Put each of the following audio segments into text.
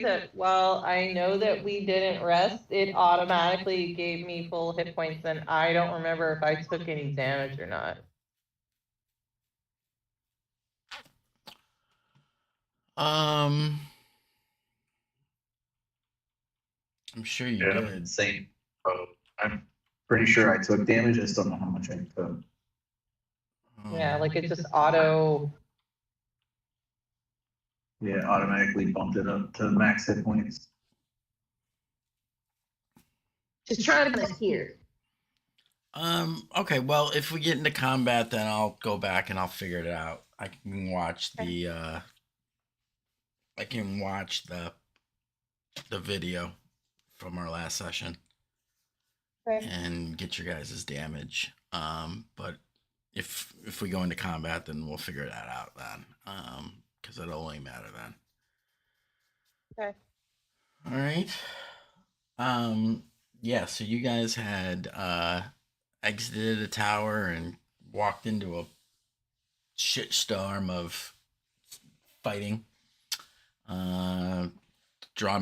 that while I know that we didn't rest, it automatically gave me full hit points, and I don't remember if I took any damage or not. I'm sure you did. Same. I'm pretty sure I took damage. I still don't know how much I took. Yeah, like it just auto. Yeah, automatically bumped it up to max hit points. Just trying to here. Okay, well, if we get into combat, then I'll go back and I'll figure it out. I can watch the video from our last session and get your guys' damage. But if we go into combat, then we'll figure that out then. Because it'll only matter then. Okay. All right. Yeah, so you guys had exited a tower and walked into a shitstorm of fighting. Drawn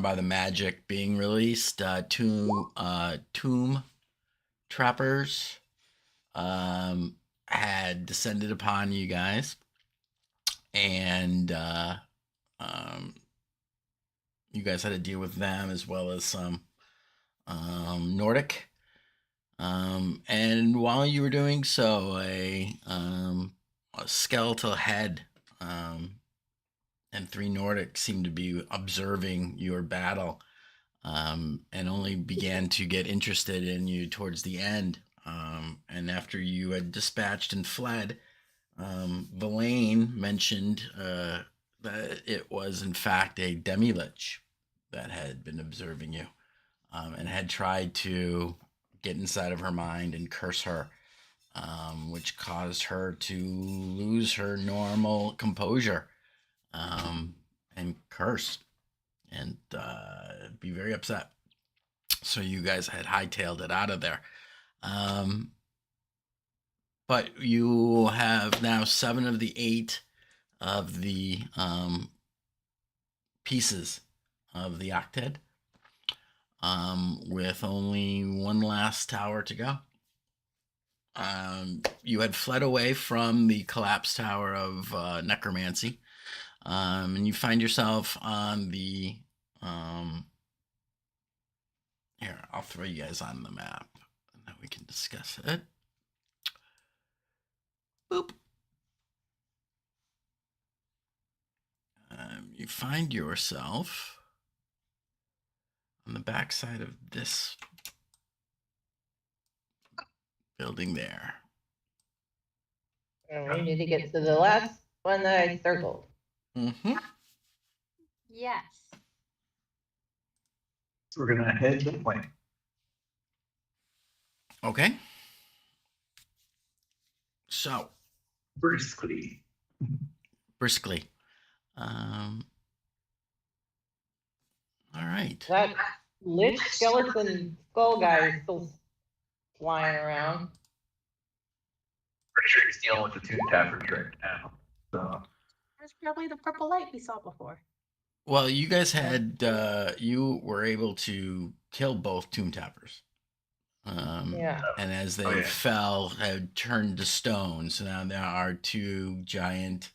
by the magic being released, tomb trappers had descended upon you guys, and you guys had to deal with them as well as some Nordic. And while you were doing so, a skeletal head and 3 Nordic seemed to be observing your battle, and only began to get interested in you towards the end. And after you had dispatched and fled, Villain mentioned that it was in fact a demi-lich that had been observing you, and had tried to get inside of her mind and curse her, which caused her to lose her normal composure, and curse and be very upset. So you guys had hightailed it out of there. But you have now 7 of the 8 of the pieces of the octet, with only one last tower to go. You had fled away from the collapsed tower of necromancy, and you find yourself on the here, I'll throw you guys on the map and then we can discuss it. Boop. You find yourself on the backside of this building there. And we need to get to the last one that I circled. Mm-hmm. Yes. So we're gonna head that way. Okay. So Briskly. All right. That lich skeleton skull guy is still flying around. Pretty sure he's dealing with the tomb tappers right now. So That's probably the purple light we saw before. Well, you guys had you were able to kill both tomb tappers. Yeah. And as they fell, had turned to stone. So now there are 2 giant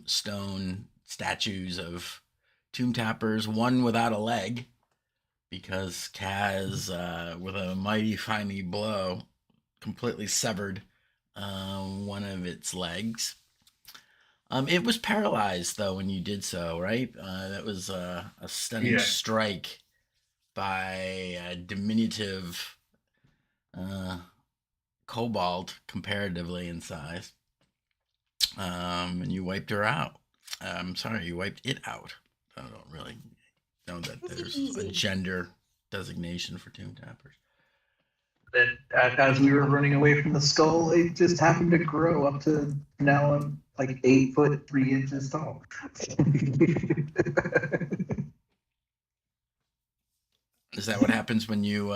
stone statues of tomb tappers, one without a leg, because Kaz, with a mighty finely blow, completely severed one of its legs. It was paralyzed, though, when you did so, right? That was a stunning strike by a diminutive kobold, comparatively in size. And you wiped her out. I'm sorry, you wiped it out. I don't really know that there's a gender designation for tomb tappers. then as we were running away from the skull, it just happened to grow up to now I'm like 8 foot 3 inches tall. Is that what happens when you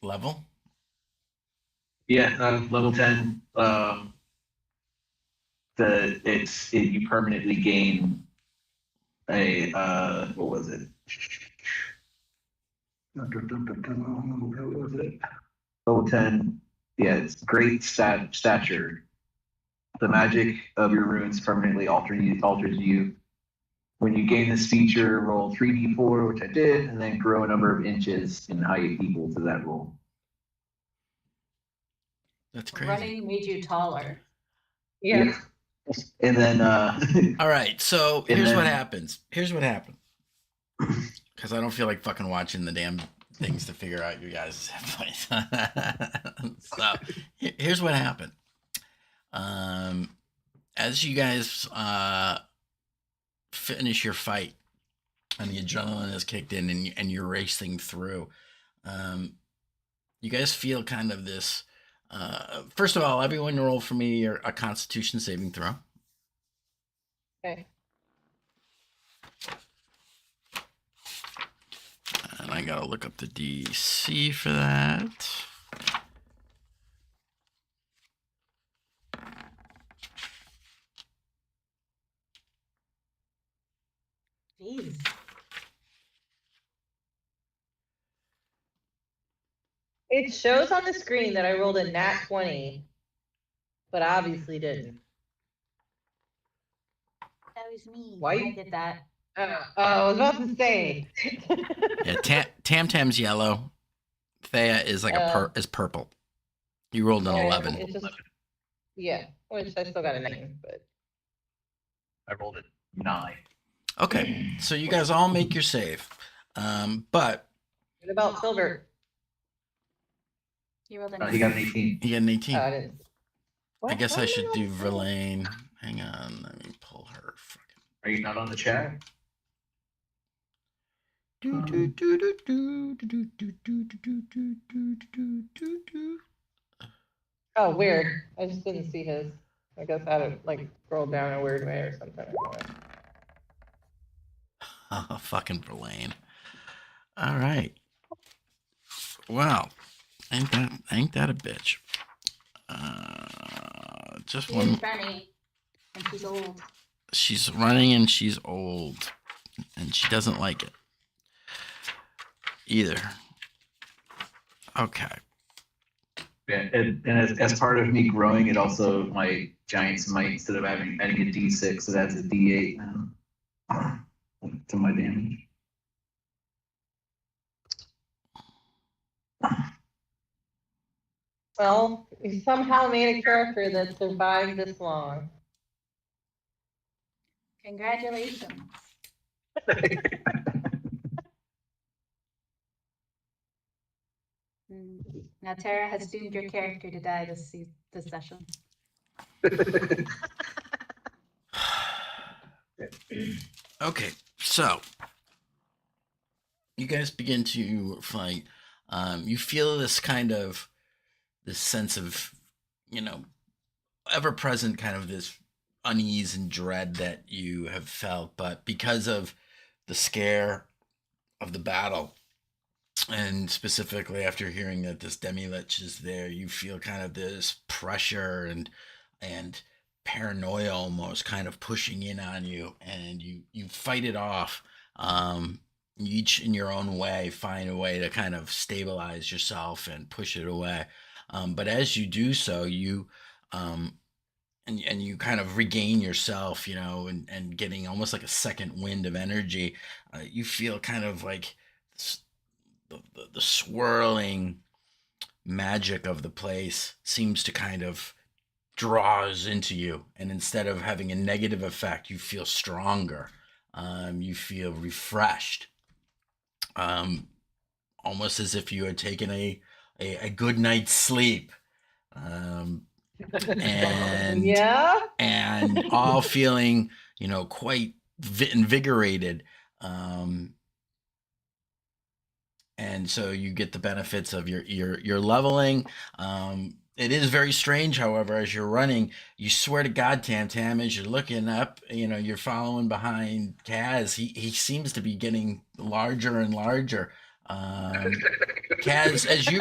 level? Yeah, level 10. You permanently gain what was it? What was it? Oh, 10. Yeah, it's great stature. The magic of your runes permanently alters you. When you gain this feature, roll 3d4, which I did, and then grow a number of inches in height equal to that roll. That's crazy. Running made you taller. Yeah. And then All right, so And here's what then- happens. Here's what happened. Because I don't feel like fucking watching the damn things to figure out you guys' place. So here's what happened. As you guys finish your fight and the adrenaline has kicked in and you're racing through, you guys feel kind of this. First of all, everyone roll for me a Constitution saving throw. Okay. And I gotta look up the DC for that. Jeez. It shows on the screen that I rolled a nat 20, but obviously didn't. That was me. Why? I did that. I was about to say. Yeah, Tam Tam's yellow. Thea is like is purple. You rolled an 11. It's just, yeah, which I still got a 9, but. I rolled it 9. Okay, so you guys all make your save. But What about Silver? You rolled a He got an 18. you get an 18. I didn't. I guess I should do What? Verlaine. Hang on, let me pull her fucking. Are you not on the chat? Oh, weird. I just didn't see his. I guess I had it like scrolled down a weird way or something. Oh, fucking Verlaine. All right. Well, ain't that a bitch? Just She's one. running, and she's old. She's running and she's old, and she doesn't like it either. Okay. Yeah, and as part of me growing, it also my giant's might, instead of adding a d6, it adds a d8 now to my damage. Well, you somehow made a character that survived this long. Congratulations. Now Tara has doomed your character to die this session. Okay, so you guys begin to fight. You feel this sense of, ever present kind of this unease and dread that you have felt, but because of the scare of the battle, and specifically after hearing that this demi-lich is there, you feel kind of this pressure and paranoia almost kind of pushing in on you, and you fight it off. You each in your own way find a way to kind of stabilize yourself and push it away. But as you do so, you and you kind of regain yourself, and getting almost like a second wind of energy. You feel kind of like the swirling magic of the place seems to kind of draws into you, and instead of having a negative effect, you feel stronger. You feel refreshed, almost as if you had taken a good night's sleep, and Yeah. and all feeling quite invigorated. And so you get the benefits of your leveling. It is very strange, however, as you're running, you swear to God, Tam Tam, as you're looking up, you're following behind Kaz. He seems to be getting larger and larger. Kaz, as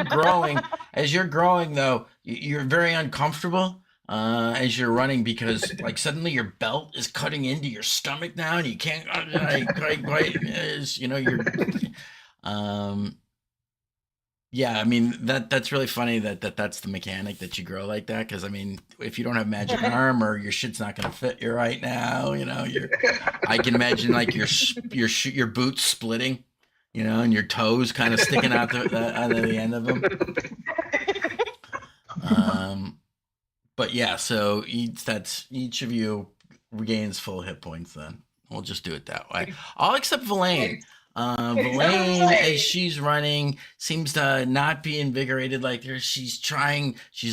you're growing though, you're very uncomfortable. as you're running because like suddenly your belt is cutting into your stomach now and you can't quite as you know you're yeah, I mean that's really funny that's the mechanic that you grow like that because I mean if you don't have magic armor your shit's not gonna fit you right now you know I can imagine like your boots splitting you know and your toes kind of sticking out out of the end of them. But yeah, so each of you regains full hit points. Then we'll just do it that way. All except Verlaine. Verlaine, as she's running, seems to not be invigorated like her. She's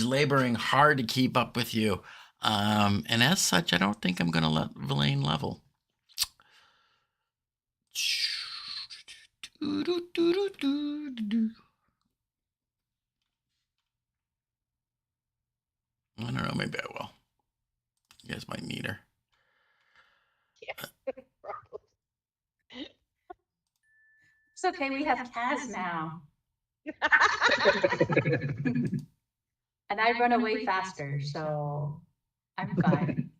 laboring hard to keep up with you. And as such, I don't think I'm going to let Verlaine level. I don't know, maybe I will. You guys might need her. It's okay, we have Kaz now. And I run away faster, so I'm fine.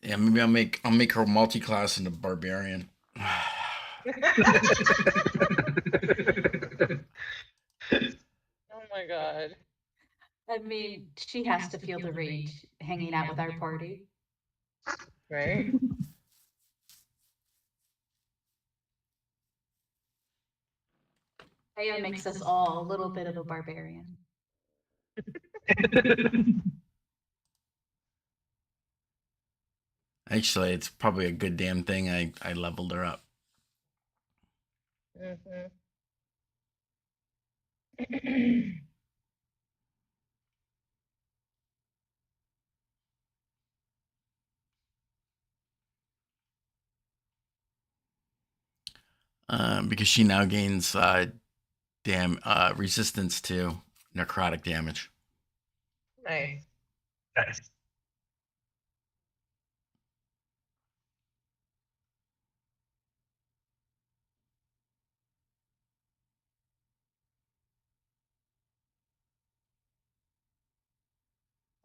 Yeah, maybe I'll make her multi-class into barbarian. Oh my god. I mean, she has to feel the rage hanging out with our party. Right? Aya makes us all a little bit of a barbarian. Actually, it's probably a good damn thing I leveled her up. Mm-hmm. Because she now gains resistance to necrotic damage. Nice. Nice.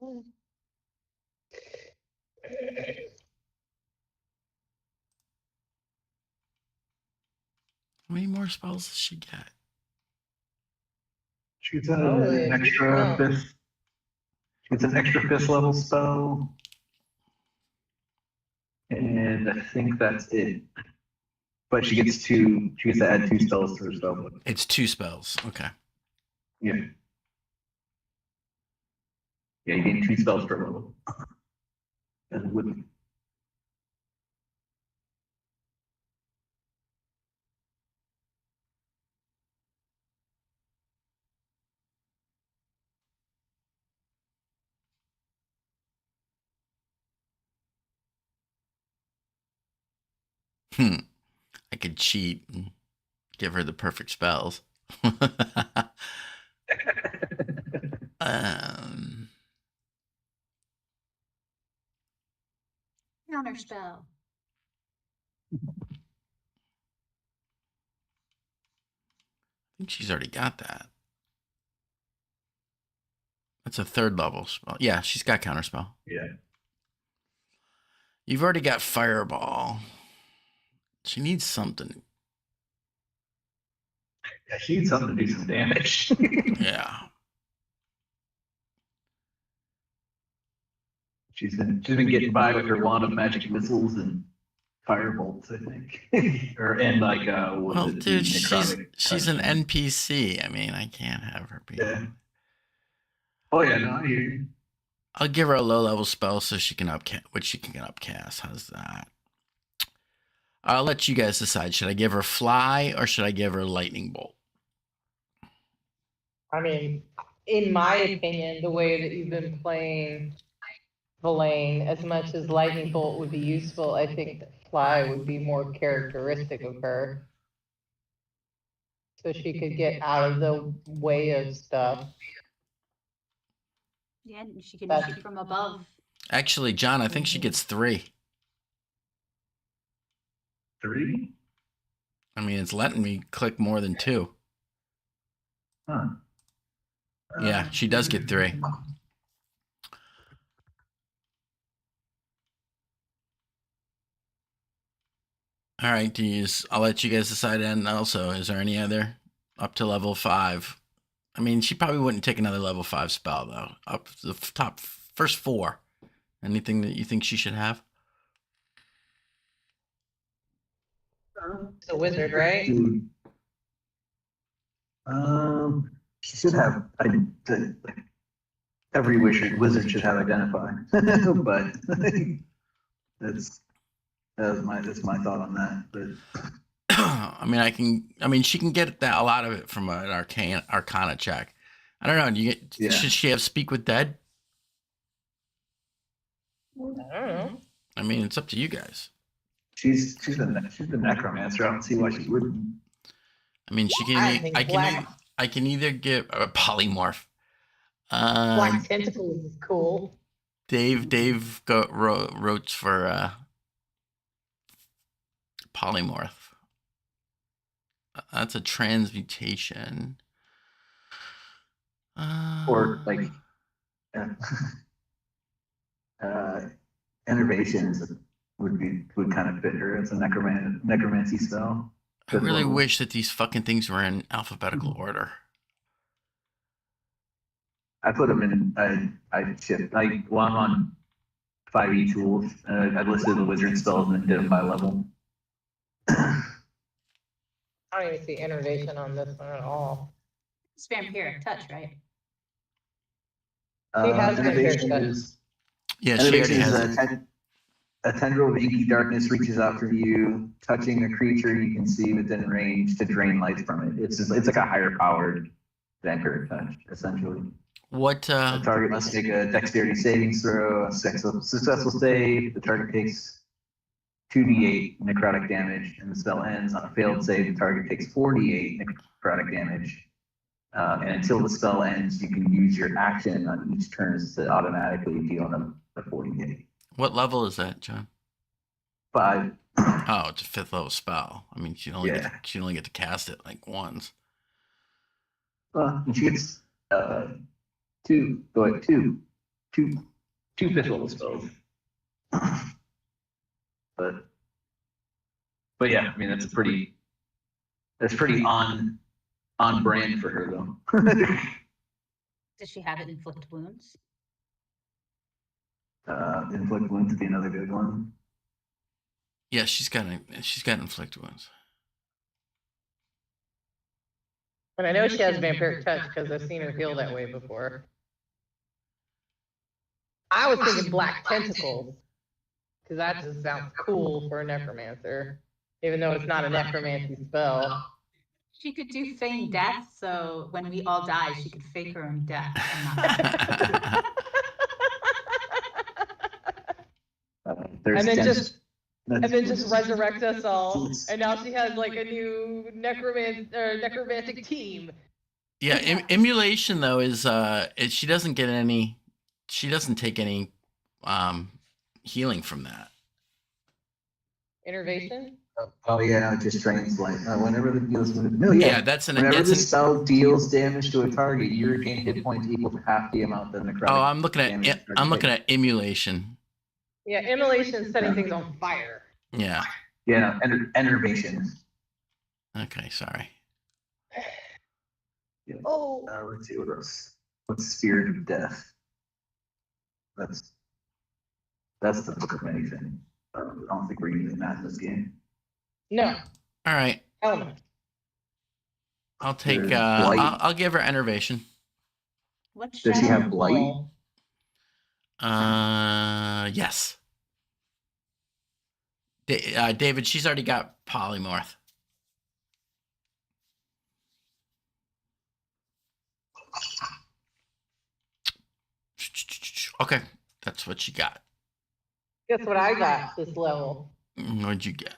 How many more spells does she get? She's Holy an extra smokes. fifth. It's an extra fifth level spell. And I think that's it. But she gets to add 2 spells to her spell book. It's 2 spells. Okay. Yeah. Yeah, you gain 2 spells per level. And with I could cheat and give her the perfect spells. Counter spell. I think she's already got that. That's a 3rd level spell. Yeah, she's got counterspell. yeah. You've already got fireball. She needs something. Yeah, she needs something to do some damage. Yeah. She's been getting by with her wand of magic missiles and firebolts, I think. Well, dude, she's an NPC. I mean, I can't have her be. Yeah. Oh yeah, no, I hear you. I'll give her a low-level spell so she can upcast. How's that? I'll let you guys decide. Should I give her fly or should I give her lightning bolt? I mean, in my opinion, the way that you've been playing Verlaine, as much as lightning bolt would be useful, I think that fly would be more characteristic of her. So she could get out of the way of stuff. Yeah, and she can That's- shoot from above. Actually, John, I think she gets 3. 3? I mean, it's letting me click more than 2. Huh. Yeah, she does get 3. All right, I'll let you guys decide. And also, is there any other up to level 5? I mean, she probably wouldn't take another level 5 spell though. Up to the top first 4. Anything that you think she should have? It's a wizard, right? She should have. Every wizard should have identify, but that's my thought on that. But I mean, she can get a lot of it from an arcana check. I don't know. Should she have speak with dead? I don't know. I mean, it's up to you guys. She's the necromancer. I don't see why she wouldn't. I mean, she can. I can either give a polymorph. Black tentacles is cool. Dave wrote for polymorph. That's a transmutation. Or like innervations would kind of fit her. It's a necromancy spell. I really wish that these fucking things were in alphabetical order. I put them in. I shift. I'm on 5e tools. I listed the wizard spells and then did them by level. I don't even see innervation on this one at all. It's vampiric touch, right? She has Innervation vampiric touch. Yeah, she already has it. A tendril of inky darkness reaches out for you, touching a creature you can see within range to drain life from it. It's like a higher powered vampiric touch, essentially. What the target must make a dexterity saving throw, a successful save. The target takes 2d8 necrotic damage, and the spell ends. On a failed save, the target takes 4d8 necrotic damage. And until the spell ends, you can use your action on each turn to automatically deal them the 4d8. What level is that, John? 5. Oh, it's a 5th level spell. I mean, she only get to cast it like once. And she gets two 5th level spells. But yeah, I mean that's pretty on brand for her though. Does she have it inflict wounds? Inflict wounds would be another good one. Yeah, she's got inflict wounds. And I know she has vampiric touch because I've seen her heal that way before. I was thinking black tentacles because that just sounds cool for a necromancer, even though it's not a necromancy spell. She could do feign death, so when we all die, she could fake her own death. And not and then just resurrect us all. And now she has like a new necromantic team. Yeah, emulation though is she doesn't take any healing from that. Innervation? Oh yeah, it just drains life. Whenever the deals whenever the spell deals damage to a target, you regain hit points equal to half the amount of necrotic. Oh, I'm looking at emulation. Yeah, immolation is setting things on fire. Yeah. Yeah, enervation. Okay, sorry. Yeah. Oh. Let's see what else. What's Spirit of Death? That's the book of anything. I don't think we're using that in this game. No. All right. Element. I'll take. I'll give her enervation. Does she have blight? Yes. David, she's already got polymorph. Okay, that's what you got. Guess what I got this level? What'd you get?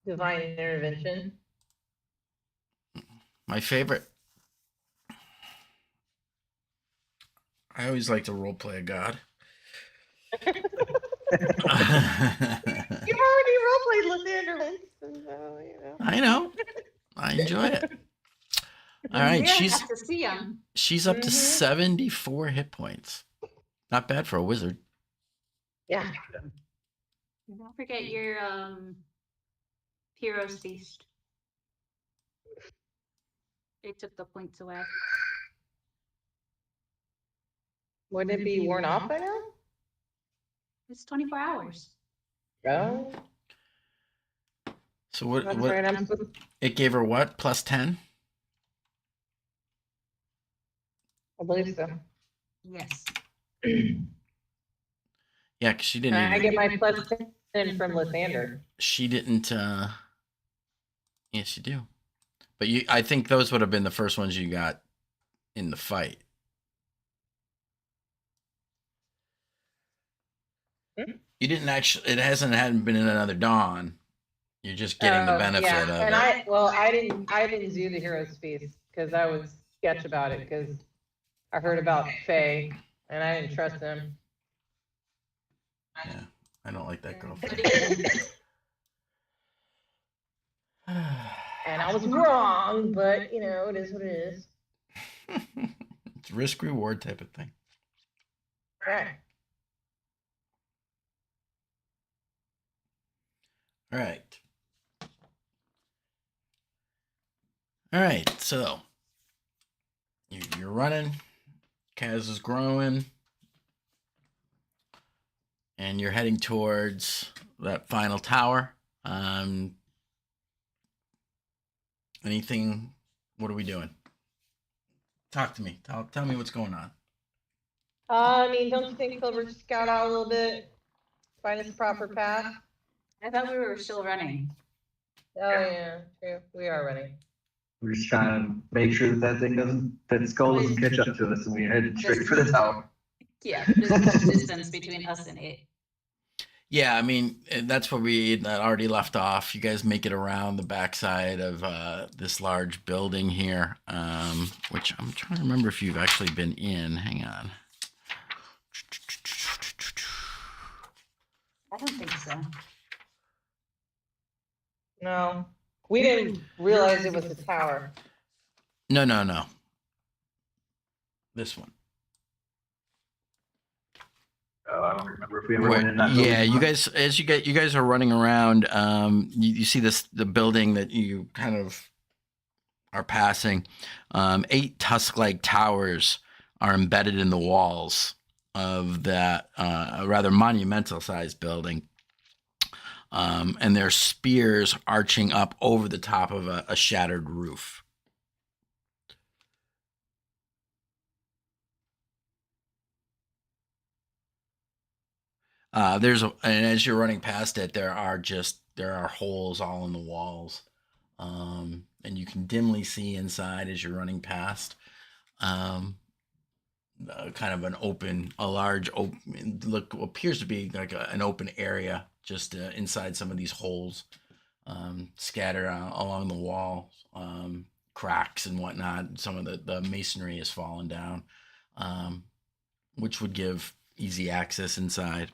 Divine Intervention. My favorite. I always like to roleplay a god. You already roleplayed Lathander, so I know. I enjoy it. All right, she's up to 74 hit points. Not bad for a wizard. Yeah. Don't forget your Heroes Feast. They took the points away. Wouldn't it be worn off by now? It's 24 hours. Oh, So what? that's What? right. I'm supposed. It gave her what? +10. I believe so. Yes. Yeah, because she didn't I even. get my +10 from Lysander. She didn't. Yes, you do. But you, I think those would have been the first ones you got in the fight. You didn't actually. It hadn't been in another dawn. You're just getting the benefit yeah. of And it. I didn't do the Heroes Feast because I was sketch about it because I heard about Faye and I didn't trust him. Yeah, I don't like that girl. And I was wrong, but you know, it is what it is. It's risk reward type of thing. Right. All right. All right. So you're running. Kaz is growing. And you're heading towards that final tower. Anything? What are we doing? Talk to me. Tell me what's going on. I mean, don't you think Clover should scout out a little bit, find us a proper path? I thought we were still running. Oh yeah, true. We are running. We're just trying to make sure that that skull doesn't catch up to us and we're headed straight for the tower. Yeah, there's much distance between us and it. Yeah, I mean, that's where we already left off. You guys make it around the backside of this large building here, which I'm trying to remember if you've actually been in. Hang on. I don't think so. No, we didn't realize it was a tower. No. This one. Oh, I don't remember if we ever went in that Yeah, building. you guys, as you guys are running around, you see the building that you kind of are passing. 8 tusk-like towers are embedded in the walls of that rather monumental-sized building. And there's spears arching up over the top of a shattered roof. And as you're running past it, there are holes all in the walls, and you can dimly see inside as you're running past. Kind of a large open look appears to be like an open area just inside some of these holes, scattered along the wall, cracks and whatnot. Some of the masonry has fallen down, which would give easy access inside.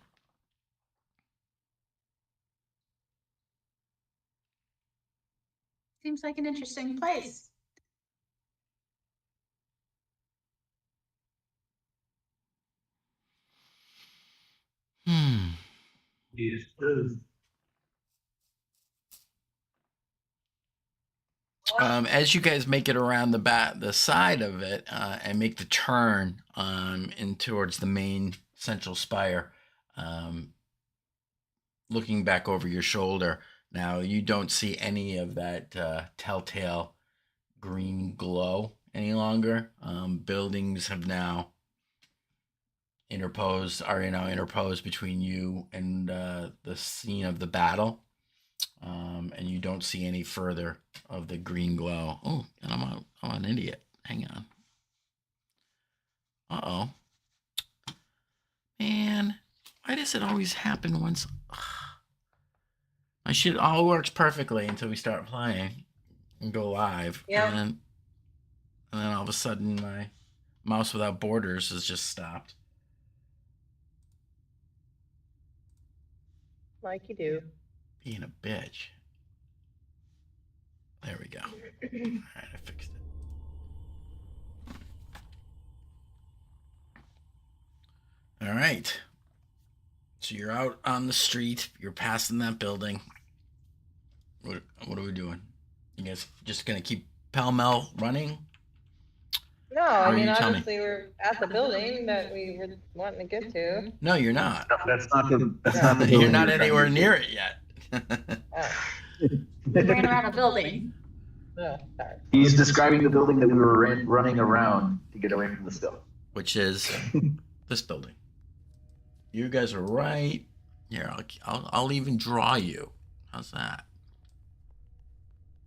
Seems like an interesting place. Yes, it is. As you guys make it around the side of it, and make the turn in towards the main central spire, looking back over your shoulder, now you don't see any of that telltale green glow any longer. Buildings have now interposed between you and the scene of the battle. And you don't see any further of the green glow. Oh, and I'm an idiot. Hang on. Uh-oh. Man, why does it always happen once? My shit all works perfectly until we start playing and go live. Yeah. And then all of a sudden my mouse without borders has just stopped. Like you do. Being a bitch. There we go. All right, I fixed it. All right. So you're out on the street. You're passing that building. What are we doing? You guys just gonna keep pell-mell running? No, Or I mean, you tell me. obviously, we're at the building that we were wanting to get to. No, you're not. No, that's not the You're building not we're trying to anywhere get near to. it yet. Oh, We ran around a building. oh, sorry. He's describing the building that we were running around to get away from the stuff. Which is this building. You guys are right here. I'll even draw you. How's that?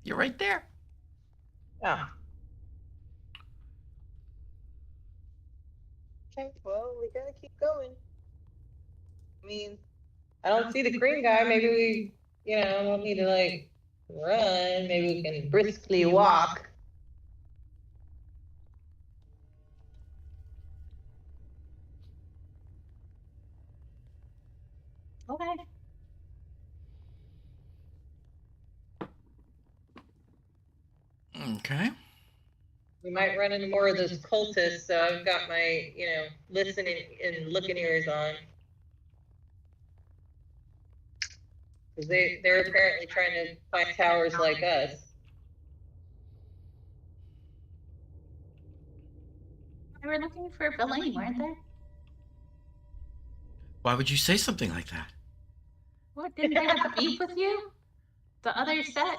You're right there. Oh. Okay, well, we gotta keep going. I mean, I don't see the green guy. Maybe we, don't need to like run. Maybe we can briskly walk. Okay. Okay. We might run into more of those cultists, so I've got my, listening and looking ears on. Because they're apparently trying to find towers like us. They were looking for Villain, weren't they? Why would you say something like that? What, didn't they have beef with you? The other set?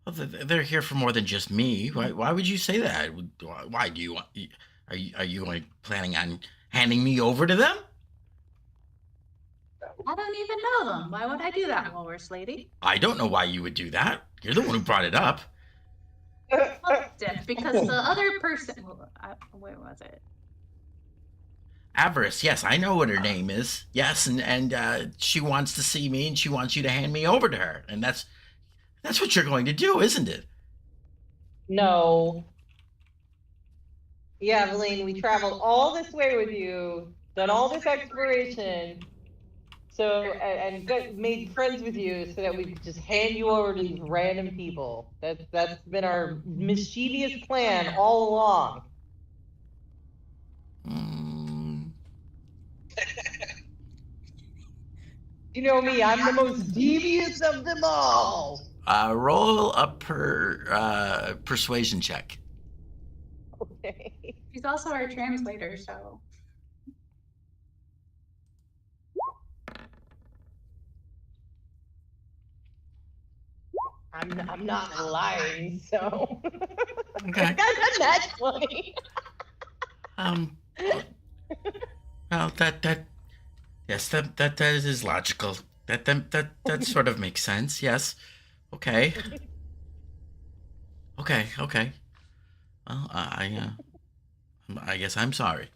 Well, they're here for more than just me. Why would you say that? Why do you want? Are you like planning on handing me over to them? I don't even know them. Why would I do that, Walrus Lady? I don't know why you would do that. You're the one who brought it up. Because the other person... Where was it? Avarice, yes, I know what her name is. Yes, and she wants to see me, and she wants you to hand me over to her, and that's what you're going to do, isn't it? No. Yeah, Evelyn, we traveled all this way with you, done all this exploration, and made friends with you so that we could just hand you over to these random people. That's been our mischievous plan all along. You know me, I'm the most devious of them all. Roll a persuasion check. Okay. She's also our translator, so... I'm not lying, so. Okay. That's funny. Well, yes, that is logical. That sort of makes sense. Yes. Okay. Okay. Well, I guess I'm sorry.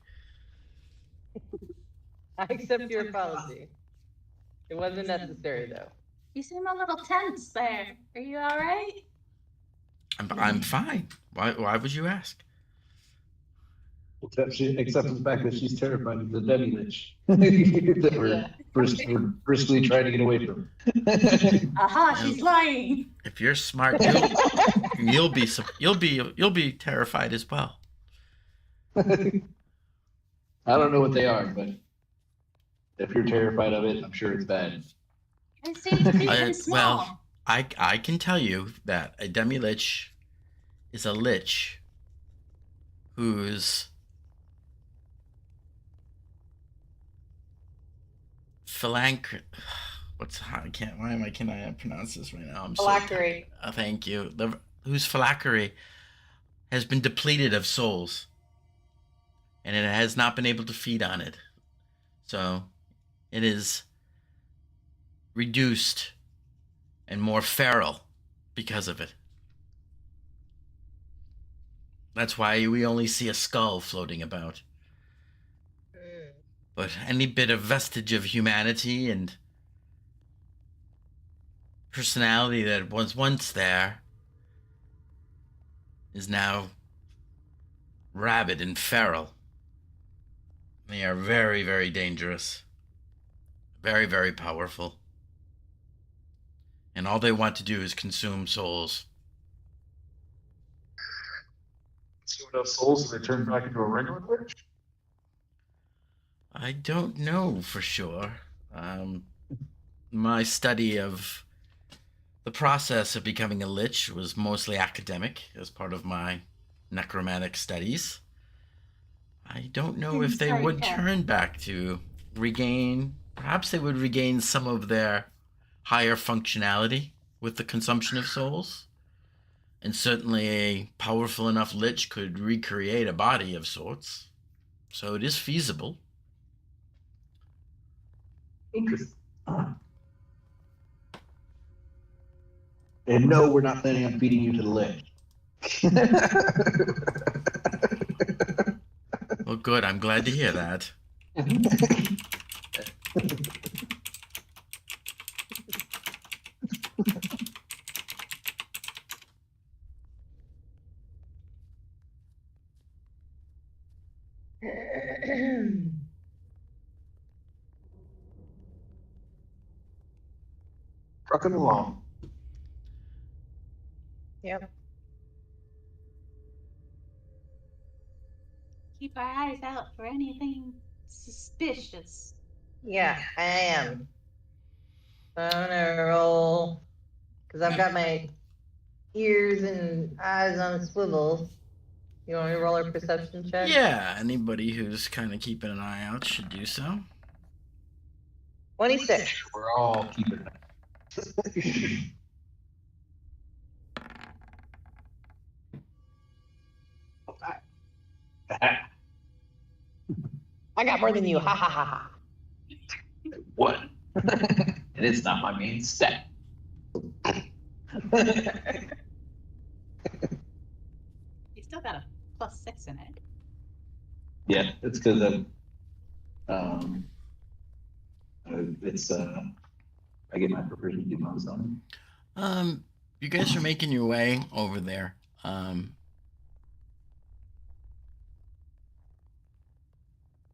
I accept your apology. It wasn't necessary, though. You seem a little tense there. Are you all right? I'm fine. Why would you ask? Except for the fact that she's terrified of the demi-lich that we're briskly trying to get away from. Aha, she's lying. If you're smart, you'll be terrified as well. I don't know what they are, but if you're terrified of it, I'm sure it's bad. It seems big and small. Well, I can tell you that a demi-lich is a lich whose can I pronounce this right now? Phylactery. Thank you. Whose phylactery has been depleted of souls, and it has not been able to feed on it. So it is reduced and more feral because of it. That's why we only see a skull floating about. But any bit of vestige of humanity and personality that was once there is now rabid and feral. They are very, very dangerous. Very, very powerful. And all they want to do is consume souls. So enough souls so they turn back into a regular witch? I don't know for sure. My study of The process of becoming a lich was mostly academic as part of my necromantic studies. I don't know if they Sorry, would Kat. turn back to regain, perhaps they would regain some of their higher functionality with the consumption of souls. And certainly a powerful enough lich could recreate a body of sorts. So it is feasible. Interesting. And no, we're not planning on feeding you to the lich. Well, good. I'm glad to hear that. Trucking along. Yep. Keep our eyes out for anything suspicious. Yeah, I am. I'm gonna roll because I've got my ears and eyes on swivels. You want me to roll a perception check? Yeah, anybody who's kind of keeping an eye out should do so. 26. We're all keeping it. I got more than you. Ha ha ha ha. What? And it's not my main stat. You still got a +6 in it. Yeah, it's because of I get my proficiency bonus on You guys are making your way over there.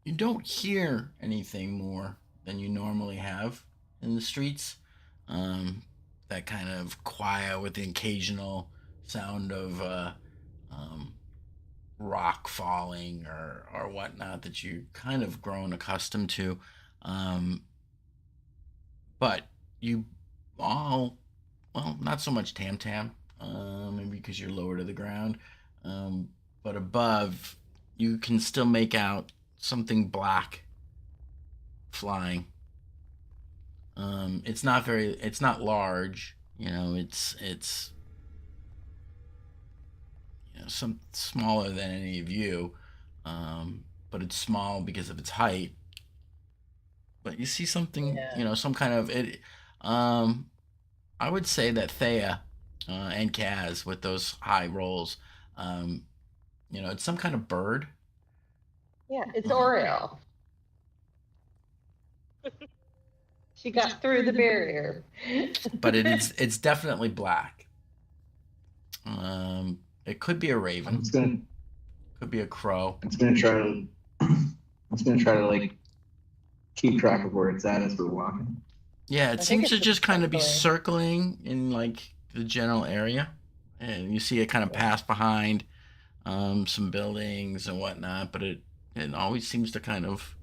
You don't hear anything more than you normally have in the streets. That kind of quiet with the occasional sound of rock falling or whatnot that you kind of grown accustomed to. But you all, well, not so much Tam Tam, maybe because you're lower to the ground. But above, you can still make out something black flying. It's not large, it's some smaller than any of you, but it's small because of its height. But you see something, Yeah. some kind of it. I would say that Thea and Kaz with those high rolls, it's some kind of bird. Yeah, it's Oreo. She got through the barrier. But it's definitely black. It could be a raven. Could be a crow. It's gonna try to like keep track of where it's at as we're walking. Yeah, I it think seems to it's just kind of be circling. circling in like the general area, and you see it kind of pass behind some buildings and whatnot. But it always seems to kind of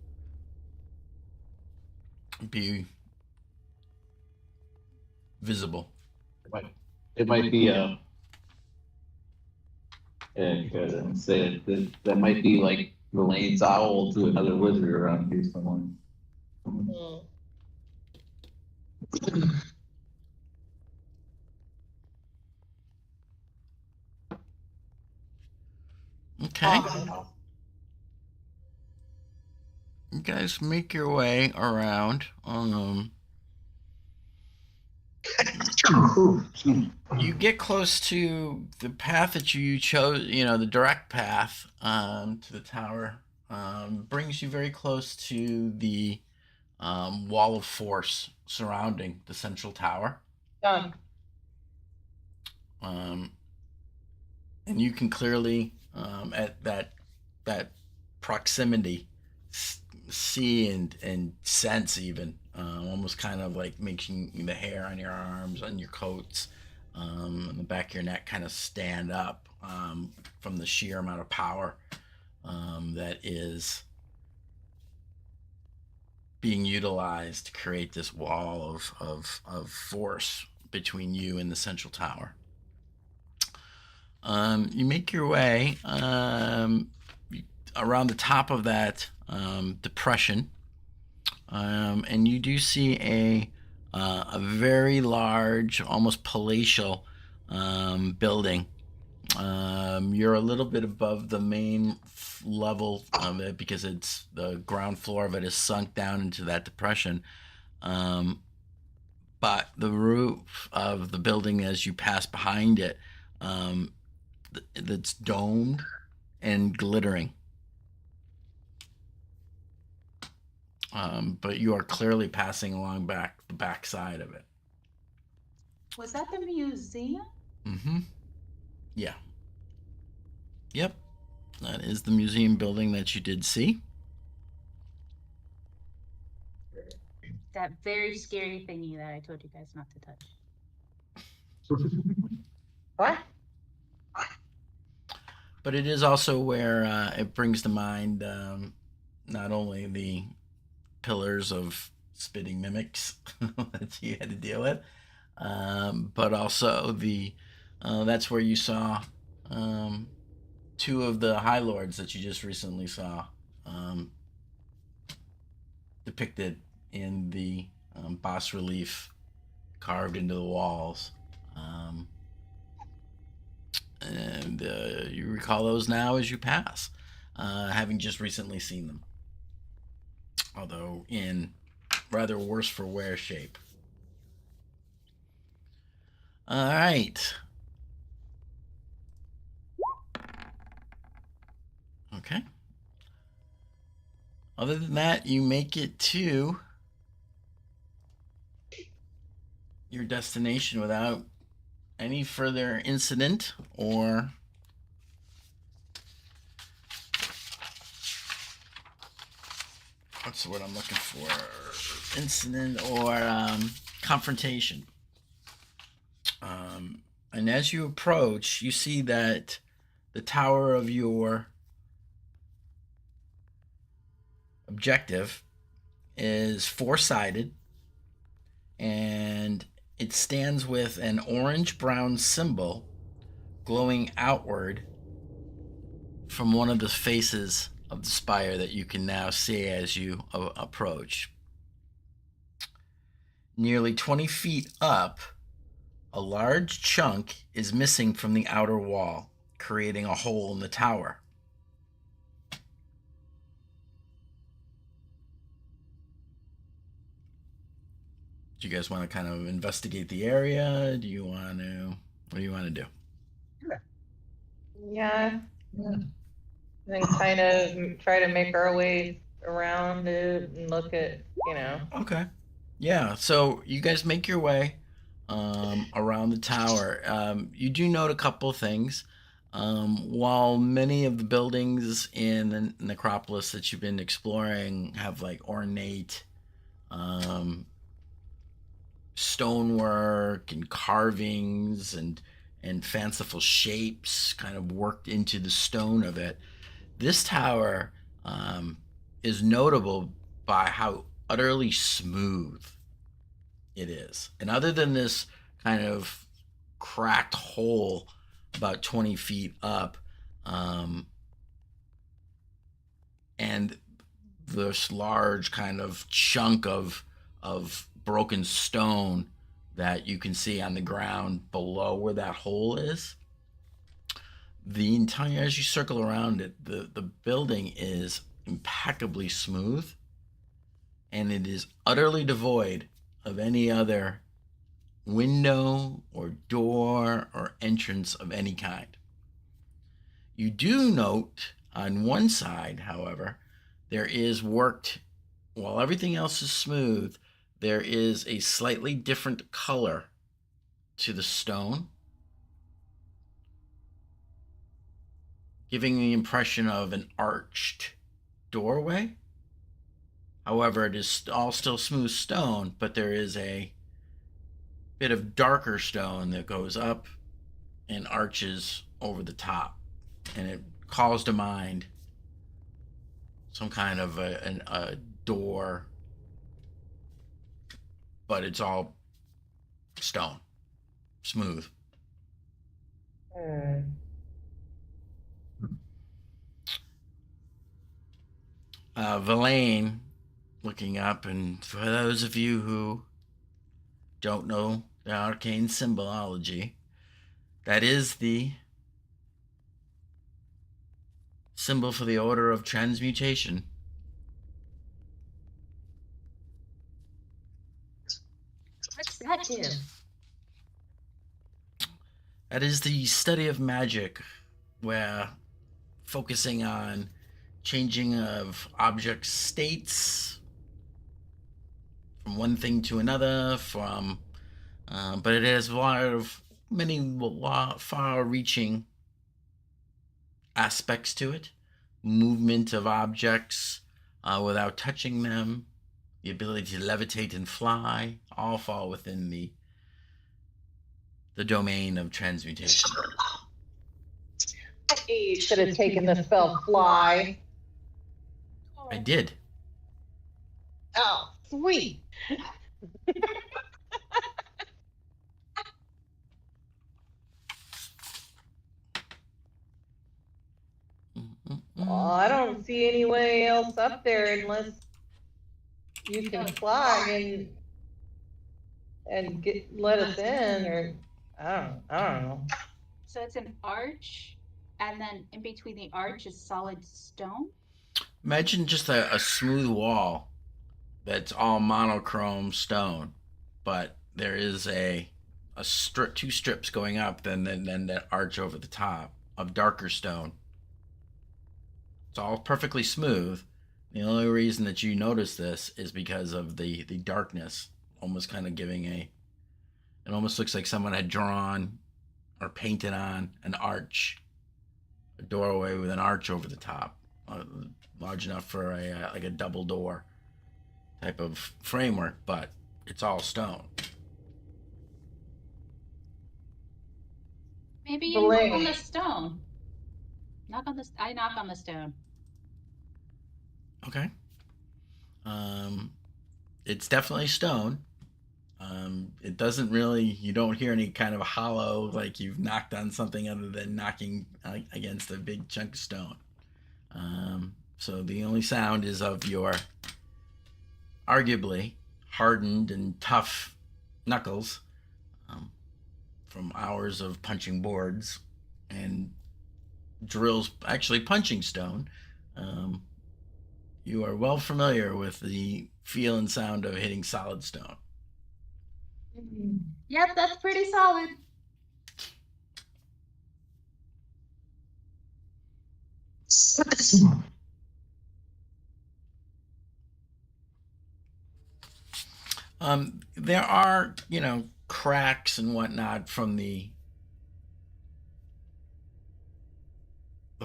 be visible. It might be say that might be like Elaine's owl to another lizard around here somewhere. Hmm. Okay, Awesome. you guys make your way around. You get close to the path that you chose, the direct path to the tower, brings you very close to the wall of force surrounding the central tower. Done. And you can clearly, at that proximity, see and sense even, almost kind of like making the hair on your arms, on your coats, on the back of your neck kind of stand up from the sheer amount of power that is being utilized to create this wall of force between you and the central tower. You make your way around the top of that depression, and you do see a very large, almost palatial building. You're a little bit above the main level of it because it's the ground floor of it is sunk down into that depression. But the roof of the building, as you pass behind it, that's domed and glittering. But you are clearly passing along the back side of it. Was that the museum? Mm-hmm. Yeah. Yep. That is the museum building that you did see. That very scary thingy that I told you guys not to touch. What? But it is also where it brings to mind not only the pillars of spitting mimics that you had to deal with, but also that's where you saw two of the High Lords that you just recently saw depicted in the bas relief carved into the walls. And you recall those now as you pass, having just recently seen them, although in rather worse for wear shape. All right. Okay. Other than that, you make it to your destination without any further incident or what's the word I'm looking for? Incident or confrontation. And as you approach, you see that the tower of your objective is four-sided, and it stands with an orange-brown symbol glowing outward from one of the faces of the spire that you can now see as you approach. Nearly 20 feet up, a large chunk is missing from the outer wall, creating a hole in the tower. Do you guys want to kind of investigate the area? What do you want to do? Yeah. Then kind of try to make our way around it and look at, Okay. Yeah, so you guys make your way around the tower. You do note a couple of things. While many of the buildings in the necropolis that you've been exploring have like ornate stonework and carvings and fanciful shapes kind of worked into the stone of it, this tower is notable by how utterly smooth it is. And other than this kind of cracked hole about 20 feet up, and this large kind of chunk of broken stone that you can see on the ground below where that hole is, the entire, as you circle around it, the building is impeccably smooth, and it is utterly devoid of any other window or door or entrance of any kind. You do note on one side, however, there is worked, while everything else is smooth, there is a slightly different color to the stone, giving the impression of an arched doorway. However, it is all still smooth stone, but there is a bit of darker stone that goes up and arches over the top, and it calls to mind some kind of a door, but it's all stone. smooth. Villain looking up, and for those of you who don't know the arcane symbology, that is the symbol for the order of transmutation. What's that do? That is the study of magic, where focusing on changing of object states from one thing to another, but it has a lot of many far-reaching aspects to it. Movement of objects without touching them, the ability to levitate and fly, all fall within the domain of transmutation. You should have taken the spell fly. I did. Oh, sweet. Well, I don't see any way else up there unless you can fly and let us in, or I don't know. So it's an arch, and then in between the arch is solid stone. Imagine just a smooth wall that's all monochrome stone, but there is a strip, two strips going up, then that arch over the top of darker stone. It's all perfectly smooth. The only reason that you notice this is because of the darkness, almost kind of giving it almost looks like someone had drawn or painted on an arch, a doorway with an arch over the top, large enough for a double door type of framework, but it's all stone. Maybe you knock on the stone. I knock on the stone. Okay. It's definitely stone. It doesn't really, you don't hear any kind of hollow, like you've knocked on something other than knocking against a big chunk of stone. So the only sound is of your arguably hardened and tough knuckles from hours of punching boards and drills, actually punching stone. You are well familiar with the feel and sound of hitting solid stone. Yep, that's pretty solid. There are, cracks and whatnot from the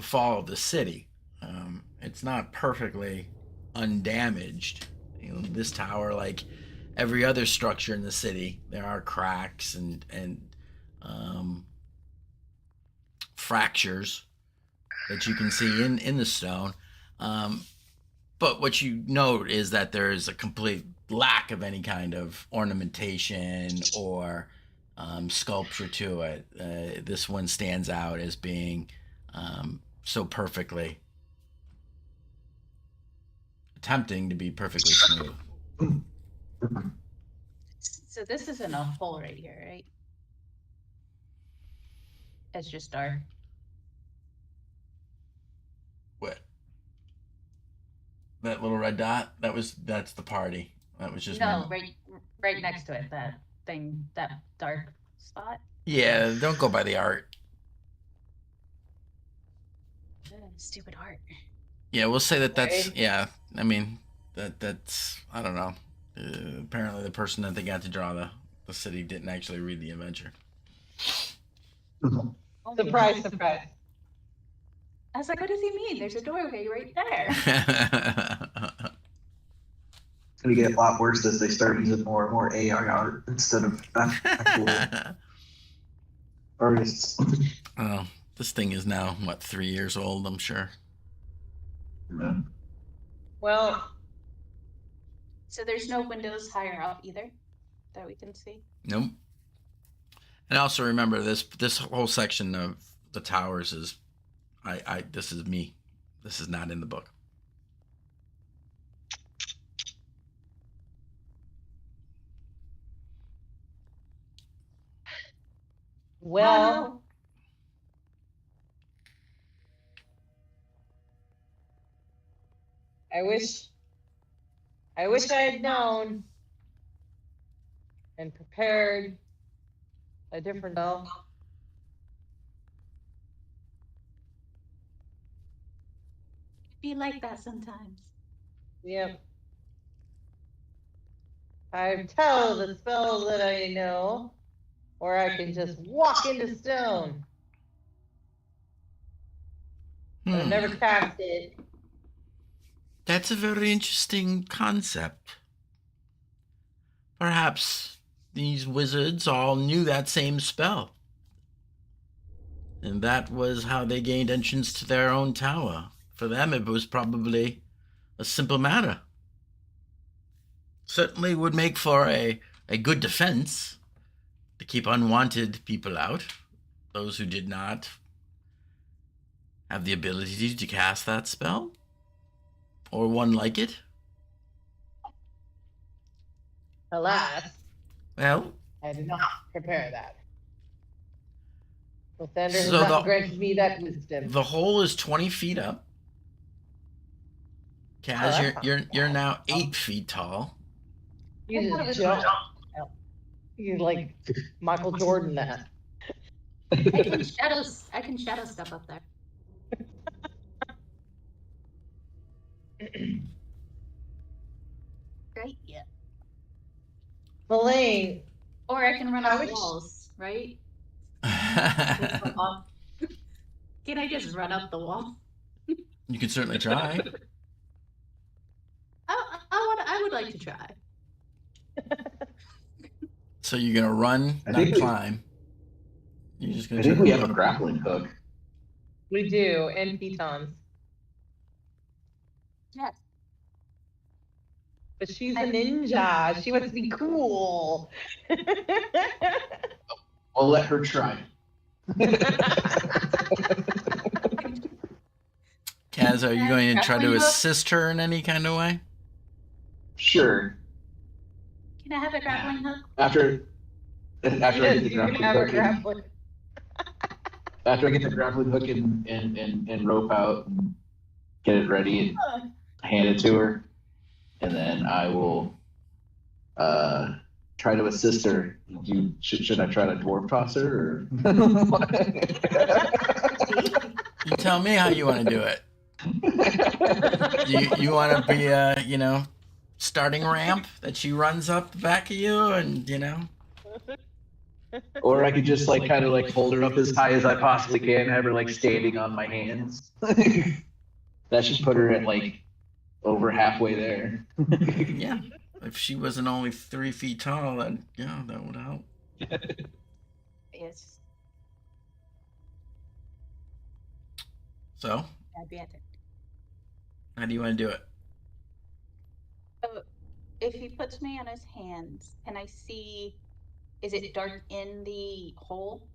fall of the city. It's not perfectly undamaged. This tower, like every other structure in the city, there are cracks and fractures that you can see in the stone. But what you note is that there is a complete lack of any kind of ornamentation or sculpture to it. This one stands out as being so perfectly attempting to be perfectly smooth. So this isn't a hole right here, right? It's just dark. What? That little red dot? That's the party. That was just No, right next to it, that thing, that dark spot. Yeah, don't go by the art. Stupid art. Yeah, we'll say that's Right. yeah. I mean, that's I don't know. Apparently, the person that they got to draw the city didn't actually read the adventure. Surprise, surprise. I was like, what does he mean? There's a doorway right there. It's gonna get a lot worse as they start using more and more AI art instead of actual artists. Oh, this thing is now what, 3 years old? I'm sure. Yeah. Well, So there's no windows higher up either that we can see. Nope. And also remember this whole section of the towers is this is me. This is not in the book. Well, I wish I had known and prepared a different spell. Be like that sometimes. Yep. I tell the spell that I know, or I can just walk into stone. But I've never cast it. That's a very interesting concept. Perhaps these wizards all knew that same spell. And that was how they gained entrance to their own tower. For them, it was probably a simple matter. Certainly would make for a good defense to keep unwanted people out. Those who did not have the ability to cast that spell. Or one like it. Alas, Well, I did not prepare that. Lathander has So not granted me that wisdom. the hole is 20 feet up. Kaz, you're now 8 feet tall. You just jump. You like Michael Jordan that. I can shadow step up there. Right? Yeah. Elaine, Or I can run How up would- walls, right? Can I just run up the wall? You can certainly try. I would like to try. So you're gonna run, I not think we- climb. You're just gonna I think try we to have a run. grappling hook. we do, and pitons. Yes. But she's a ninja. She wants to be cool. I'll let her try. Kaz, are you going to try to Grappling hook? assist her in any kind of way? Sure. Can I have a grappling hook? After I Yes, get the you can grappling have her hook, and, grappling. after I get the grappling hook and rope out and get it ready and hand it to her, and then I will try to assist her. Should I try to dwarf toss her or? You tell me how you want to do it. You want to be a starting ramp that she runs up the back of you, and Or I could just kind of hold her up as high as I possibly can, have her standing on my hands. That should put her at over halfway there. yeah. If she wasn't only 3 feet tall, then yeah, that would help. Yes. So, I'd be at it. how do you want to do it? So, if he puts me on his hands, can I see? Is it dark in the hole?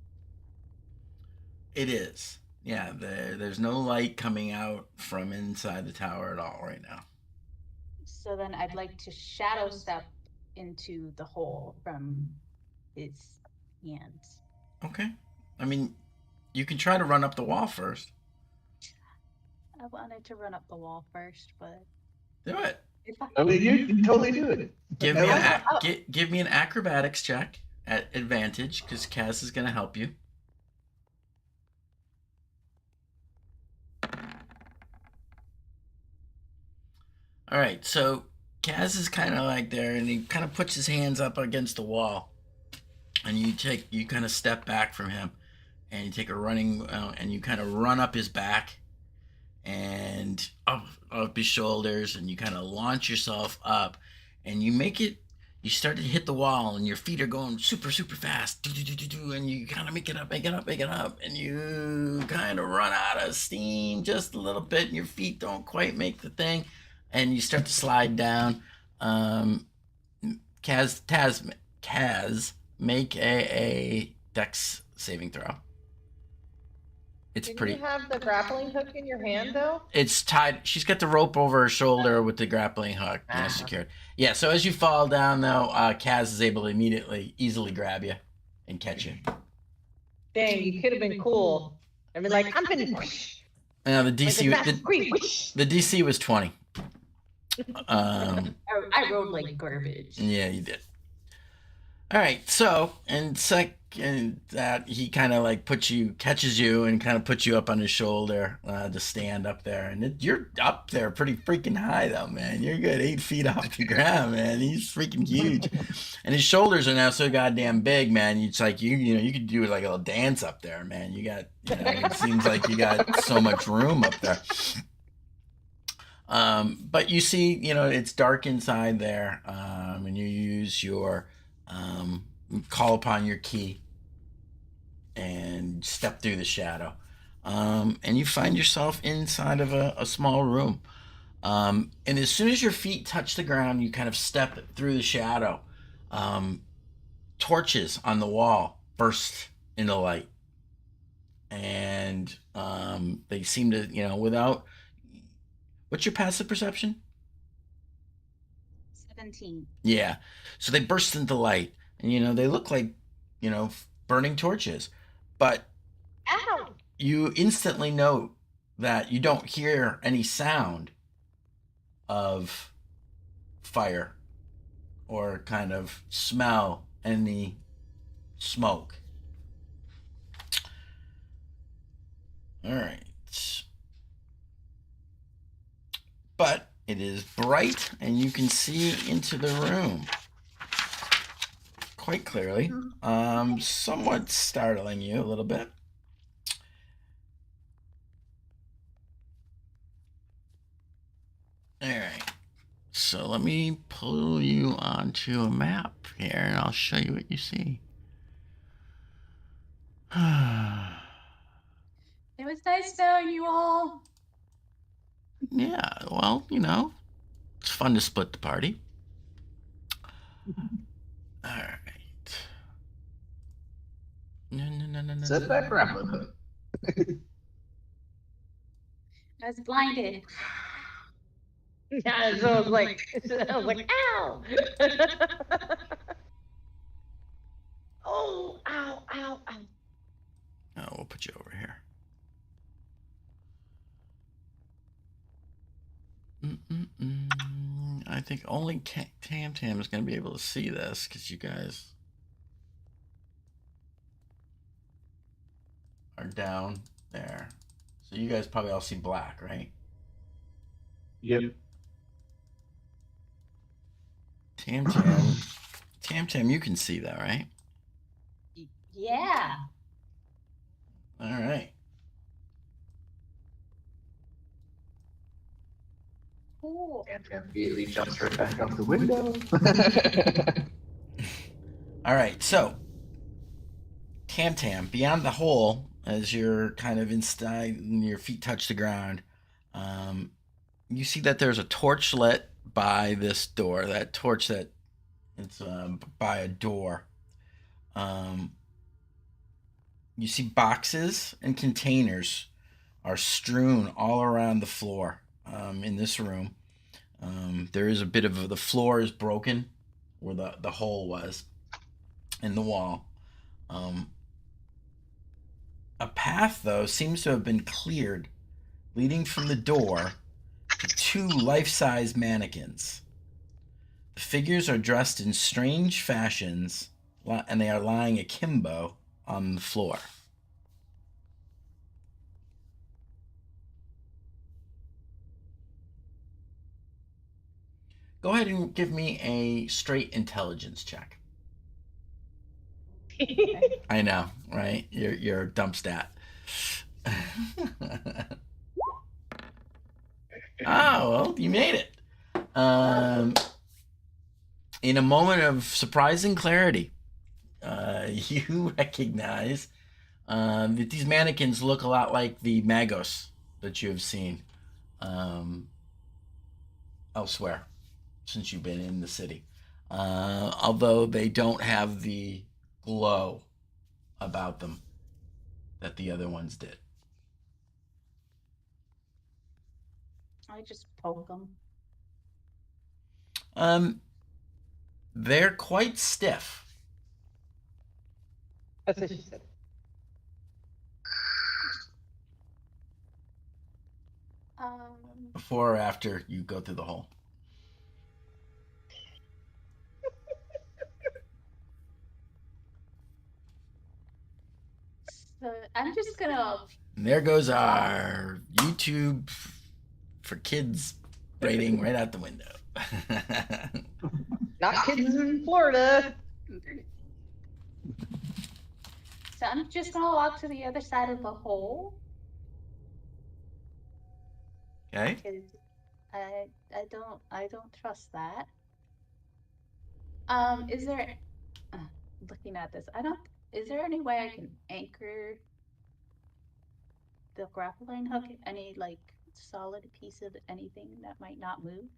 It is. Yeah, there's no light coming out from inside the tower at all right now. So then I'd like to shadow step into the hole from his hands. Okay. I mean, you can try to run up the wall first. I wanted to run up the wall first, but Do it. if I, I mean, you can totally do it. Give me Oh. give me an acrobatics check at advantage because Kaz is going to help you. All right, so Kaz is kind of there, and he kind of puts his hands up against the wall, and you kind of step back from him, and you take a running, and you kind of run up his back, and up his shoulders, and you kind of launch yourself up, and you start to hit the wall, and your feet are going super, super fast, and you kind of make it up, and you kind of run out of steam just a little bit, and your feet don't quite make the thing, and you start to slide down. Kaz, make a Dex saving throw. It's Didn't pretty. you have the grappling hook in your hand though? It's tied. She's got the rope over her shoulder with the grappling hook, secured. Yeah. So as you fall down, though, Kaz is able to easily grab you and catch you. Dang, you could have been cool. I mean, like, I'm gonna. Now the Like DC, a fast whoosh. the DC was 20. I rolled like garbage. Yeah, you did. All right. So, and second that he kind of like catches you and kind of puts you up on his shoulder to stand up there. And you're up there pretty freaking high though, man. You're good 8 feet off the ground, man. He's freaking huge. And his shoulders are now so goddamn big, man. It's like, you could do like a little dance up there, man. It seems like you got so much room up there. But you see, it's dark inside there, and you use your call upon your key and step through the shadow, and you find yourself inside of a small room. And as soon as your feet touch the ground, you kind of step through the shadow. Torches on the wall burst into light, and they seem to, without. What's your passive perception? 17. Yeah. So they burst into light, and they look like, burning torches, but Ow! you instantly note that you don't hear any sound of fire or kind of smell any smoke. All right. But it is bright and you can see into the room quite clearly. Somewhat startling you a little bit. All right. So let me pull you onto a map here and I'll show you what you see. It was nice knowing you all. Yeah, well, it's fun to split the party. All right. No. Set that grappling hook. I was blinded. Yeah, so I was like, ow! Oh, ow. Oh, we'll put you over here. I think only Tam Tam is going to be able to see this because you guys are down there. So you guys probably all see black, right? Yep. Tam, you can see that, right? Yeah. All right. Cool. And immediately jumps right back out the window. All right, so Tam, beyond the hole, as you're kind of inside and your feet touch the ground, you see that there's a torch lit by this door. That torch that it's by a door. You see boxes and containers are strewn all around the floor in this room. There is a bit of the floor is broken where the hole was in the wall. A path, though, seems to have been cleared, leading from the door to 2 life-size mannequins. The figures are dressed in strange fashions, and they are lying akimbo on the floor. Go ahead and give me a straight intelligence check. I know, right? You're a dump stat. Oh, well, you made it. In a moment of surprising clarity, you recognize that these mannequins look a lot like the magos that you have seen elsewhere since you've been in the city. Although they don't have the glow about them that the other ones did. I just poke them. They're quite stiff. That's what she said. Before or after you go through the hole? So I'm just gonna. And there goes our YouTube for kids rating right out the window. Not kids in Florida. So I'm just gonna walk to the other side of the hole. Okay. Because I don't trust that. Is there looking at this, is there any way I can anchor the grappling hook? Any like solid piece of anything that might not move?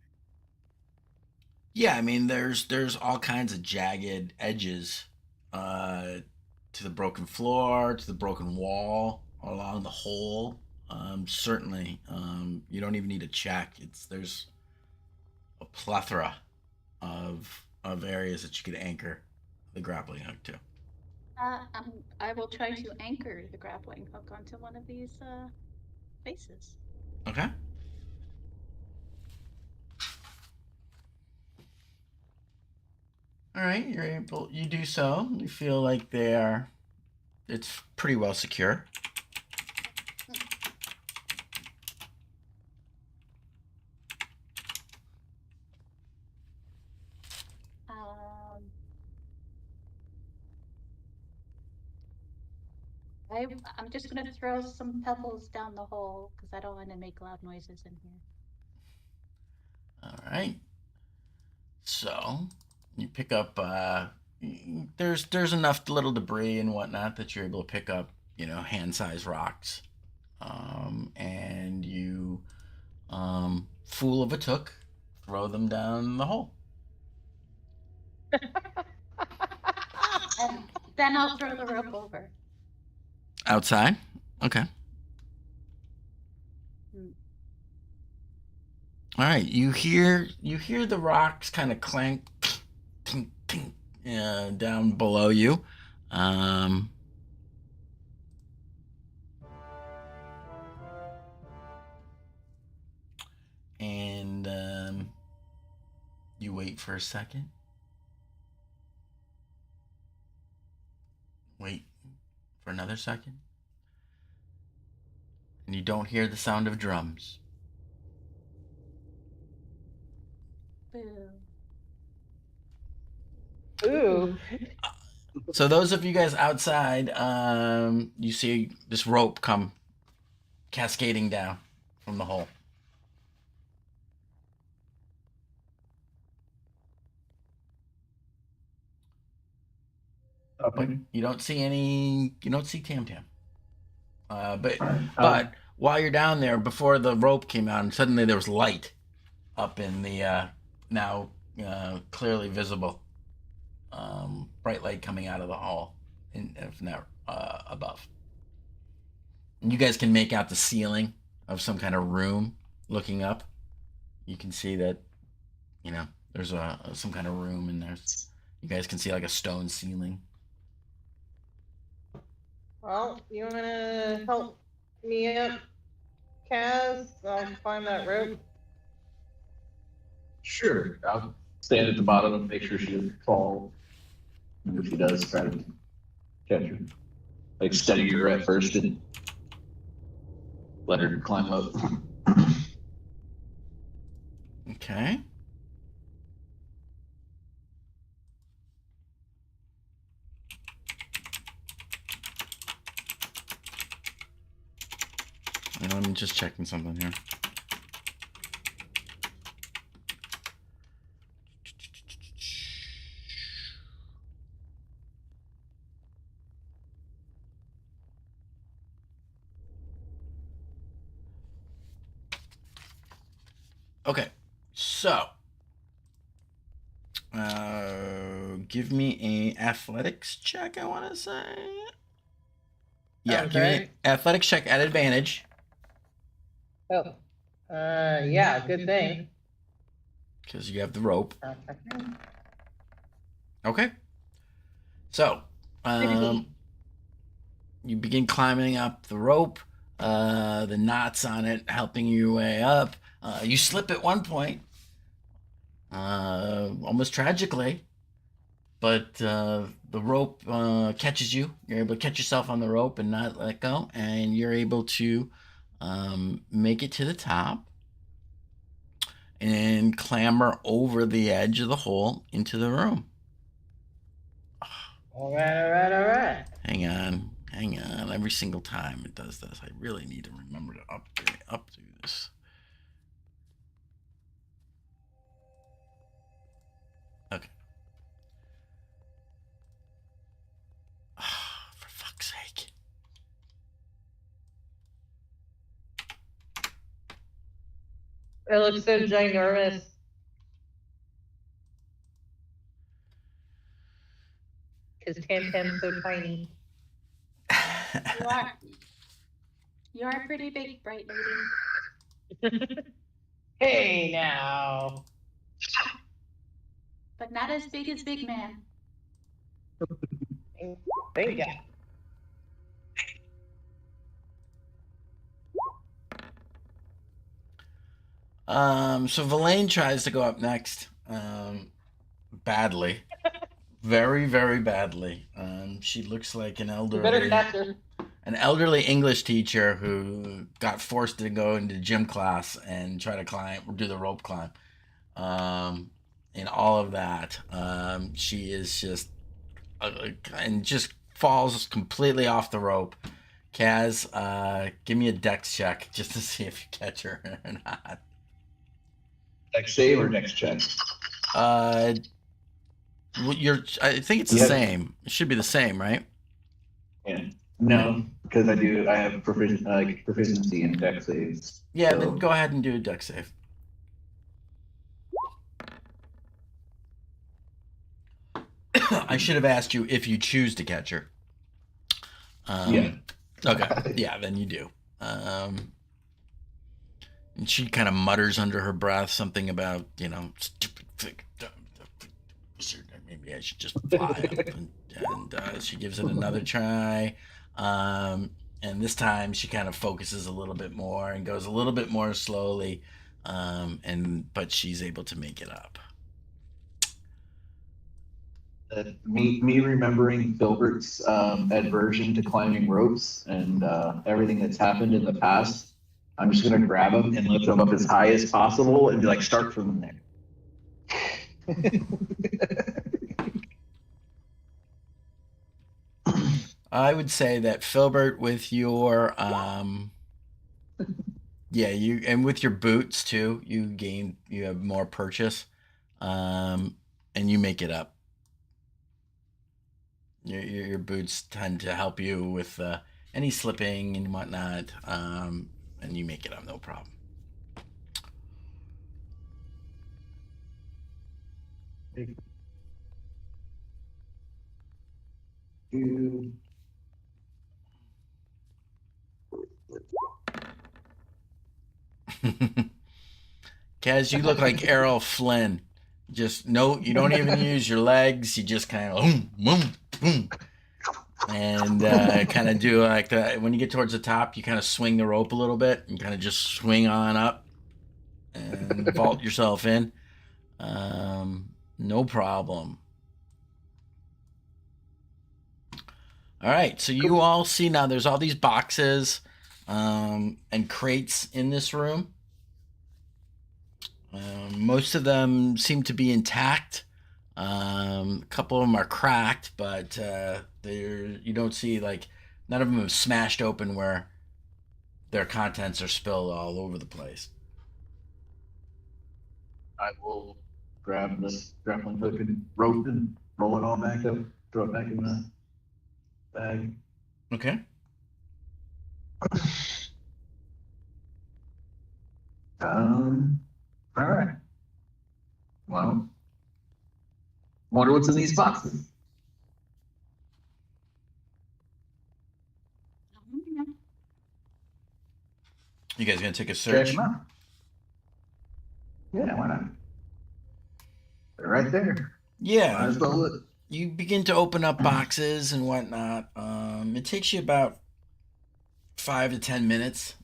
Yeah, I mean, there's all kinds of jagged edges to the broken floor, to the broken wall, along the hole. Certainly, you don't even need to check. There's a plethora of areas that you could anchor the grappling hook to. I will try to anchor the grappling hook onto one of these faces. Okay. All right, you do so. You feel like it's pretty well secure. I'm just gonna throw some pebbles down the hole because I don't want to make loud noises in here. All right. So you pick up. There's enough little debris and whatnot that you're able to pick up. Hand-sized rocks, and you, fool of a took, throw them down the hole. And then I'll throw the rope over. Outside? Okay. All right. You hear the rocks kind of clank, tink, tink, down below you. And you wait for a second. Wait for another second. And you don't hear the sound of drums. Boo. Ooh. So those of you guys outside, you see this rope come cascading down from the hole. But you don't see Tam Tam. But while you're down there, before the rope came out, and suddenly there was light up in the now clearly visible bright light coming out of the hall, if not above. And you guys can make out the ceiling of some kind of room. Looking up, you can see that there's some kind of room, and you guys can see like a stone ceiling. Well, you wanna help me up, Kaz? I'll find that rope. Sure. I'll stand at the bottom and make sure she doesn't fall. And if she does, try to catch her. Like steady her at first and let her climb up. Okay. And I'm just checking something here. Okay, so give me a athletics check, I want to say. Yeah, Sounds give me right. an athletics check at advantage. Oh. Yeah, good thing. Because you have the rope. Okay. So, you begin climbing up the rope. The knots on it helping your way up. You slip at one point, almost tragically, but the rope catches you. You're able to catch yourself on the rope and not let go, and you're able to make it to the top and clamber over the edge of the hole into the room. All right. Hang on. Every single time it does this, I really need to remember to updo this. Okay. For fuck's sake. It looks so ginormous. Because Tam's so tiny. You are pretty big, bright lady. Hey now. But not as big as Big Man. There you go. So Verlaine tries to go up next. Badly. Very, very badly. She looks like an You better elderly catch her. English teacher who got forced to go into gym class and try to do the rope climb. And all of that. She is just, and just falls completely off the rope. Kaz, give me a dex check just to see if you catch her or not. Dex save or dex check? I think it's the same. It should be the same, right? Yeah. No, because I have proficiency in dex saves. Yeah, so. then go ahead and do a dex save. I should have asked you if you choose to catch her. Yeah. Okay. Yeah, then you do. And she kind of mutters under her breath something about, stupid thing. Maybe I should just fly up. And she gives it another try. And this time she kind of focuses a little bit more and goes a little bit more slowly. But she's able to make it up. Me remembering Filbert's aversion to climbing ropes and everything that's happened in the past, I'm just gonna grab him and lift him up as high as possible and be like, start from there. I would say that Filbert, with your with your boots too, you have more purchase, and you make it up. Your boots tend to help you with any slipping and whatnot, and you make it up, no problem. Kaz, you look like Errol Flynn. You don't even use your legs. You just kind of boom, boom, and kind of do like that. When you get towards the top, you kind of swing the rope a little bit and kind of just swing on up and vault yourself in. No problem. All right, so you all see now there's all these boxes and crates in this room. Most of them seem to be intact. A couple of them are cracked, but you don't see, like, none of them have smashed open where their contents are spilled all over the place. I will grab this grappling hook and rope and roll it all back up, throw it back in the bag. Okay. All right. Well, wonder what's in these boxes. You guys gonna take a Check search? them out. Yeah, why not? They're right there. Yeah. Might as well look. You begin to open up boxes and whatnot. It takes you about 5 to 10 minutes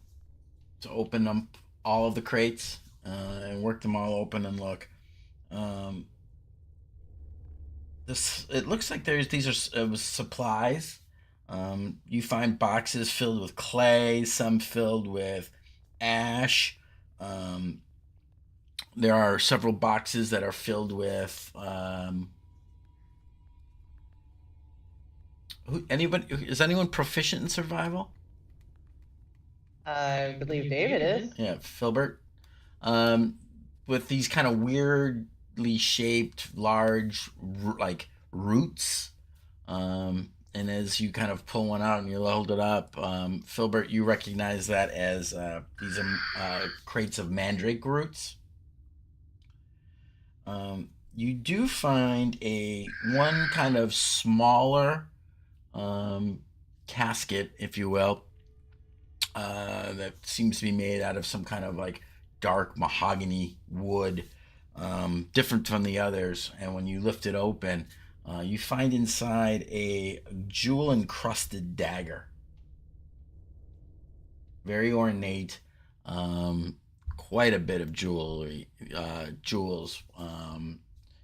to open up all of the crates and work them all open and look. This it looks like these are supplies. You find boxes filled with clay, some filled with ash. Um, there are several boxes that are filled with is anyone proficient in survival? I believe David is. Yeah, Filbert. With these kind of weirdly shaped, large, like roots. And as you kind of pull one out and you hold it up, Filbert, you recognize that as these crates of mandrake roots. You do find one kind of smaller casket, if you will, that seems to be made out of some kind of like dark mahogany wood, different from the others. And when you lift it open, you find inside a jewel encrusted dagger. Very ornate, quite a bit of jewelry, jewels.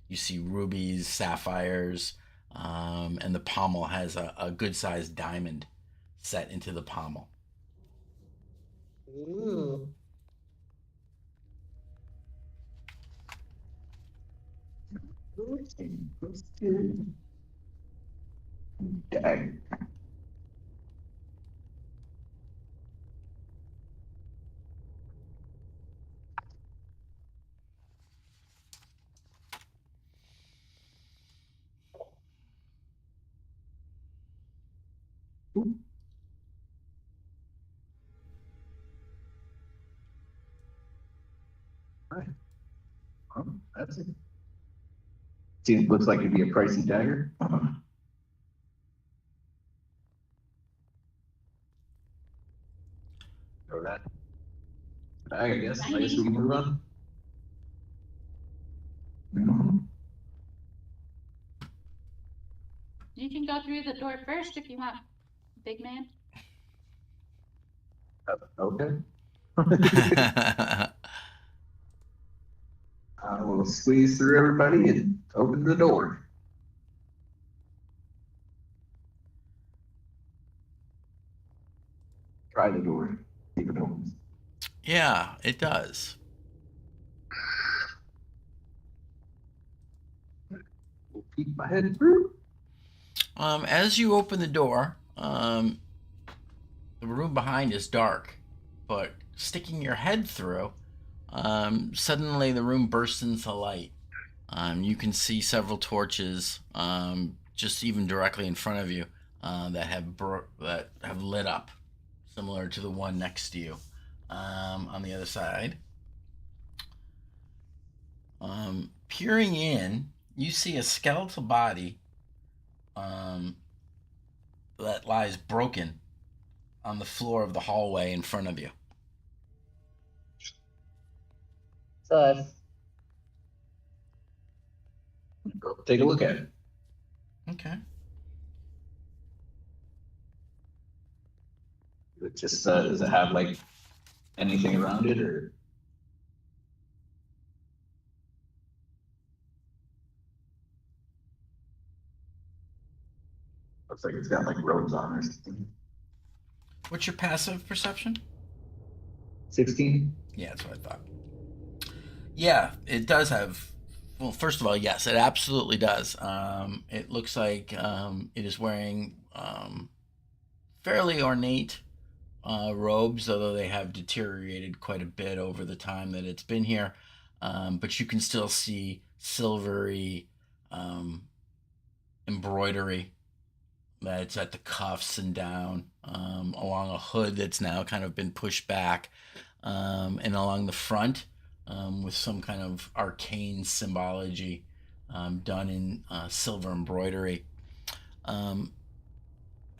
You see rubies, sapphires, and the pommel has a good sized diamond set into the pommel. Ooh. Dang. Right. That's it. Seems looks like it'd be a pricey dagger. Throw that. I guess we can move on. You can go through the door first if you want, big man. Okay. I will squeeze through everybody and open the door. Try the door. See if it opens. Yeah, it does. We'll peek my head through. As you open the door, the room behind is dark, but sticking your head through, suddenly the room bursts into light. You can see several torches, just even directly in front of you, that have lit up, similar to the one next to you. On the other side, peering in, you see a skeletal body that lies broken on the floor of the hallway in front of you. Sus. Go take a look at it. Okay. It just does it have like anything around it or? Looks like it's got like robes on or something. What's your passive perception? 16. Yeah, that's what I thought. Yeah, it does have. Well, first of all, yes, it absolutely does. It looks like it is wearing fairly ornate robes, although they have deteriorated quite a bit over the time that it's been here. But you can still see silvery embroidery that's at the cuffs and down, along a hood that's now kind of been pushed back, and along the front, with some kind of arcane symbology done in silver embroidery.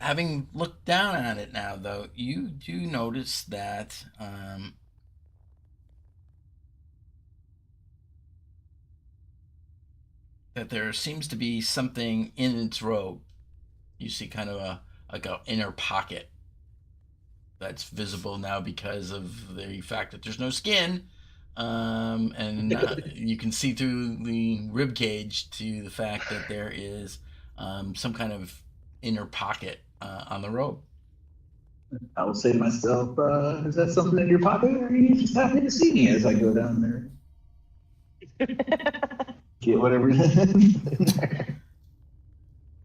having looked down on it now, though, you do notice that that there seems to be something in its robe. You see kind of a inner pocket that's visible now because of the fact that there's no skin, and you can see through the rib cage to the fact that there is some kind of inner pocket on the robe. I will say to myself, is that something in your pocket, or are you just happy to see me as I go down there? Get whatever.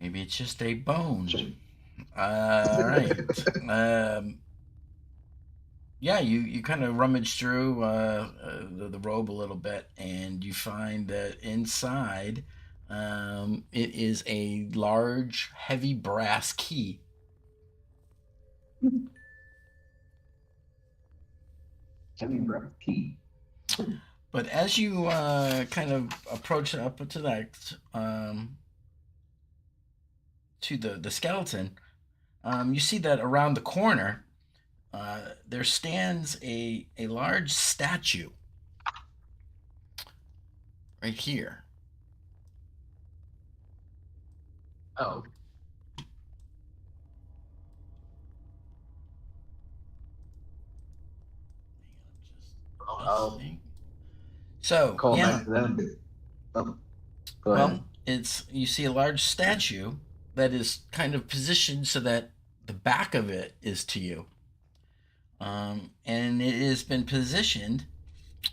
Maybe it's just a bone. All right. Yeah, you kind of rummage through the robe a little bit, and you find that inside it is a large, heavy brass key. Heavy breath key. But as you kind of approach up to that to the skeleton, you see that around the corner there stands a large statue right here. Oh. I'll So call yeah, back to them. Oh, go well, ahead. you see a large statue that is kind of positioned so that the back of it is to you, and it has been positioned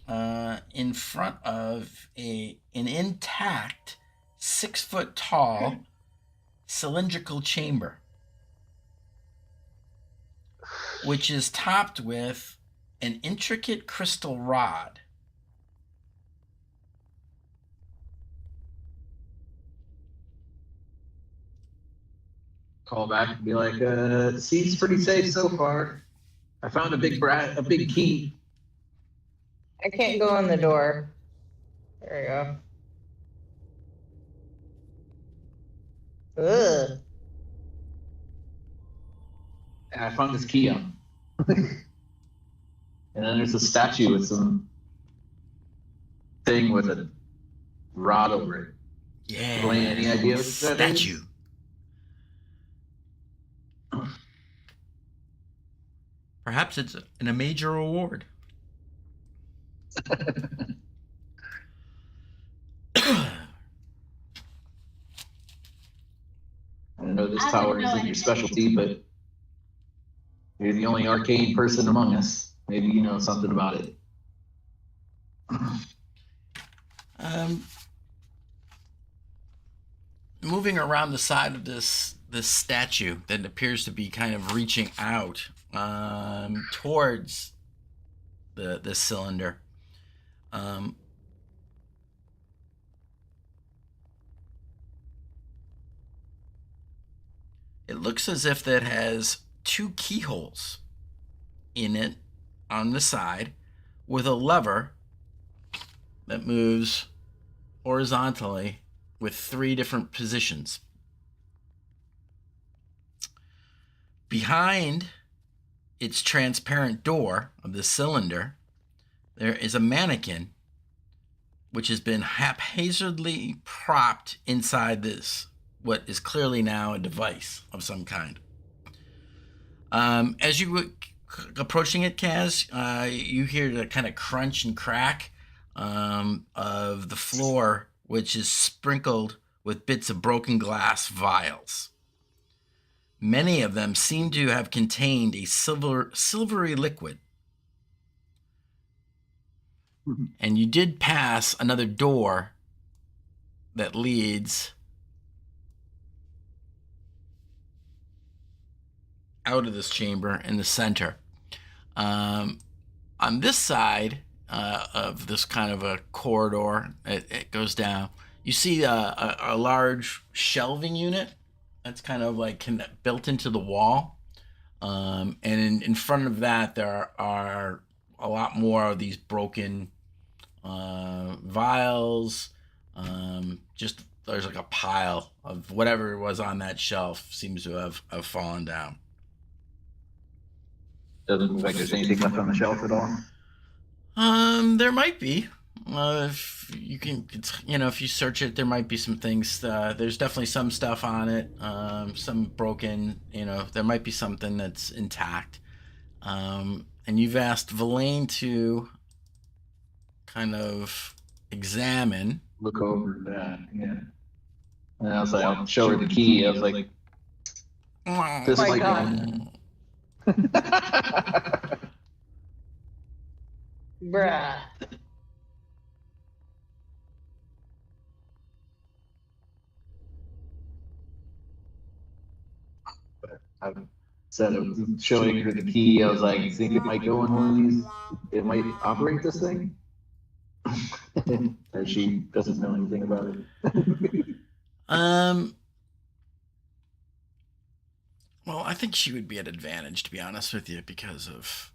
in front of an intact 6-foot tall cylindrical chamber, which is topped with an intricate crystal rod. Call back and be like, seems pretty safe so far. I found a big key. I can't go in the door. There we go. Ugh. And I found this key on. And then there's a statue with some thing with a rod over it. Yeah. Any idea what that statue. is? Perhaps it's a major award. I don't know this I tower wouldn't know isn't your anything. specialty, but you're the only arcane person among us. Maybe you know something about it. Moving around the side of this statue that appears to be kind of reaching out towards the cylinder. It looks as if that has 2 keyholes in it on the side with a lever that moves horizontally with 3 different positions. Behind its transparent door of the cylinder, there is a mannequin which has been haphazardly propped inside this, what is clearly now a device of some kind. As you were approaching it, Kaz, you hear the kind of crunch and crack of the floor, which is sprinkled with bits of broken glass vials. Many of them seem to have contained a silvery liquid. And you did pass another door that leads out of this chamber in the center. On this side of this kind of a corridor, it goes down. You see a large shelving unit that's kind of like built into the wall. And in front of that, there are a lot more of these broken vials, just there's like a pile of whatever was on that shelf seems to have fallen down. Doesn't look like there's anything left on the shelf at all. There might be. If you can, if you search it, there might be some things. There's definitely some stuff on it. Some broken. There might be something that's intact. And you've asked Verlaine to kind of examine. Look over that, yeah. And I was like, I'll show her the key. I was like, this my might God. Bruh. I said of showing her the key. I was like, you think it might go in one of these? It might operate this thing? And she doesn't know anything about it. Well, I think she would be at advantage, to be honest with you, because of.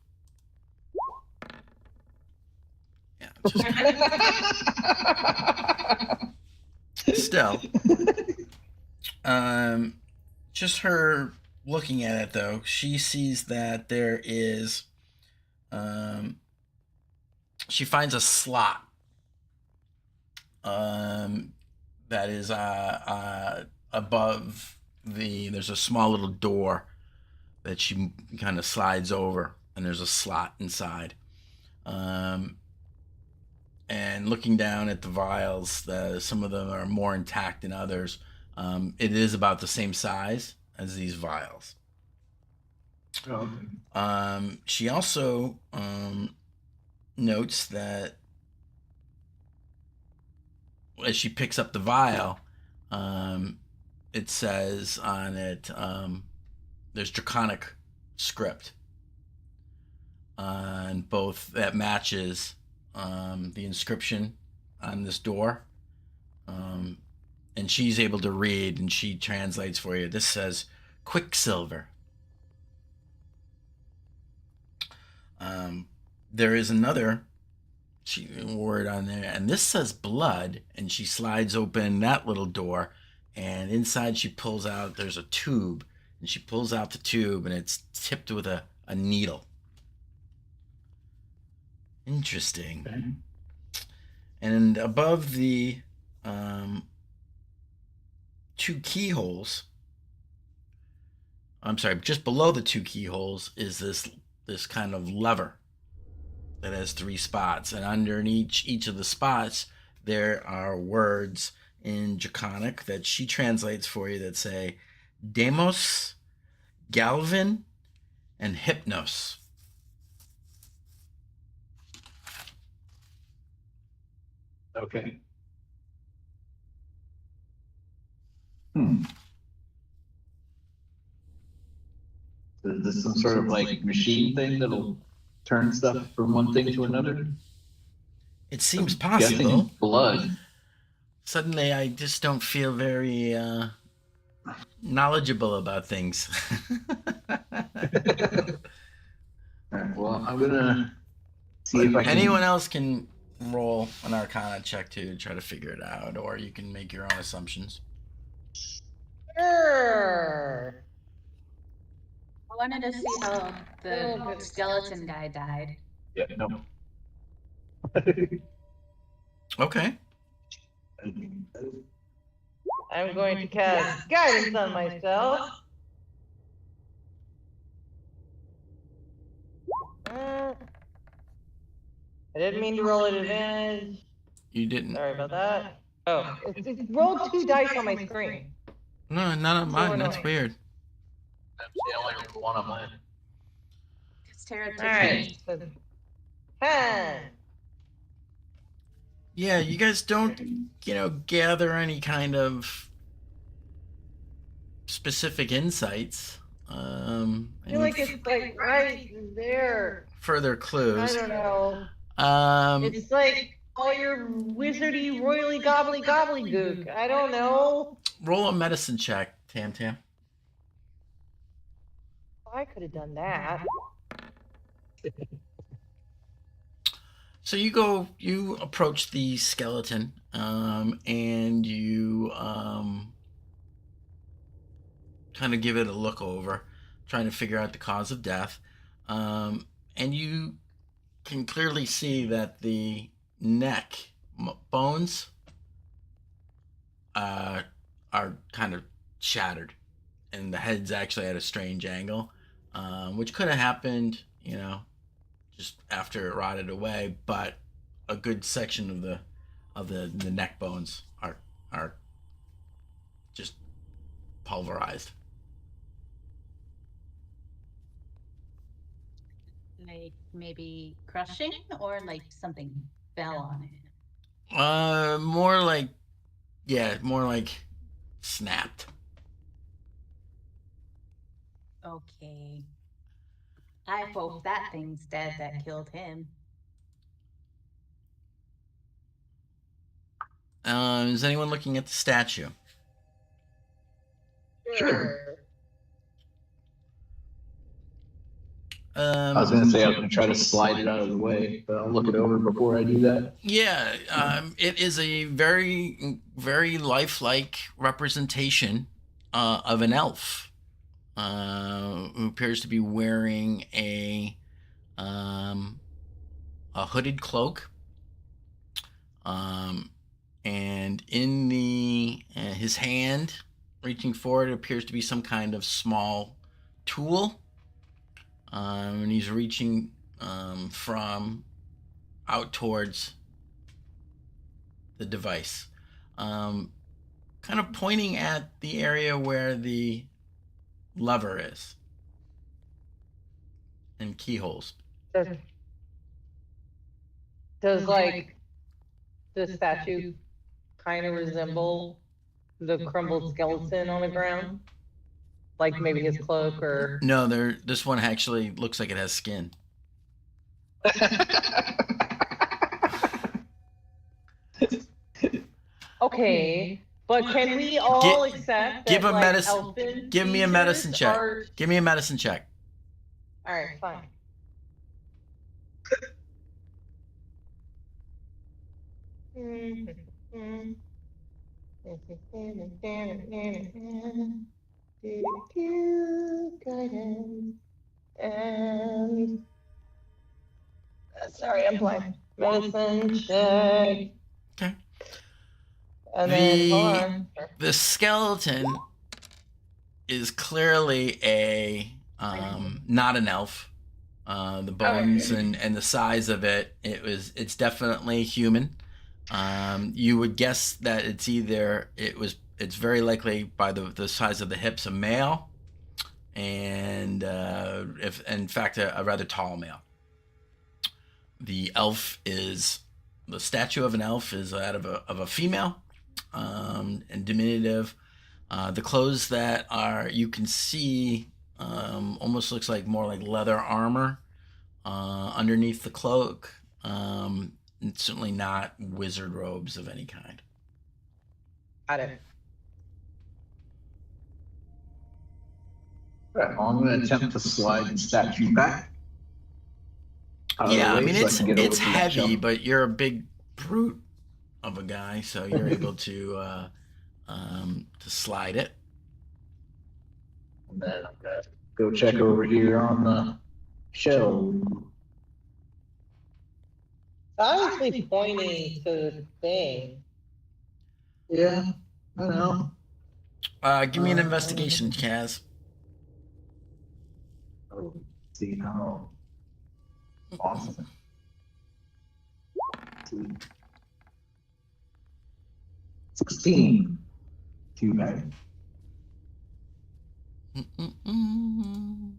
Yeah, just still. Just her looking at it, though, she sees that there is. She finds a slot. That is above there's a small little door that she kind of slides over, and there's a slot inside. And looking down at the vials, some of them are more intact than others. It is about the same size as these vials. Oh, okay. She also notes that as she picks up the vial, it says on it, there's Draconic script on both that matches the inscription on this door. And she's able to read, and she translates for you. This says Quicksilver. There is another word on there, and this says blood, and she slides open that little door, and inside she pulls out, there's a tube, and she pulls out the tube, and it's tipped with a needle. Interesting. Okay. And above the two keyholes, just below the two keyholes is this kind of lever that has 3 spots, and underneath each of the spots there are words in Draconic that she translates for you that say Demos, Galvin, and Hypnos. Okay. Is this some sort of like machine thing that'll turn stuff from one thing to another? It seems Guessing possible. blood. Suddenly I just don't feel very knowledgeable about things. Alright, well, I'm gonna see if I can. Anyone else can roll an Arcana check to try to figure it out, or you can make your own assumptions. Sure. I wanted to see how the skeleton guy died. Yeah, no. Okay. I'm going to cast guidance on myself. I didn't mean to roll at advantage. You didn't. Sorry about that. Oh, it's rolled 2 dice on my screen. No, not on mine. So That's annoying. weird. That's the only one on mine. It's terrible. Alright. So 10. Yeah, you guys don't, gather any kind of specific insights. I feel like it's like right there. Further I clues. don't know. It's like all your wizardy, royally gobbly gobbledygook. I don't know. Roll a medicine check, Tam Tam. I could have done that. So you approach the skeleton, and you kind of give it a look over, trying to figure out the cause of death. And you can clearly see that the neck bones are kind of shattered, and the head's actually at a strange angle, which could have happened, just after it rotted away. But a good section of the neck bones are just pulverized. Like maybe crushing or like something fell on it. More like snapped. Okay. I hope that thing's dead that killed him. Is anyone looking at the statue? Sure. Um, I was gonna say I was gonna try to slide it out of the way, but I'll look it over before I do that. Yeah, it is a very, very lifelike representation of an elf who appears to be wearing a hooded cloak, and in his hand, reaching forward, appears to be some kind of small tool, and he's reaching from out towards the device, kind of pointing at the area where the lever is and keyholes. Does like the statue kind of resemble the crumbled skeleton on the ground? Like maybe his cloak or. No, this one actually looks like it has skin. Okay, but can we all accept give that a like medicine- elfin Give me a medicine features check. are- Give me a medicine check. All right, fine. Guidance. And sorry, I'm blind. Medicine check. Okay. And then hold on. The skeleton is clearly not an elf. The bones and the size of it's definitely human. You would guess that it's very likely by the size of the hips a male, and if in fact a rather tall male. The statue of an elf is that of a female, and diminutive. The clothes that you can see almost looks like more like leather armor underneath the cloak. It's certainly not wizard robes of any kind. Got it. Right, well, I'm gonna attempt to slide the statue back. Yeah, I mean so can get over it's to that heavy, jump. but you're a big brute of a guy, so you're able to slide it. And then I'm gonna go check over here on the shelf. Obviously pointing to the thing. Yeah, I know. Give me an investigation, Kaz. Oh, see how awesome. 16. Too bad. Mm-mm-mm.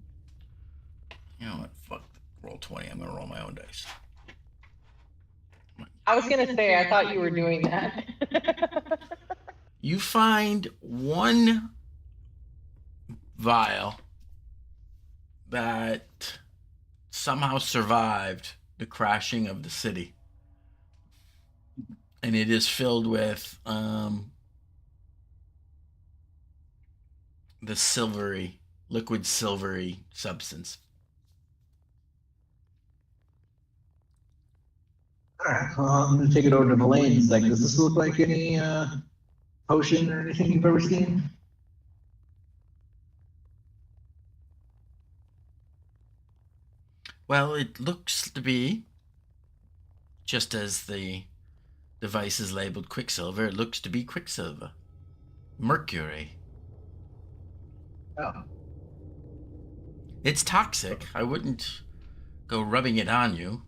You know what? Fuck. Roll 20. I'm gonna roll my own dice. I was gonna say, I thought you were doing that. You find one vial that somehow survived the crashing of the city, and it is filled with the liquid silvery substance. Alright, well, I'm gonna take it over to Villain. It's like, does this look like any potion or anything you've ever seen? Well, it looks to be, just as the device is labeled Quicksilver, it looks to be Quicksilver. Mercury. Oh, It's toxic. I wouldn't go rubbing it on you.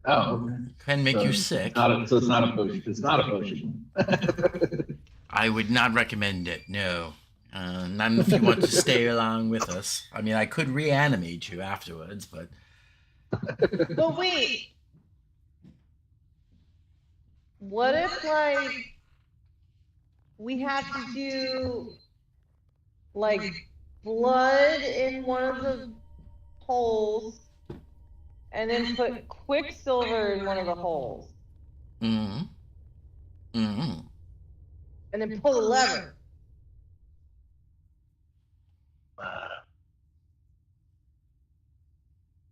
oh, Can make so you it's sick. so it's not a potion. It's not a potion. I would not recommend it, no. Not if you want to stay along with us. I mean, I could reanimate you afterwards, but But wait. What if, like, we have to do, like, blood in one of the holes and then put Quicksilver in one of the holes mm-hmm. Mm-hmm. and then pull the lever?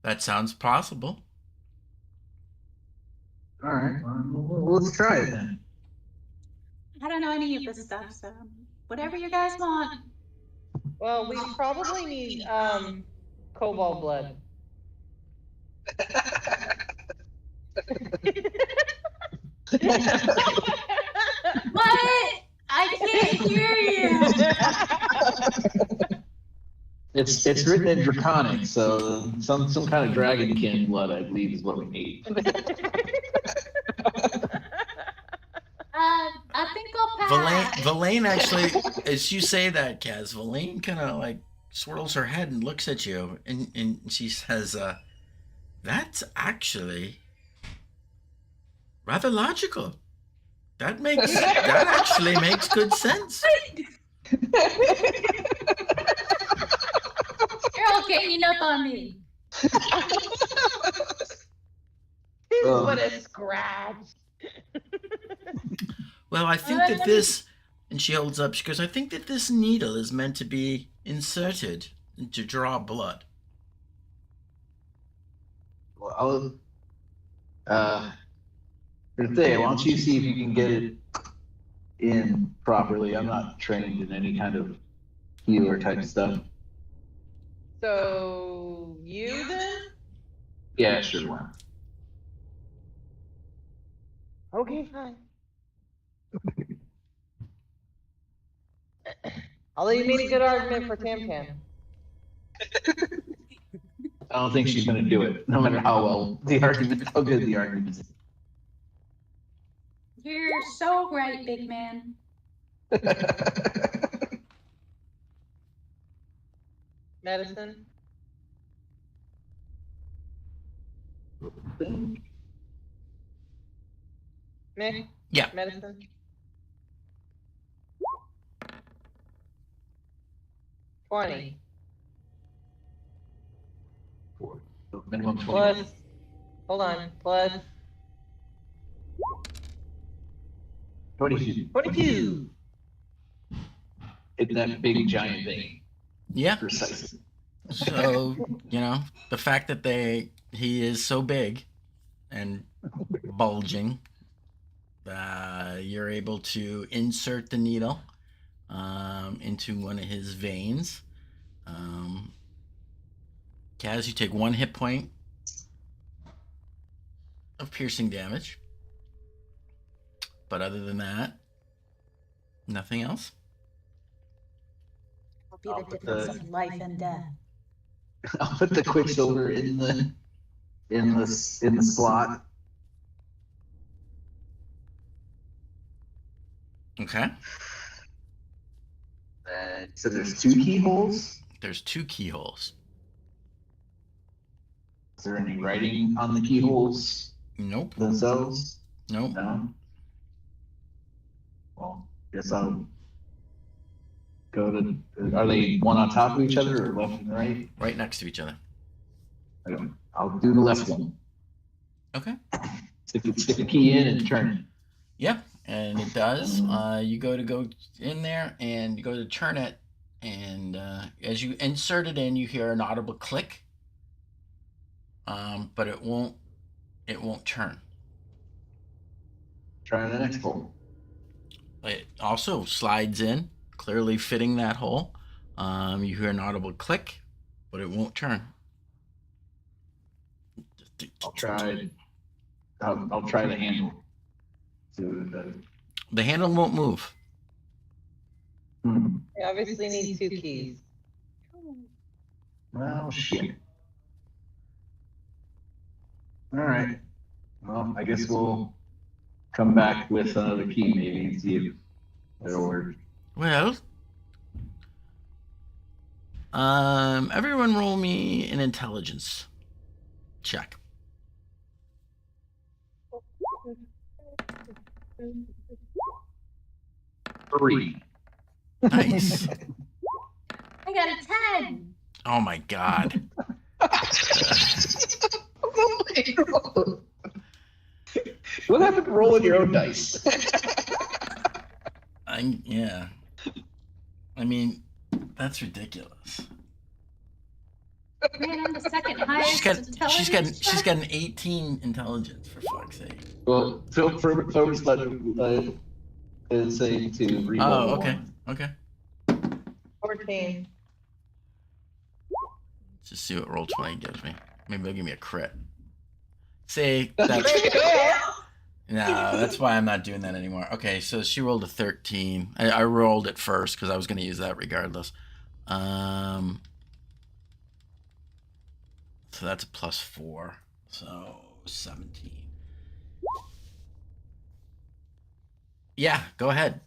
That sounds possible. All right, well, let's try it then. I don't know any of this stuff, so whatever you guys want. Well, we probably need cobalt blood. What? I can't hear you. It's written in Draconic, so some kind of dragonkin blood, I believe, is what we need. I think I'll pass. Villain actually, as you say that, Kaz, Villain kind of like swirls her head and looks at you, and she says, that's actually rather logical. That actually makes good sense. You're all ganging up on me. This is what a scratch. Well, I think that this, and she holds up, she goes, I think that this needle is meant to be inserted to draw blood. Well, here's the thing, why don't you see if you can get it in properly? I'm not trained in any kind of healer type stuff. So, you then? Yeah, sure. Why not? Okay, fine. Although you made a good argument for Tam Tam. I don't think she's gonna do it, no matter how good the argument is. You're so right, big man. Medicine? Nick? Yeah. Medicine? $20. Minimum 20. Plus, hold on, plus 22. 22. It's that big giant thing. Yeah. Precisely. So, the fact that he is so big and bulging, you're able to insert the needle into one of his veins. Kaz, you take 1 hit point of piercing damage. But other than that, nothing else. Will be the difference of life and death. I'll put the Quicksilver in the slot. Okay. So there's 2 keyholes. There's 2 keyholes. Is there any writing on the keyholes Nope. themselves? Nope. No. Well, guess I'll go to. Are they one on top of each other or left and right? Right next to each other. I'll do the left one. Okay. Stick the key in and turn it. Yep, and it does. You go in there and you go to turn it, and as you insert it in, you hear an audible click. But it won't turn. Try the next hole. It also slides in, clearly fitting that hole. You hear an audible click, but it won't turn. I'll try. I'll try the handle. The handle won't move. Hmm. You obviously need 2 keys. Well, shit. All right. Well, I guess we'll come back with another key maybe and see if it'll work. Well, everyone roll me an intelligence check. 3. Nice. I got a 10. Oh my god. What happened to rolling your own dice? Yeah. I mean, that's ridiculous. Man, I'm the second highest She's got an 18 intelligence, for fuck's sake. Well, Phil's saying to re-roll. Oh, okay. Okay. 14. Let's just see what roll 20 gives me. Maybe they'll give me a crit. See, That's no, that's why I'm not doing that anymore. Okay, so she rolled a 13. I rolled it first because I was going to use that regardless. So that's a +4. So 17. Yeah, go ahead.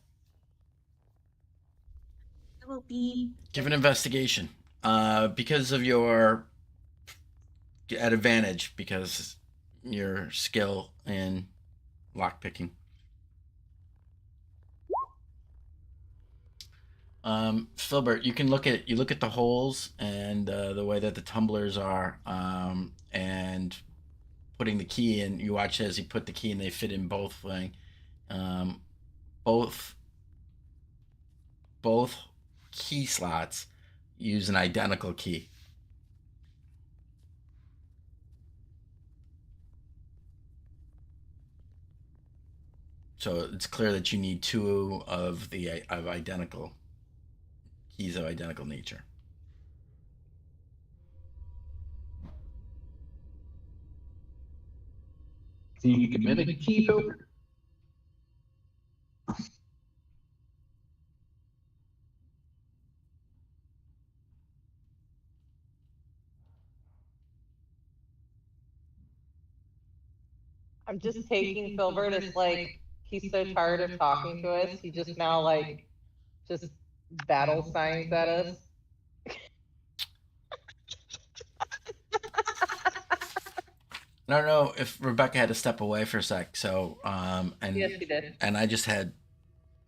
It will be. Give an investigation. Because of your at advantage because your skill in lockpicking. Filbert, you can look at the holes and the way that the tumblers are, and putting the key in. You watch as he put the key in; they fit in both thing, both key slots use an identical key. So it's clear that you need 2 of identical keys of identical nature. So you can mimic a key filter. I'm just taking Filbert as like, he's so tired of talking to us, he just now like, just battle signs at us. I don't know if Rebecca had to step away for a sec. So, and Yes, he did. And I just had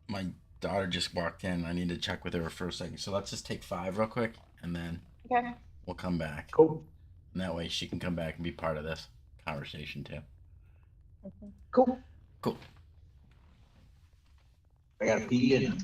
my daughter just walked in. I need to check with her for a second. So let's just take 5 real quick, and then Okay. we'll come back. Cool. And that way she can come back and be part of this conversation too. Cool. Cool. I got to pee in.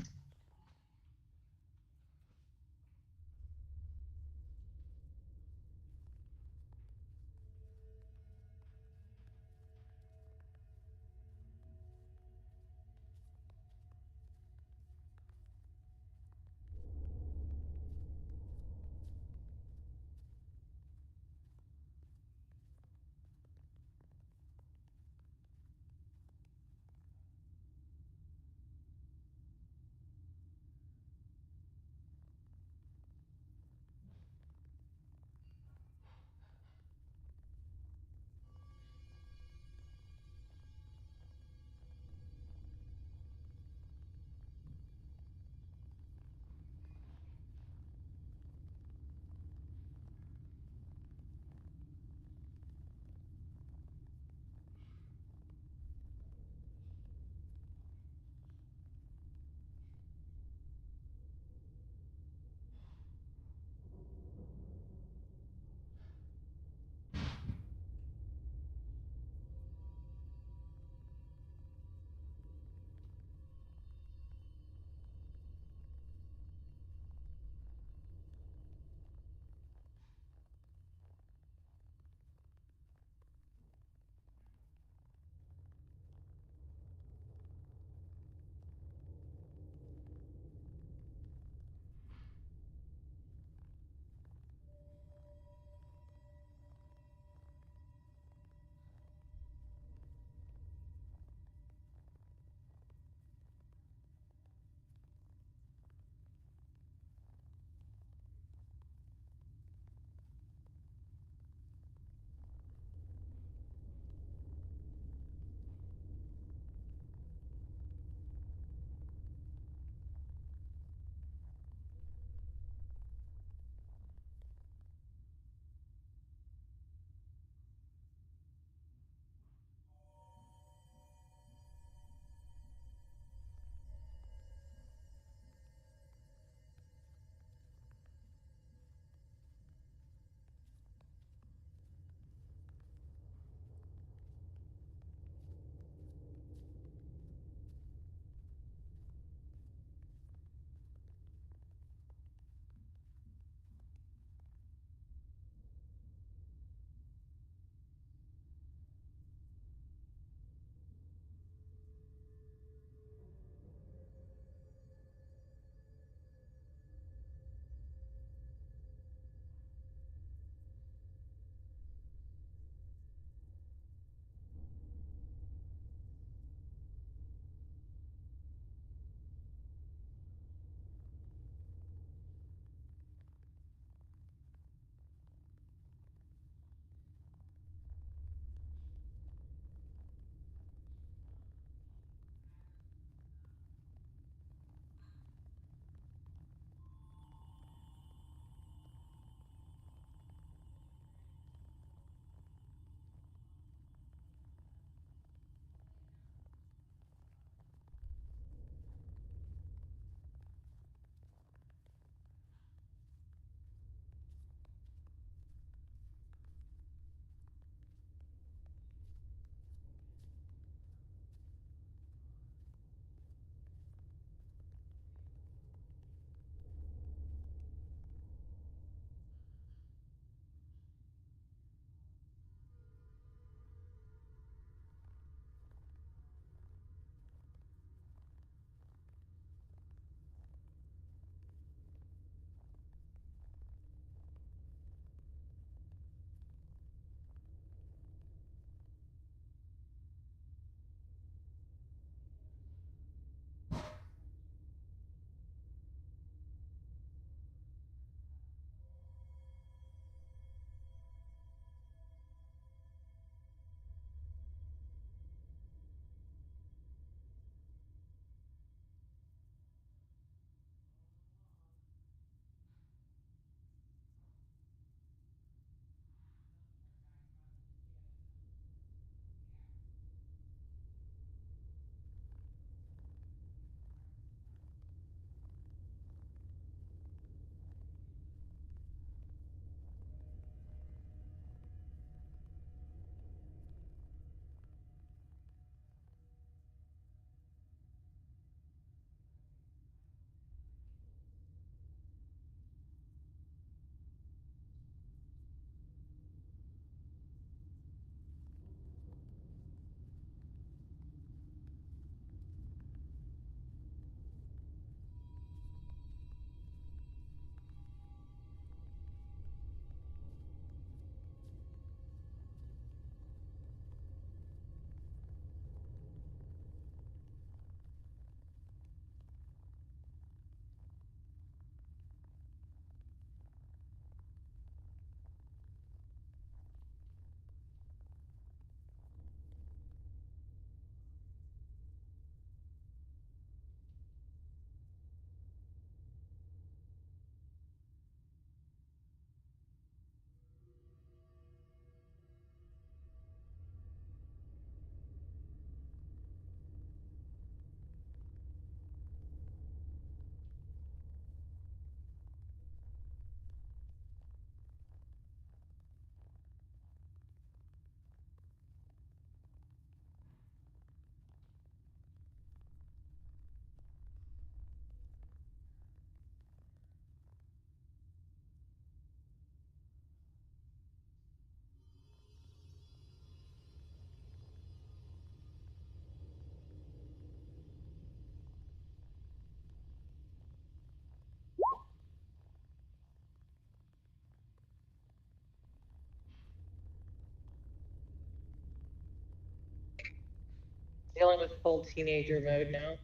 on with full teenager mode now.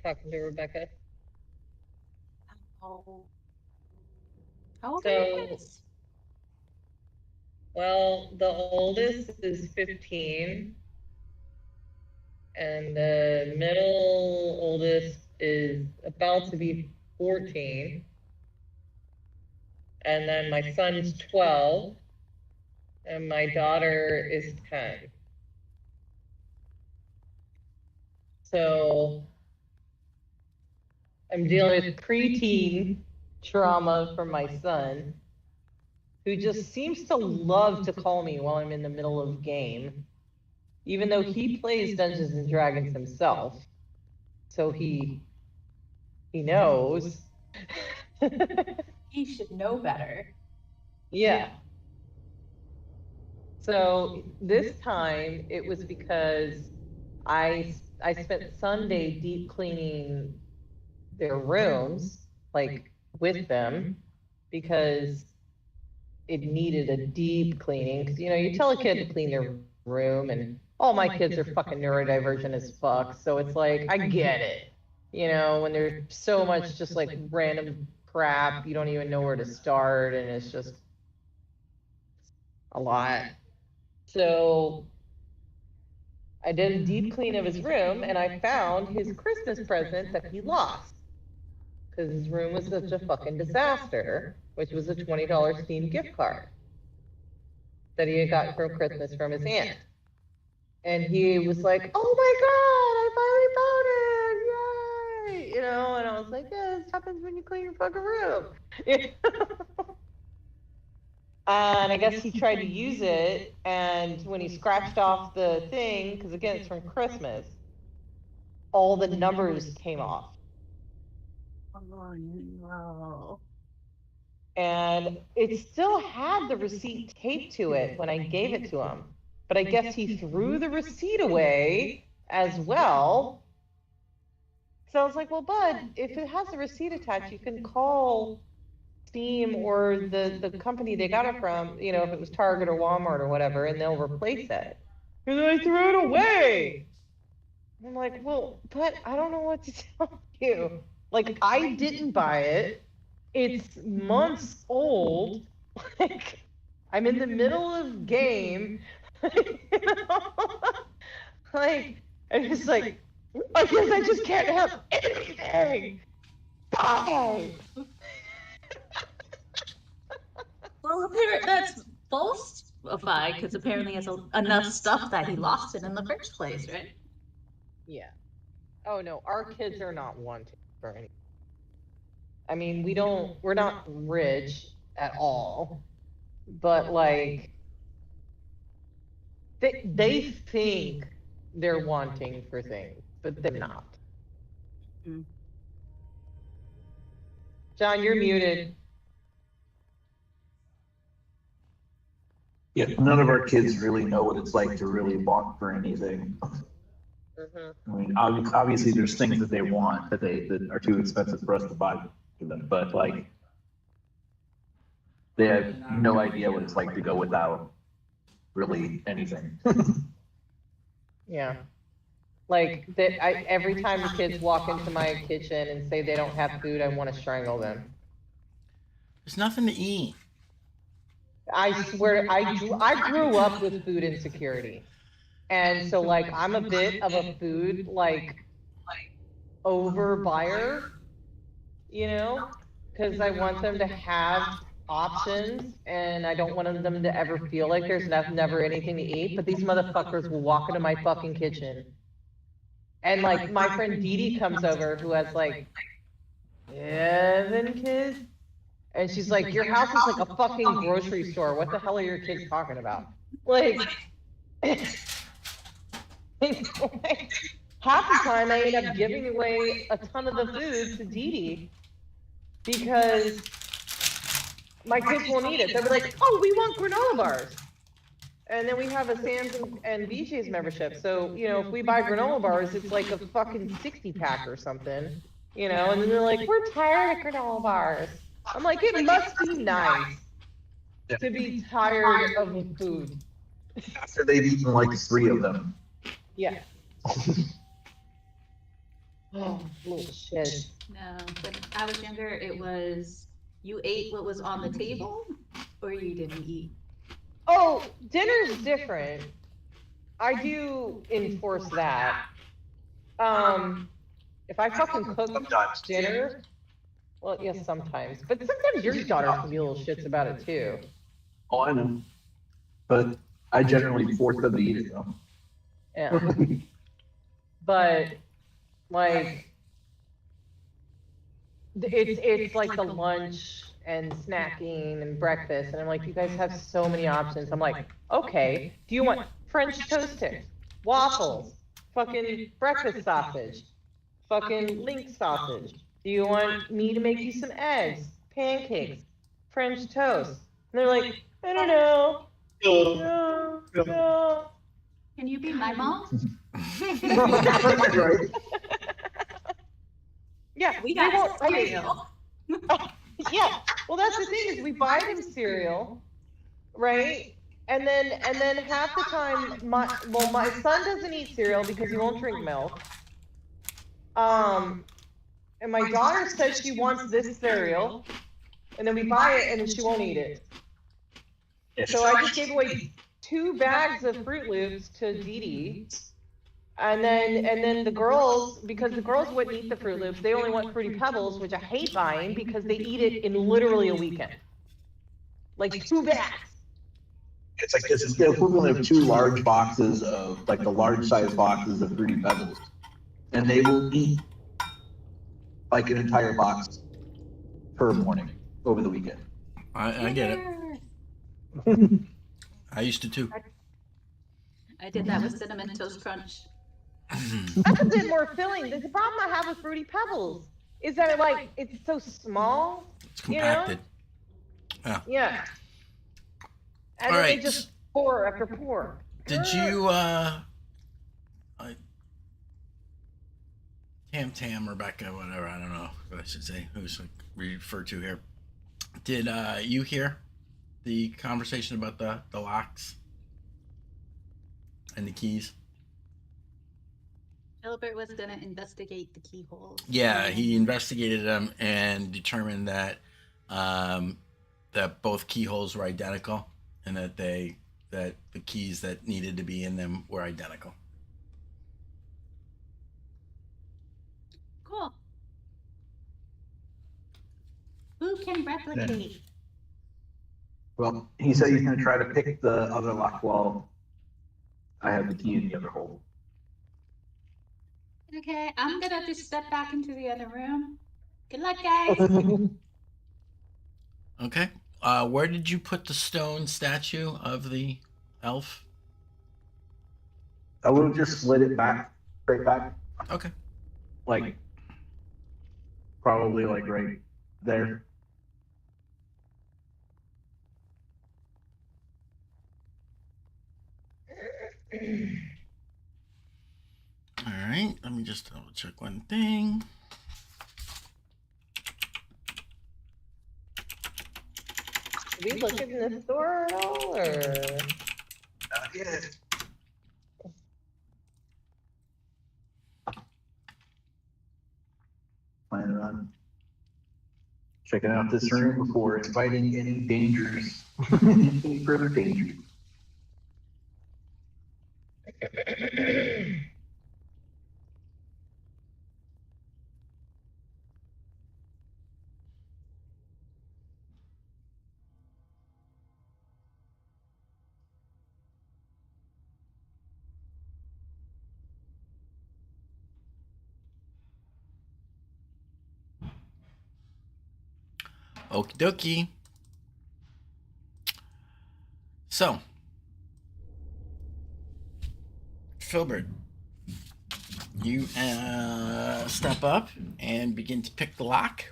Talking to Rebecca. Oh. How old are you So, guys? well, the oldest is 15, and the middle oldest is about to be 14, and then my son's 12, and my daughter is 10. So I'm dealing with preteen trauma from my son, who just seems to love to call me while I'm in the middle of game, even though he plays Dungeons and Dragons himself. So he knows. He should know better. Yeah. So this time it was because I spent Sunday deep cleaning their rooms, like with them, because it needed a deep cleaning. Because you tell a kid to clean their room, and all my kids are fucking neurodivergent as fuck. So it's like, I get it. When there's so much just like random crap, you don't even know where to start, and it's just a lot. So I did a deep clean of his room, and I found his Christmas present that he lost. Because his room was such a fucking disaster, which was a $20 Steam gift card that he had gotten for Christmas from his aunt. And he was like, "Oh my God, I finally found it, yay!" And I was like, "Yeah, this happens when you clean your fucking room." And I guess he tried to use it, and when he scratched off the thing, because again, it's from Christmas, all the numbers came off. Oh no. And it still had the receipt taped to it when I gave it to him. But I guess he threw the receipt away as well. So I was like, "Well, bud, if it has a receipt attached, you can call Steam or the company they got it from, if it was Target or Walmart or whatever, and they'll replace it." And then I threw it away. I'm like, "Well, but I don't know what to tell you. Like, I didn't buy it. It's months old. Like, I'm in the middle of game." Like, and it's like, "I guess I just can't have anything. Bye." Well, apparently that's falsified because apparently it's enough stuff that he lost it in the first place, right? Yeah. Oh no, our kids are not wanting for anything. I mean, we're not rich at all, but like, they think they're wanting for things, but they're not. Mm. John, you're muted. Yeah, none of our kids really know what it's like to really want for anything. I mean, obviously, there's things that they want that are too expensive for us to buy for them, but like, they have no idea what it's like to go without really anything. Yeah. Like that, every time the kids walk into my kitchen and say they don't have food, I want to strangle them. There's nothing to eat. I swear, I grew up with food insecurity. And so like, I'm a bit of a food, like, over buyer, because I want them to have options, and I don't want them to ever feel like there's never anything to eat. But these motherfuckers will walk into my fucking kitchen. And like, my friend Dee Dee comes over, who has like 7 kids. And she's like, "Your house is like a fucking grocery store. What the hell are your kids talking about?" Like, half the time I end up giving away a ton of the food to Dee Dee because my kids won't eat it. They'll be like, "Oh, we want granola bars." And then we have a Sam's and BJ's membership. So, if we buy granola bars, it's like a fucking 60-pack or something, and then they're like, "We're tired of granola bars." I'm like, it must be nice to be tired of food. After they've eaten like 3 of them. Yeah. Oh, little shit. No, when I was younger, it was you ate what was on the table, or you didn't eat. Oh, dinner's different. I do enforce that. If I fucking cook Sometimes. dinner, well, yes, sometimes. But sometimes your daughters can be little shits about it too. Oh, I know. But I generally force them to eat it, though. Yeah. But like, it's like the lunch and snacking and breakfast, and I'm like, you guys have so many options. I'm like, okay, do you want French toast sticks, waffles, fucking breakfast sausage, fucking link sausage? Do you want me to make you some eggs, pancakes, French toast? And they're like, I don't know. No. Can you be my mom? Right? Yeah, We they got won't. I mean, cereal. yeah. Well, that's the thing is we buy them cereal, right? And then half the time my son doesn't eat cereal because he won't drink milk. And my daughter says she wants this cereal, and then we buy it and then she won't eat it. So I just gave away 2 bags of Fruit Loops to Dee Dee. And then the girls, because the girls wouldn't eat the Fruit Loops, they only want Fruity Pebbles, which I hate buying because they eat it in literally a weekend. Like 2 bags. It's like this is the equivalent of 2 large boxes of like the large size boxes of Fruity Pebbles, and they will eat like an entire box per morning over the weekend. I get it. Yeah. I used to too. I did that with Cinnamon Toast Crunch. That's a bit more filling. The problem I have with Fruity Pebbles is that it's so small. It's compacted. Yeah. And All then they right. just pour after pour. Did you Tam, Rebecca, whatever, I don't know what I should say, who's like referred to here. Did you hear the conversation about the locks and the keys? Gilbert was gonna investigate the keyholes. Yeah, he investigated them and determined that that both keyholes were identical, and that the keys that needed to be in them were identical. Cool. Who can replicate? Well, he said he's going to try to pick the other lock while I have the key in the other hole. Okay, I'm gonna just step back into the other room. Good luck, guys. Okay. Where did you put the stone statue of the elf? I will just slid it back, straight back, Okay. like probably like right there. All right. Let me just double check one thing. Did we look in this door at all, or? Yeah. Planning on checking out this room before inviting any dangers, any further dangers. Okie dokie. So, Filbert, you step up and begin to pick the lock.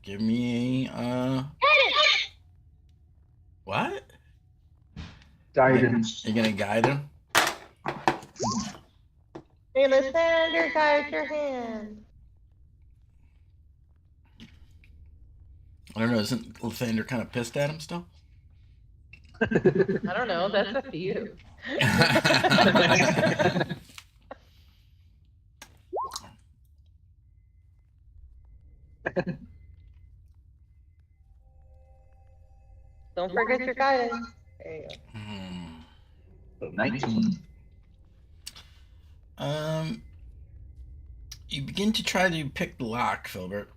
Give me a what? Guidance. You're gonna guide him? Hey, Lysander, guide your hand. I don't know. Isn't Lathander kind of pissed at him still? I don't know. That's up to you. Don't forget your guidance. There you go. 19. You begin to try to pick the lock, Filbert,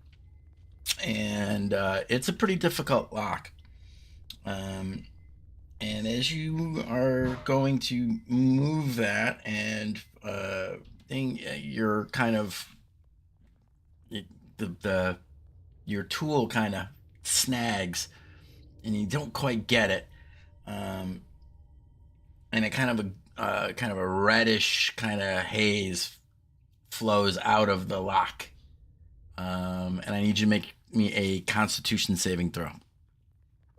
and it's a pretty difficult lock. And as you are going to move that, and you're kind of your tool kind of snags, and you don't quite get it, and it kind of a reddish kind of haze flows out of the lock, and I need you to make me a Constitution saving throw.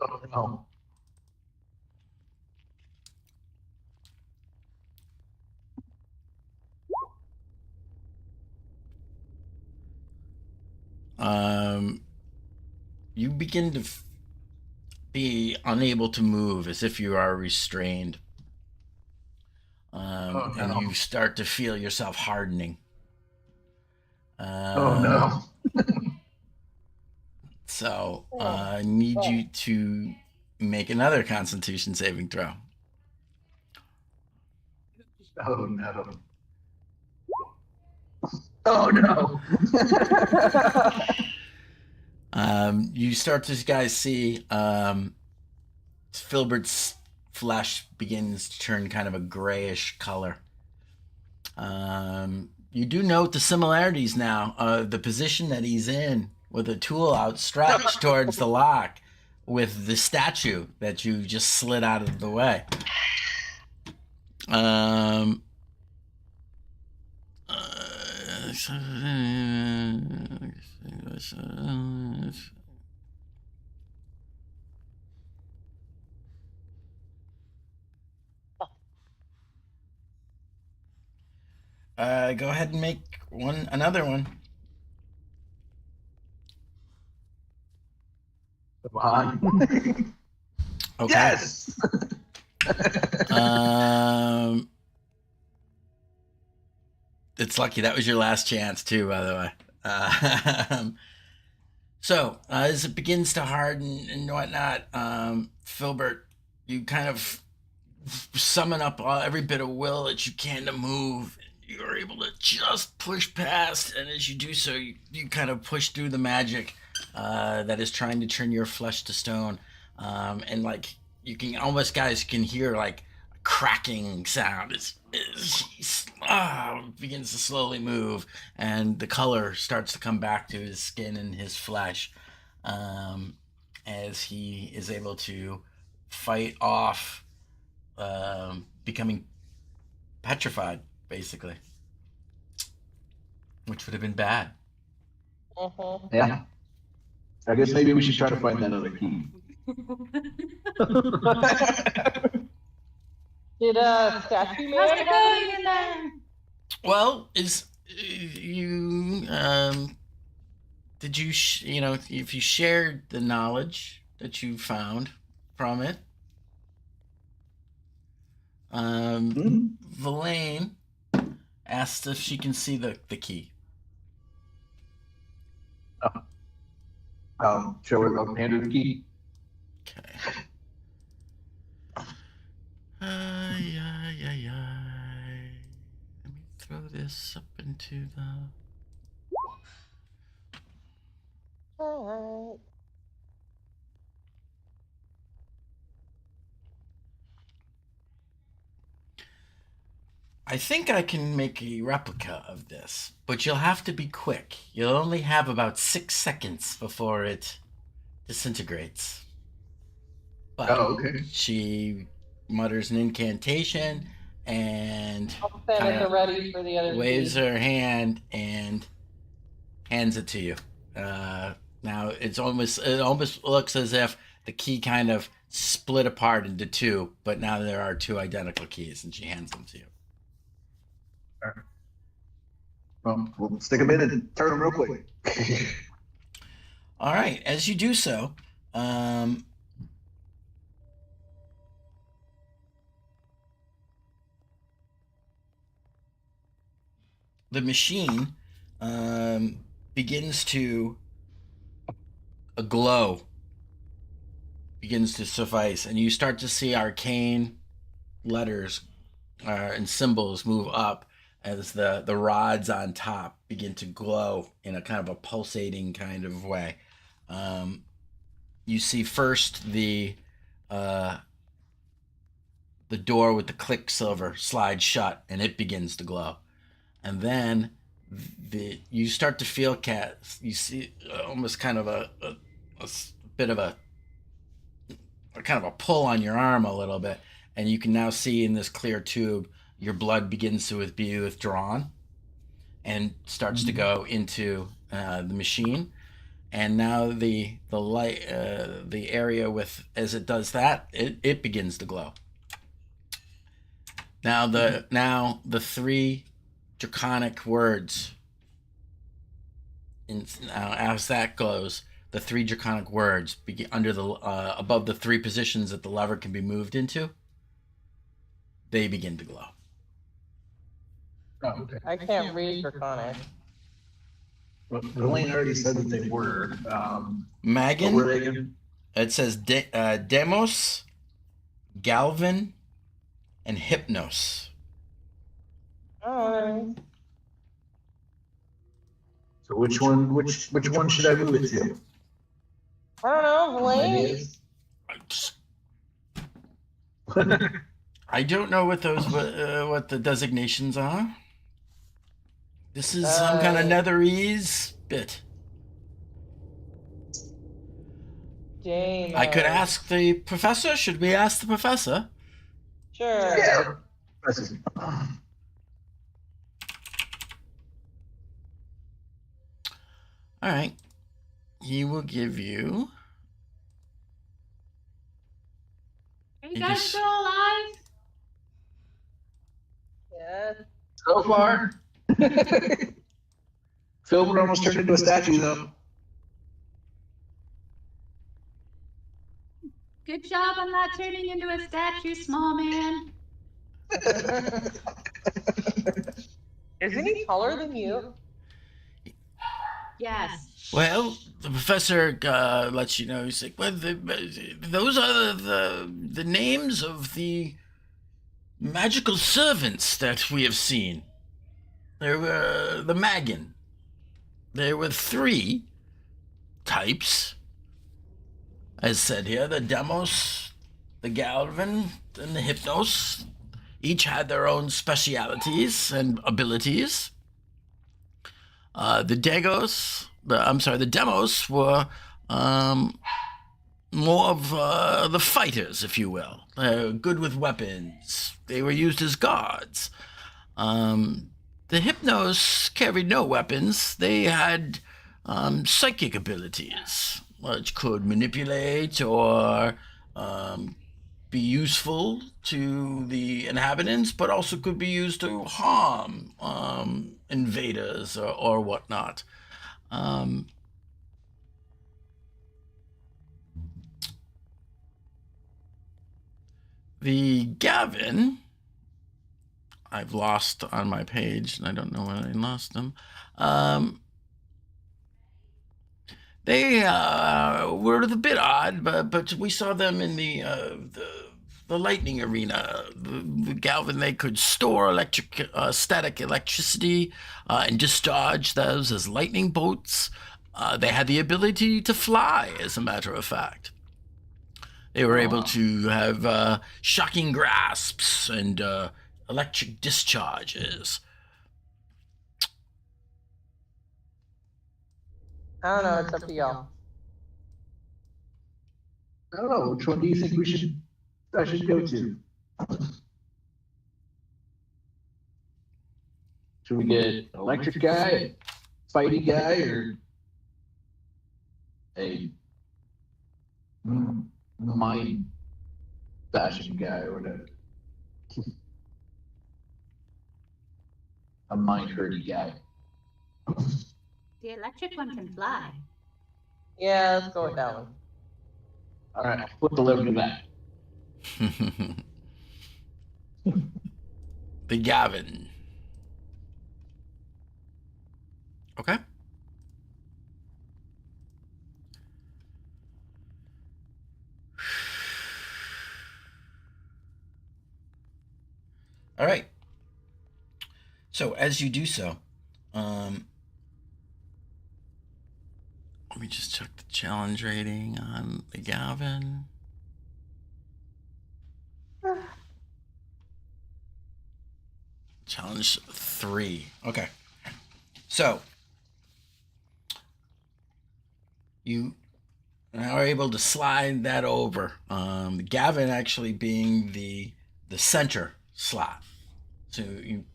Oh no. You begin to be unable to move, as if you are restrained, Oh, no. and you start to feel yourself hardening. Oh no. So I need you to make another Constitution saving throw. Oh no. Oh no. You start to guys see Filbert's flesh begins to turn kind of a grayish color. You do note the similarities now. The position that he's in, with a tool outstretched towards the lock, with the statue that you just slid out of the way. Go ahead and make another one. Come on. Okay. Yes. It's lucky that was your last chance too, by the way. So as it begins to harden and whatnot, Filbert, you kind of summon up every bit of will that you can to move. You're able to just push past, and as you do so, you kind of push through the magic that is trying to turn your flesh to stone. And like you can almost, guys, can hear like a cracking sound as he begins to slowly move, and the color starts to come back to his skin and his flesh, as he is able to fight off becoming petrified, basically, which would have been bad. Yeah. I guess maybe we should try to find that other key. Did statue man? How's it going in there? Well, is you did you if you shared the knowledge that you found from it? Verlaine asked if she can see the key. Show her, hand her the key. Okay. Yeah. Let me throw this up into the. Alright. I think I can make a replica of this, but you'll have to be quick. You'll only have about 6 seconds before it disintegrates. But okay. she mutters an incantation and I'll stand at the ready for the other waves key. her hand and hands it to you. Now it almost looks as if the key kind of split apart into two, but now there are two identical keys, and she hands them to you. Well, we'll stick them in and turn them real quick. All right, as you do so, the machine begins to a glow begins to suffice, and you start to see arcane letters and symbols move up as the rods on top begin to glow in a kind of a pulsating kind of way. You see first the door with the click silver slides shut, and it begins to glow, and then you start to feel, Cat. You see almost kind of a bit of a kind of a pull on your arm a little bit, and you can now see in this clear tube your blood begins to be withdrawn and starts to go into the machine. And now the light, the area with, as it does that, it begins to glow. Now the three draconic words, now as that glows, the three draconic words under the above the three positions that the lever can be moved into, they begin to glow. Oh, okay. I can't read Draconic. Well, Elaine already said that they were. Magan, what were they again? it says Demos, Galvin, and Hypnos. Oh, So which one should I move it to? I don't know, Blaine. I don't know what those what the designations are. This is some kind of Netherese bit. James. I could ask the professor. Should we ask the professor? Sure. Yeah. All right. He will give you. Are you guys still alive? Yeah. So far. Philbert almost turned into a statue, though. Good job on not turning into a statue, small man. Isn't he taller than you? Yes. Well, the professor lets you know. He's like, well, those are the names of the magical servants that we have seen. There were the Magan. There were three types, as said here, the Demos, the Galvin, and the Hypnos. Each had their own specialities and abilities. The Demos were more of the fighters, if you will. Good with weapons. They were used as guards. The Hypnos carried no weapons. They had psychic abilities, which could manipulate or be useful to the inhabitants, but also could be used to harm invaders or whatnot. The Gavin, I've lost on my page, and I don't know when I lost them. They were a bit odd, but we saw them in the lightning arena. The Galvin, they could store static electricity and discharge those as lightning bolts. They had the ability to fly, as a matter of fact. They were able to have shocking grasps and electric discharges. I don't know. It's up to y'all. I don't know. Which one do you think I should go to? Should we get an electric guy, a fighty guy, or a mind bashing guy, or whatever? A mind hurty guy. The electric one can fly. Yeah, let's go with that one. All right, flip the lever to that. The Gavin. Okay. All right. So as you do so, let me just check the challenge rating on the Gavin. Challenge 3. Okay. So you are able to slide that over. Gavin actually being the center slot. So you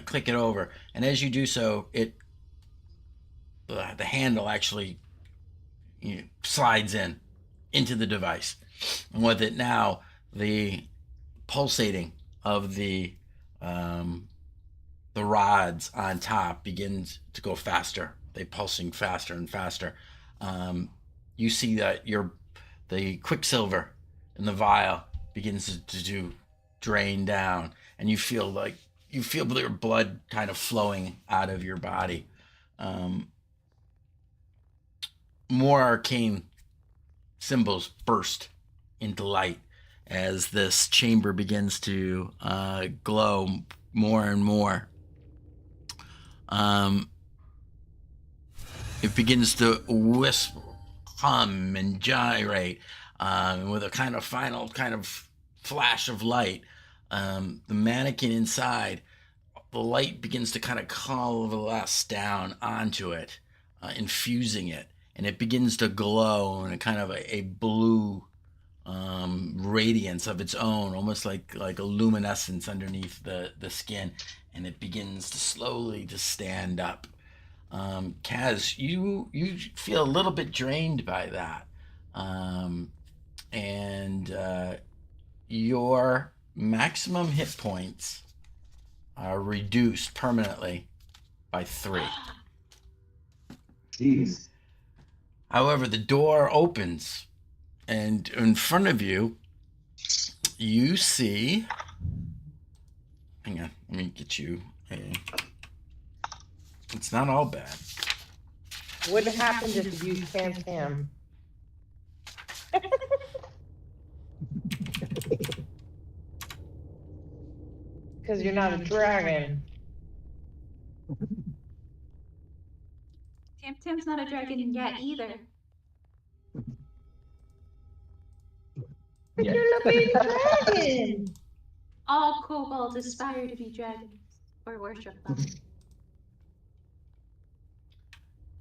click it over, and as you do so, the handle actually slides into the device, and with it now the pulsating of the rods on top begins to go faster. They pulsing faster and faster. You see that the quicksilver in the vial begins to drain down, and you feel your blood kind of flowing out of your body. More arcane symbols burst into light as this chamber begins to glow more and more. It begins to wisp, hum, and gyrate with a kind of final kind of flash of light. The mannequin inside, the light begins to kind of coalesce down onto it, infusing it, and it begins to glow in a kind of a blue radiance of its own, almost like a luminescence underneath the skin, and it begins to slowly to stand up. Kaz, you feel a little bit drained by that, and your maximum hit points are reduced permanently by 3. Jeez. However, the door opens, and in front of you, you see. Hang on, let me get you a. It's not all bad. What happened if you used Tam? Because you're not a dragon. Tam's not a dragon yet either. But you're a baby dragon. All kobolds aspire to be dragons or worship them.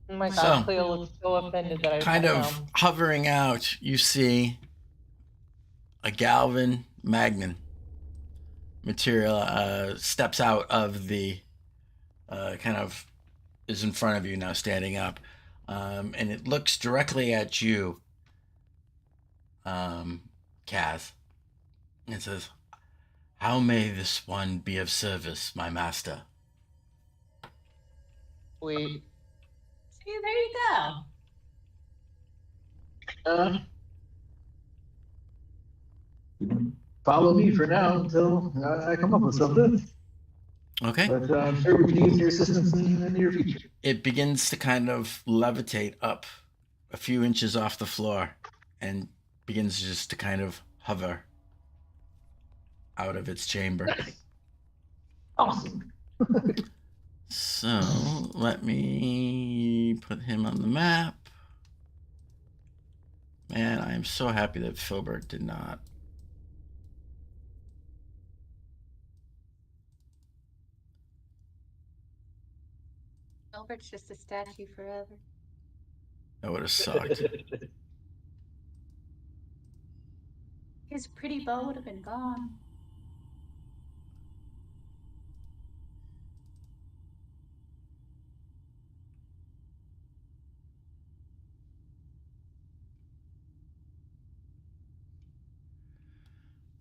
Oh my So, God, Cleo looks so offended that I Kind said of no. hovering out, you see a Galvin Magnan material steps out of the kind of is in front of you now, standing up, and it looks directly at you, Kaz. It says, "How may this one be of service, my master?" Wait. See, there you go. Follow me for now until I come up with something. Okay. But I'm sure we can use your assistance in the near future. It begins to kind of levitate up a few inches off the floor and begins just to kind of hover out of its chamber. Awesome. So let me put him on the map. Man, I am so happy that Filbert did not. Albert's just a statue forever. That would have sucked. His pretty bow would have been gone.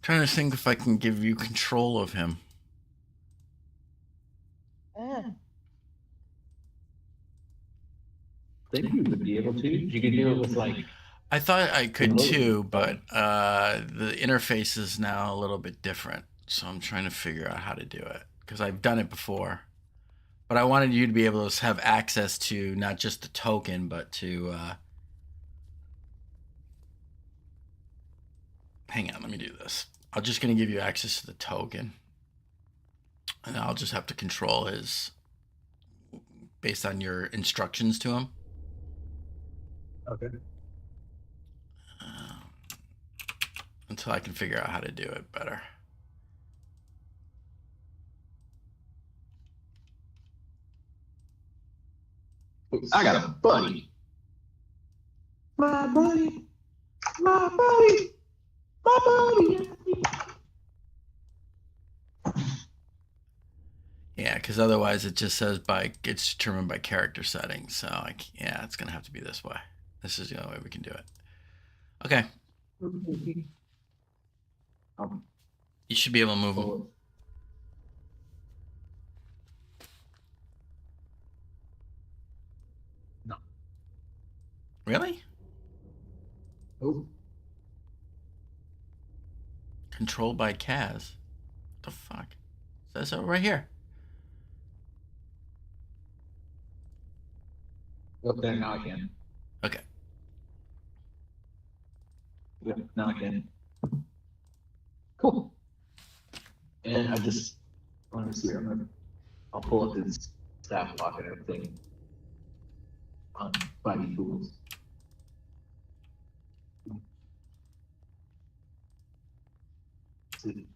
Trying to think if I can give you control of him. Ah. I think you would be able to. You could do it with like. I thought I could Remote. too, but the interface is now a little bit different. So I'm trying to figure out how to do it because I've done it before, But I wanted you to be able to have access to not just the token, but to... hang on, let me do this. I'm just going to give you access to the token. And I'll just have to control his... based on your instructions to him. Okay. Until I can figure out how to do it better. I got a buddy. My buddy. My buddy. My buddy. Yeah, because otherwise it just says it's determined by character settings. So yeah, it's gonna have to be this way. This is the only way we can do it. Okay. You should be able to move them. No. Really? Oh. Controlled by Kaz. What the fuck? It says so right here. Okay, now I can. Okay. Yeah, now I can. Cool. And I just want to see. I'll pull up his staff lock and everything on Fighting Tools. See.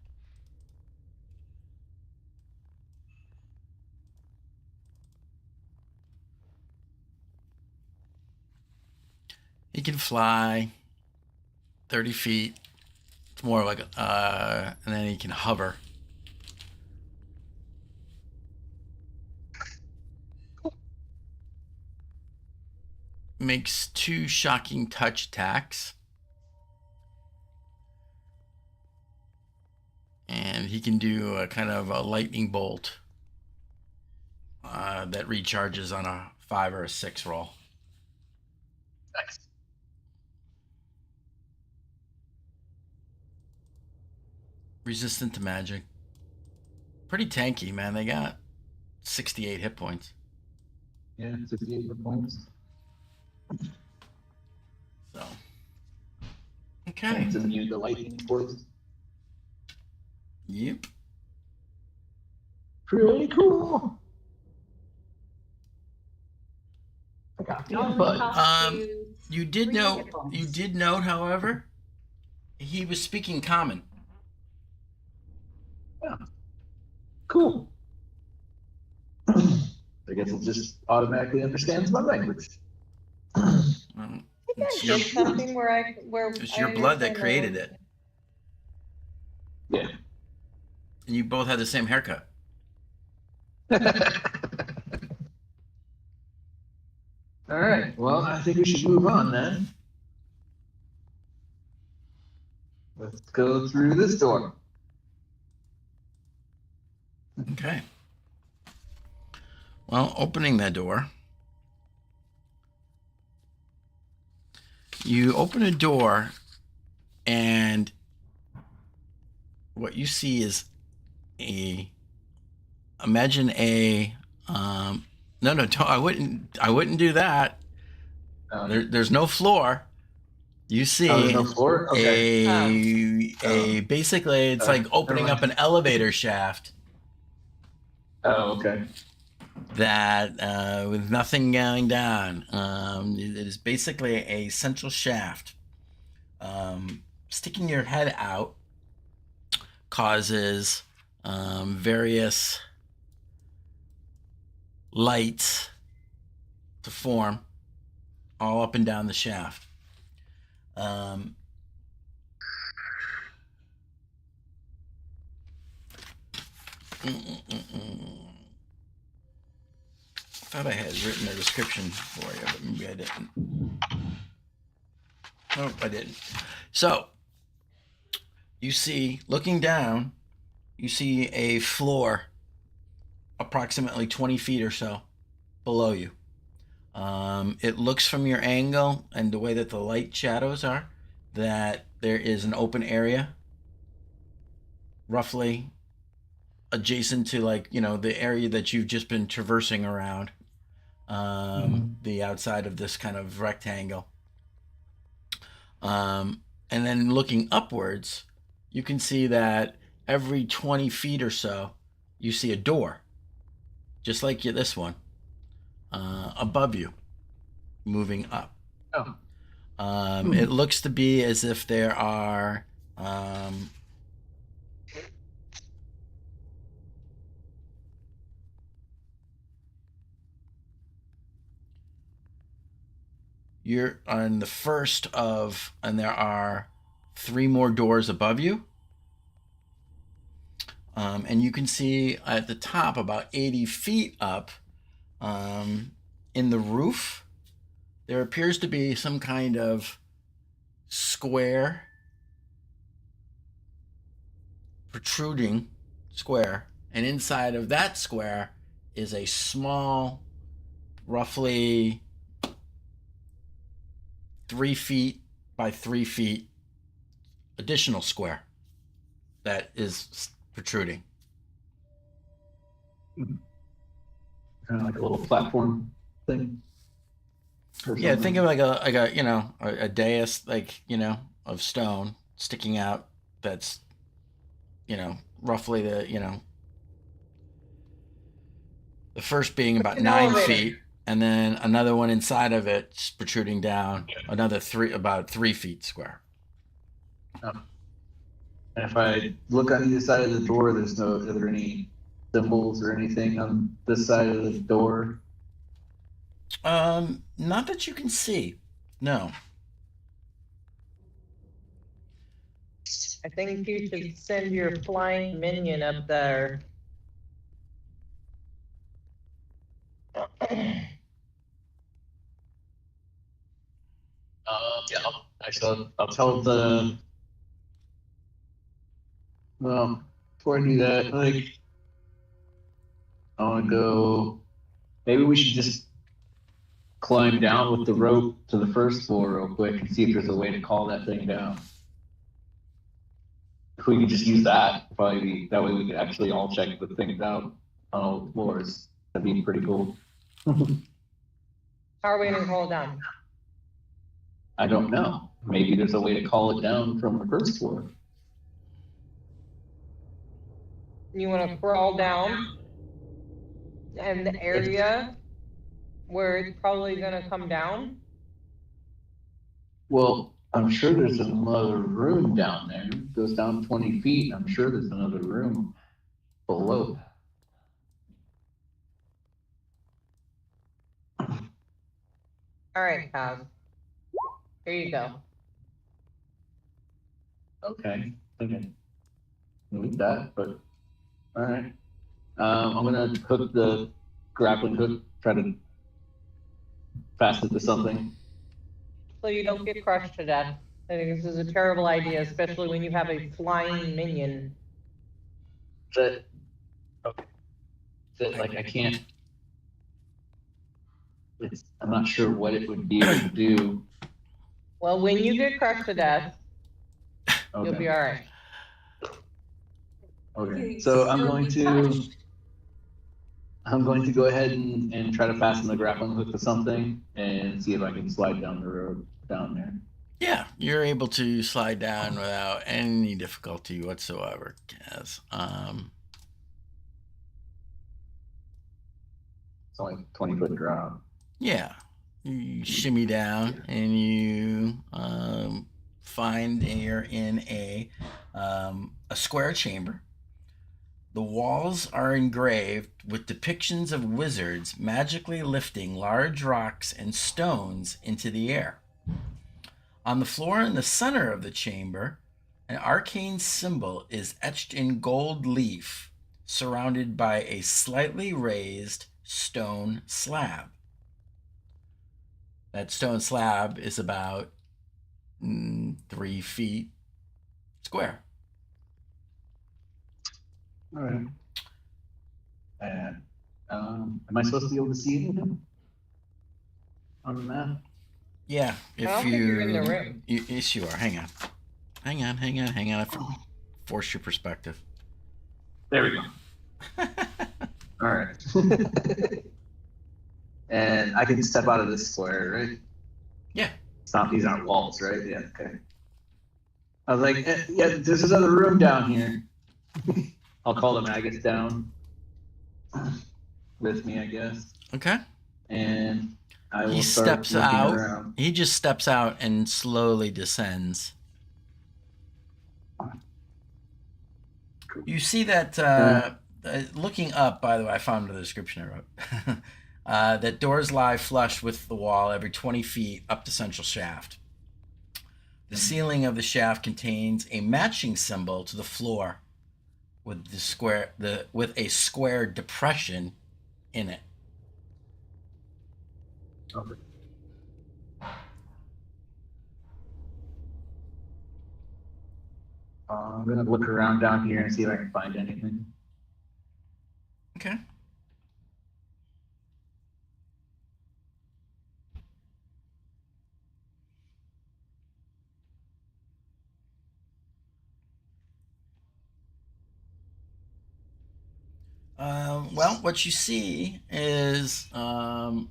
He can fly 30 feet. It's more like and then he can hover. Makes 2 shocking touch attacks. And he can do a kind of a lightning bolt that recharges on a 5 or a 6 roll. Nice. Resistant to magic. Pretty tanky, man. They got 68 hit points. Yeah, 68 hit points. So. Okay. It's immune to lightning force. Yep. Pretty cool. I got It only bud. costs you You did 3 note. hit points. You did note, however, he was speaking common. Yeah. Cool. I guess it just automatically understands my language. It's Did something where it's your blood that created it, Yeah. and you both had the same haircut. All right. Well, I think we should move on then. Let's go through this door. Okay. Well, opening that door, you open a door, and what you see is imagine a no, don't, I wouldn't do that. There's no floor. You see there's no floor? Okay. basically it's like opening up an elevator shaft. Oh, okay. That with nothing going down. It is basically a central shaft. Sticking your head out causes various lights to form all up and down the shaft. Thought I had written a description for you, but maybe I didn't. Nope, I didn't. So, you see, looking down, you see a floor approximately 20 feet or so below you. It looks from your angle and the way that the light shadows are that there is an open area roughly adjacent to like, the area that you've just been traversing around, the outside of this kind of rectangle. And then looking upwards, you can see that every 20 feet or so, you see a door, just like this one, above you, moving up. Oh. It looks to be as if there are you're on the first of, and there are 3 more doors above you. And you can see at the top, about 80 feet up, in the roof, there appears to be some kind of square, protruding square. And inside of that square is a small, roughly 3 feet by 3 feet additional square that is protruding. Kind of like a little platform thing. Yeah, think of like a dais, like, of stone sticking out. That's, roughly the first being about An 9 elevator. feet, and then another one inside of it protruding down another about 3 feet square. And if I look on either side of the door, are there any symbols or anything on this side of the door? Not that you can see. No. I think you should send your flying minion up there. Yeah, I'll tell the. Well, before I do that, like, I want to go. Maybe we should just climb down with the rope to the first floor real quick and see if there's a way to call that thing down. If we could just use that, probably that way we could actually all check the things out on all the floors. That'd be pretty cool. How are we gonna call it down? I don't know. Maybe there's a way to call it down from the first floor. You wanna crawl down? And the area where it's probably gonna come down? Well, I'm sure there's another room down there. It goes down 20 feet. I'm sure there's another room below. Alright, Kaz. Here you go. Okay. Need that, but all right. I'm gonna hook the grappling hook, try to fast it to something. So you don't get crushed to death. I think this is a terrible idea, especially when you have a flying minion. That okay. That like I can't. I'm not sure what it would be able to do. Well, when you get crushed to death, you'll be Okay. alright. Okay. So I'm going to go ahead and try to fasten the grappling hook to something and see if I can slide down the road down there. Yeah, you're able to slide down without any difficulty whatsoever, Kaz. It's only a 20-foot drop. Yeah, you shimmy down and you find you're in a square chamber. The walls are engraved with depictions of wizards magically lifting large rocks and stones into the air. On the floor in the center of the chamber, an arcane symbol is etched in gold leaf, surrounded by a slightly raised stone slab. That stone slab is about 3 feet square. All right. And am I supposed to be able to see anything on the map? Yeah, if I don't think you're in the room. Yes, you are. Hang on. I force your perspective. There we go. All right. And I can step out of this square, right? Yeah. It's not, these aren't walls, right? Yeah, okay. I was like, yeah, there's another room down here. I'll call the Magus down with me, I guess. Okay. And I will He start steps looking out. around. He just steps out and slowly descends. You see that looking up, by the way, I found the description I wrote. That doors lie flush with the wall every 20 feet up the central shaft. The ceiling of the shaft contains a matching symbol to the floor with a square depression in it. Okay. I'm gonna look around down here and see if I can find anything. Okay. Well, what you see is 4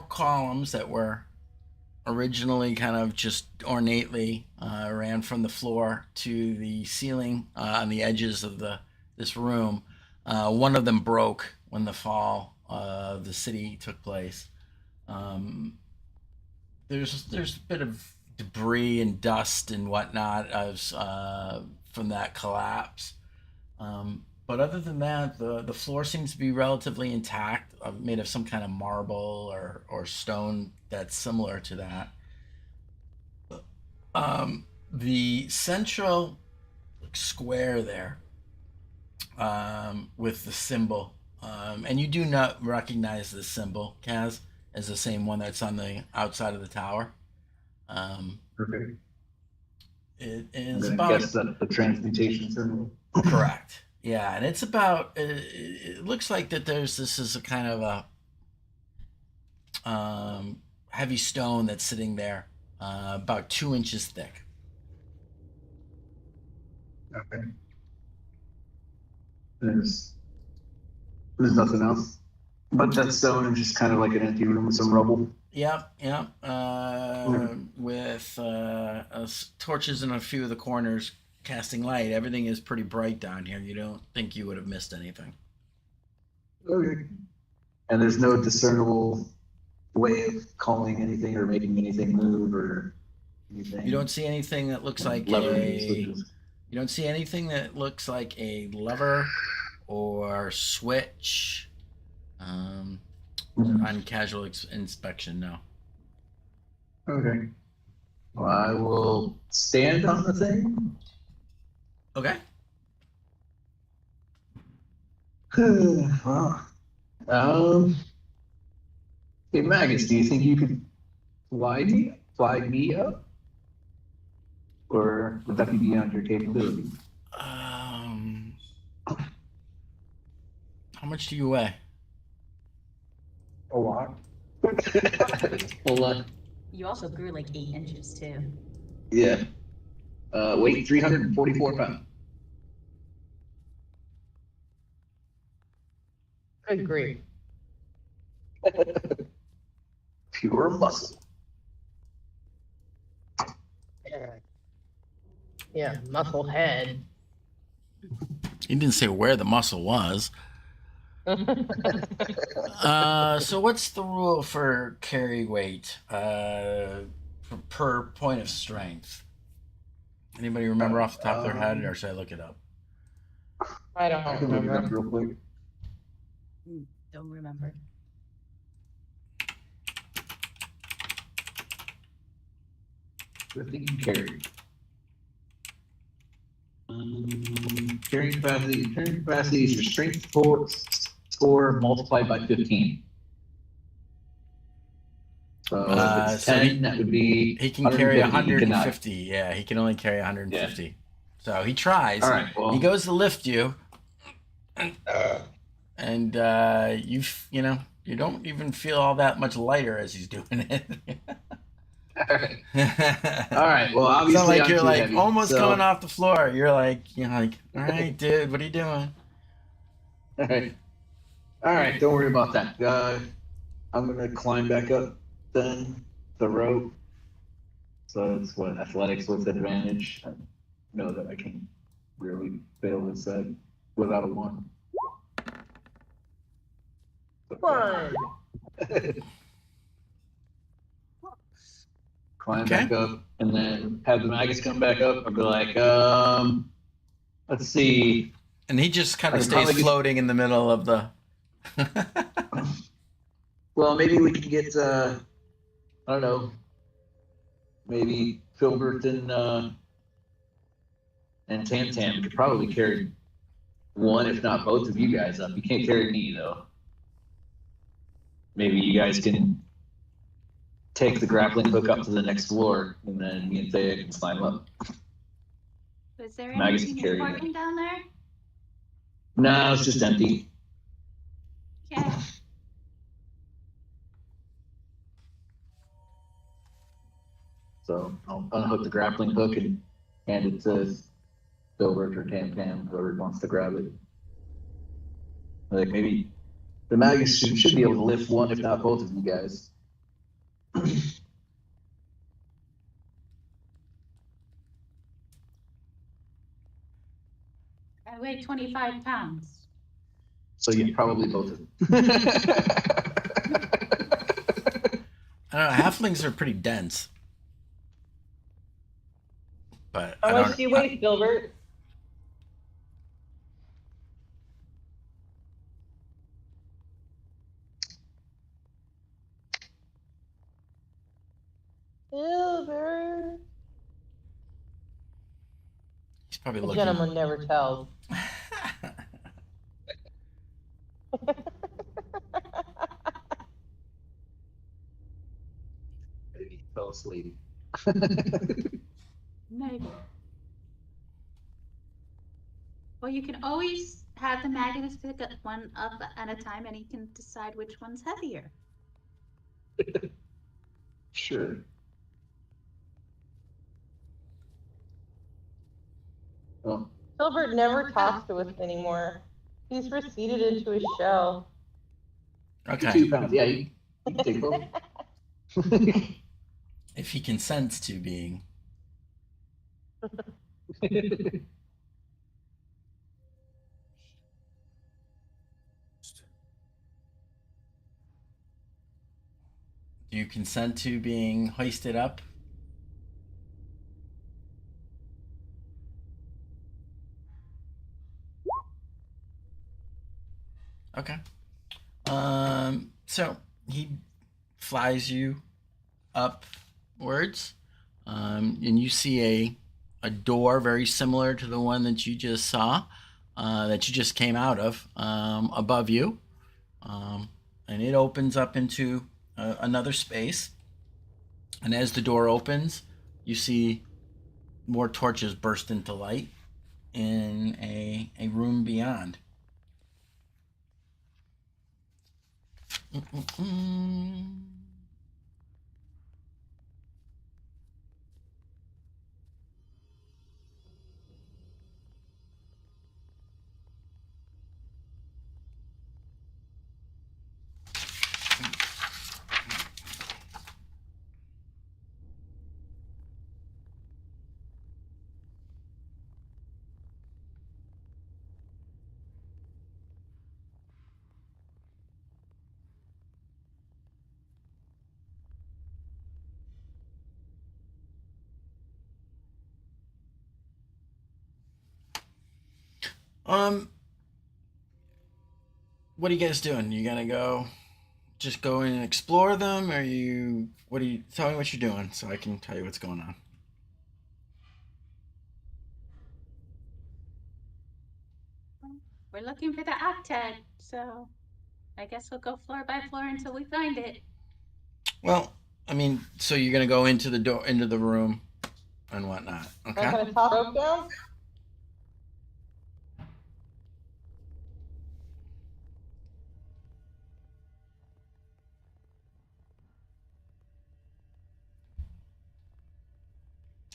columns that were originally kind of just ornately ran from the floor to the ceiling on the edges of this room. One of them broke when the fall of the city took place. There's a bit of debris and dust and whatnot as from that collapse. But other than that, the floor seems to be relatively intact, made of some kind of marble or stone that's similar to that. The central square there with the symbol, and you do not recognize this symbol, Kaz, as the same one that's on the outside of the tower. Perfect. It I'm is gonna about guess that the transmutation symbol. correct. Yeah, and it's about. It looks like that this is a kind of a heavy stone that's sitting there, about 2 inches thick. Okay. There's nothing else. But that stone is just kind of like an empty room with some rubble. Yep. With torches in a few of the corners casting light. Everything is pretty bright down here. You don't think you would have missed anything. Okay. And there's no discernible way of calling anything or making anything move or anything. You don't see anything that looks like You don't see anything that looks like a lever or switch. On casual inspection, no. Okay. Well, I will stand on the thing. Okay. Well, hey Magus, do you think you could fly me up? Or would that be beyond your capability? How much do you weigh? A lot. A lot. You also grew like 8 inches too. Yeah. Weight 344 pounds. Good grief. Pure muscle. Yeah, muscle head. He didn't say where the muscle was. So what's the rule for carry weight per point of strength? Anybody remember off the top of their head, or should I look it up? I don't I can look it up remember. real quick. Don't remember. I think you carry. Carrying capacity. Carrying capacity is your strength score multiplied by 15. So if it's 10, that would be. He can carry 150. 150. Yeah, he can only carry 150. Yeah. So he tries. All right. Well, he goes to lift you, and you don't even feel all that much lighter as he's doing it. all right. Well, obviously, it's not like I'm you're too like heavy, almost so- coming off the floor. You're like, all right, dude, what are you doing? All right. All right. Don't worry about that. I'm gonna climb back up then the rope. So it's what athletics with advantage. I know that I can really fail this without a one. One. Climb Okay. back up and then have the magus come back up and be like, let's see. And he just kind I of could probably stays get- floating in the middle of the. Well, maybe we can get I don't know, maybe Filbert and Tam Tam could probably carry one, if not both of you guys up. You can't carry me though. Maybe you guys can take the grappling hook up to the next floor, and then me and Thea can climb up. Was there Magus anything carried it. important down there? No, it's just empty. Okay. So I'll unhook the grappling hook and hand it to Filbert or Tam Tam, whoever wants to grab it. Like maybe the magus should be able to lift one, if not both of you guys. I weigh 25 pounds. So you probably both of them. I don't know. Halflings are pretty dense. But I How don't. much do you weigh, Gilbert? Gilbert. He's probably The looking. gentleman never tells. Maybe he fell asleep. Maybe. Well, you can always have the magus pick up one up at a time and he can decide which one's heavier. Sure. Oh, Gilbert never talks to us anymore. He's receded into his shell. Okay. 2 pounds. Yeah, you can take both. If he consents to being. Do you consent to being hoisted up? Okay. So he flies you upwards, and you see a door very similar to the one that you just saw, that you just came out of, above you, and it opens up into another space. And as the door opens, you see more torches burst into light in a room beyond. What are you guys doing? You gonna just go in and explore them, or tell me what you're doing so I can tell you what's going on. We're looking for the octet, so I guess we'll go floor by floor until we find it. Well, I mean, so you're gonna go into the room and whatnot, okay? I'm gonna top rope down.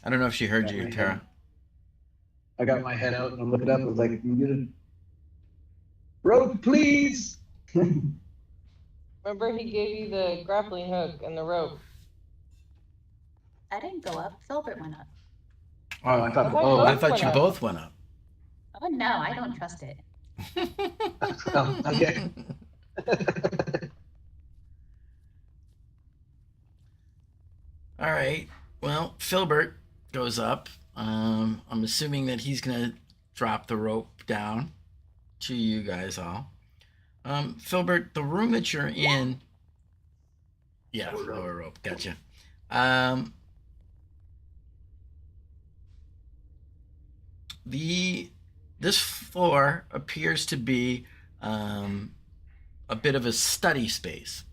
I don't know if she heard you, Tara. I got my head out and I'm looking up. I was like, you good? Rope, please. Remember he gave you the grappling hook and the rope. I didn't go up. Filbert went up. Oh, I thought. I thought Oh, I both thought went you up. both went up. Oh no, I don't trust it. oh, okay. All right. Well, Filbert goes up. I'm assuming that he's gonna drop the rope down to you guys all. Filbert, the room that you're in. Yeah, lower rope. Gotcha. This floor appears to be a bit of a study space.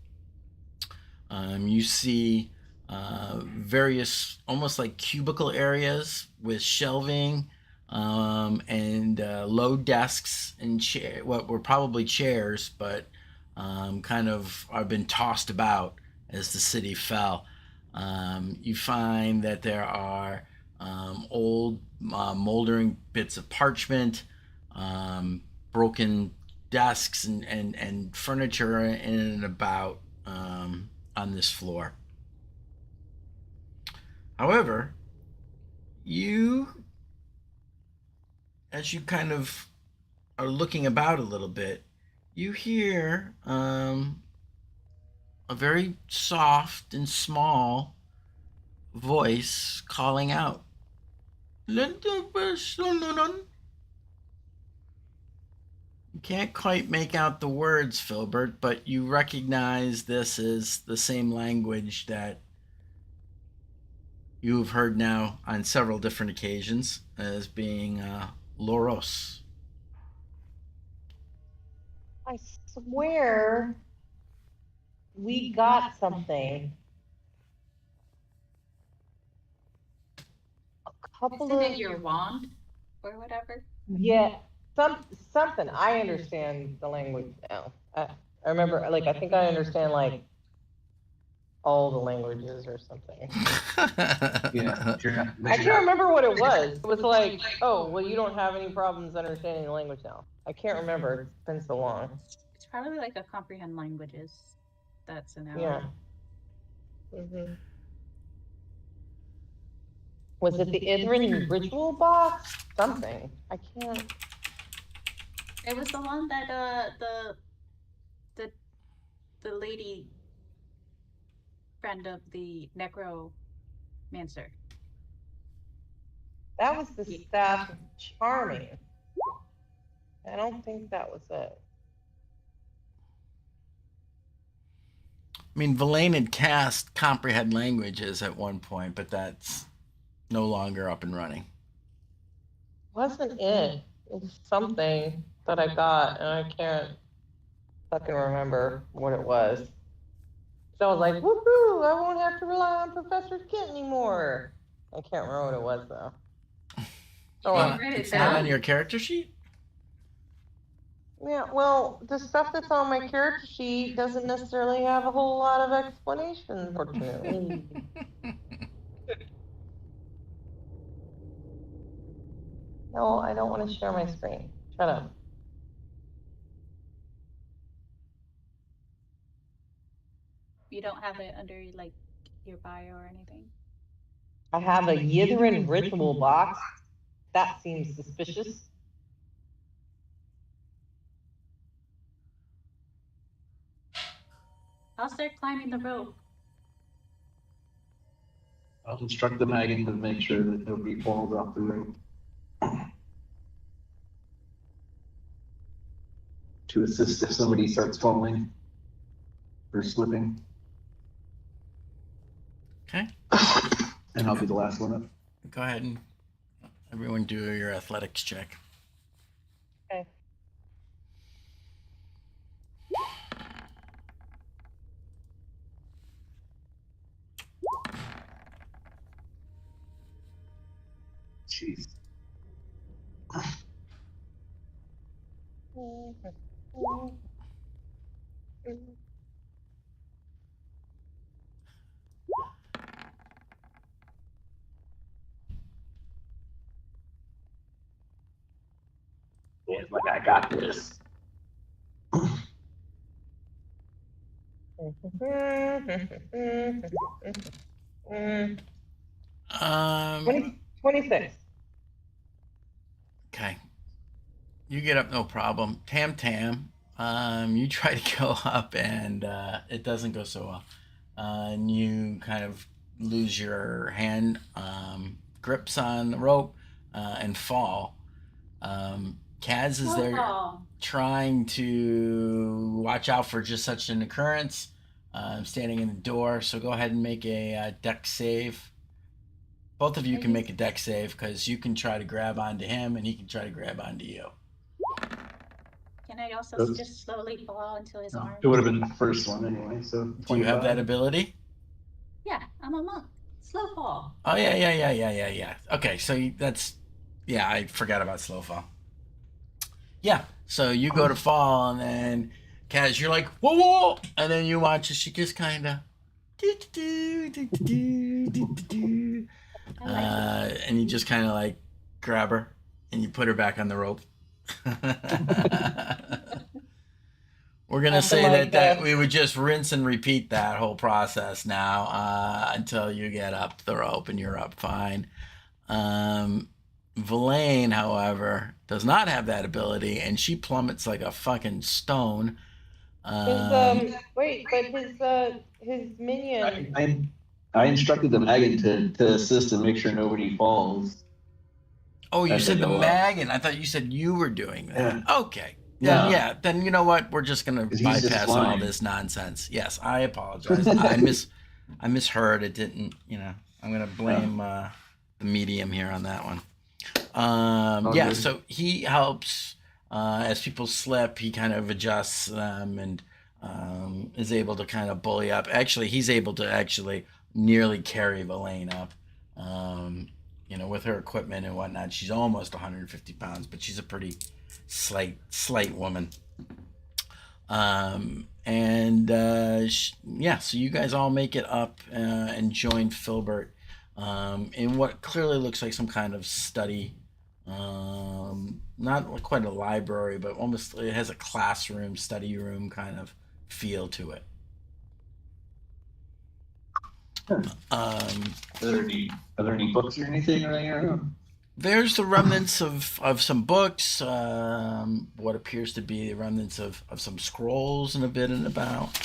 You see various almost like cubicle areas with shelving and low desks and what were probably chairs, but kind of have been tossed about as the city fell. You find that there are old moldering bits of parchment, broken desks and furniture in and about on this floor. However, as you kind of are looking about a little bit, you hear a very soft and small voice calling out. You can't quite make out the words, Filbert, but you recognize this as the same language that you've heard now on several different occasions as being Loros. I swear we got something. A couple Isn't of it your wand or whatever? yeah, something. I understand the language now. I remember, like, I think I understand like all the languages or something. Yeah. Sure. I can't remember what it was. It was like, oh, well, you don't have any problems understanding the language now. I can't remember. It's been so long. It's probably like a comprehend languages. That's an hour. Yeah. Mm-hmm. Was it the Ithrin ritual box? Something. I can't. It was the one that the lady friend of the necromancer. That was the staff of charming. I don't think that was it. I mean, Verlaine had cast comprehend languages at one point, but that's no longer up and running. Wasn't it? It was something that I got, and I can't fucking remember what it was. So I was like, woohoo, I won't have to rely on Professor Kent anymore. I can't remember what it was, though. Oh, write it It's not on down? your character sheet? yeah, well, the stuff that's on my character sheet doesn't necessarily have a whole lot of explanation, unfortunately. No, I don't want to share my screen. Shut up. You don't have it under like your bio or anything? I have a Yithrin ritual box. That seems suspicious. I'll start climbing the rope. I'll instruct the Magan to make sure that nobody falls off the rope. To assist if somebody starts falling or slipping. Okay. And I'll be the last one up. Go ahead and everyone do your athletics check. Okay. Jeez. Yeah, it's like I got this. Um, 26. okay. You get up, no problem. Tam Tam, you try to go up and it doesn't go so well. And you kind of lose your hand grips on the rope and fall. Kaz is there Oh, trying to watch out for just such an occurrence. Standing in the door, so go ahead and make a deck save. Both of you can make a deck save because you can try to grab onto him and he can try to grab onto you. can I also That's- just slowly fall into his arms? It would have been the first one anyway. So Do you have that ability? Yeah, I'm a monk. Slow fall. Oh yeah. Okay, so that's I forgot about slow fall. Yeah, so you go to fall and then Kaz, you're like whoa, and then you watch as she just kind of and you just kind of like grab her and you put her back on the rope. We're gonna say that we would just rinse and repeat that whole process now until you get up the rope and you're up fine. Verlaine, however, does not have that ability, and she plummets like a fucking stone. Wait, but his minion. I instructed the Magan to assist and make sure nobody falls. Oh, you As said they the go up. Magan. I thought you said you were doing that. Yeah. Okay. Then, Yeah. then you know what? We're just gonna 'Cause he's just bypass all flying. this nonsense. Yes, I apologize. I misheard. It didn't. I'm gonna blame the medium here on that one. Good. So he helps as people slip. He kind of adjusts them and is able to kind of bully up. Actually, he's able to nearly carry Verlaine up. With her equipment and whatnot, she's almost 150 pounds, but she's a pretty slight woman. So you guys all make it up and join Filbert in what clearly looks like some kind of study. Not quite a library, but almost it has a classroom, study room kind of feel to it. Are there any books or anything laying around? There's the remnants of some books, what appears to be the remnants of some scrolls and a bit and about.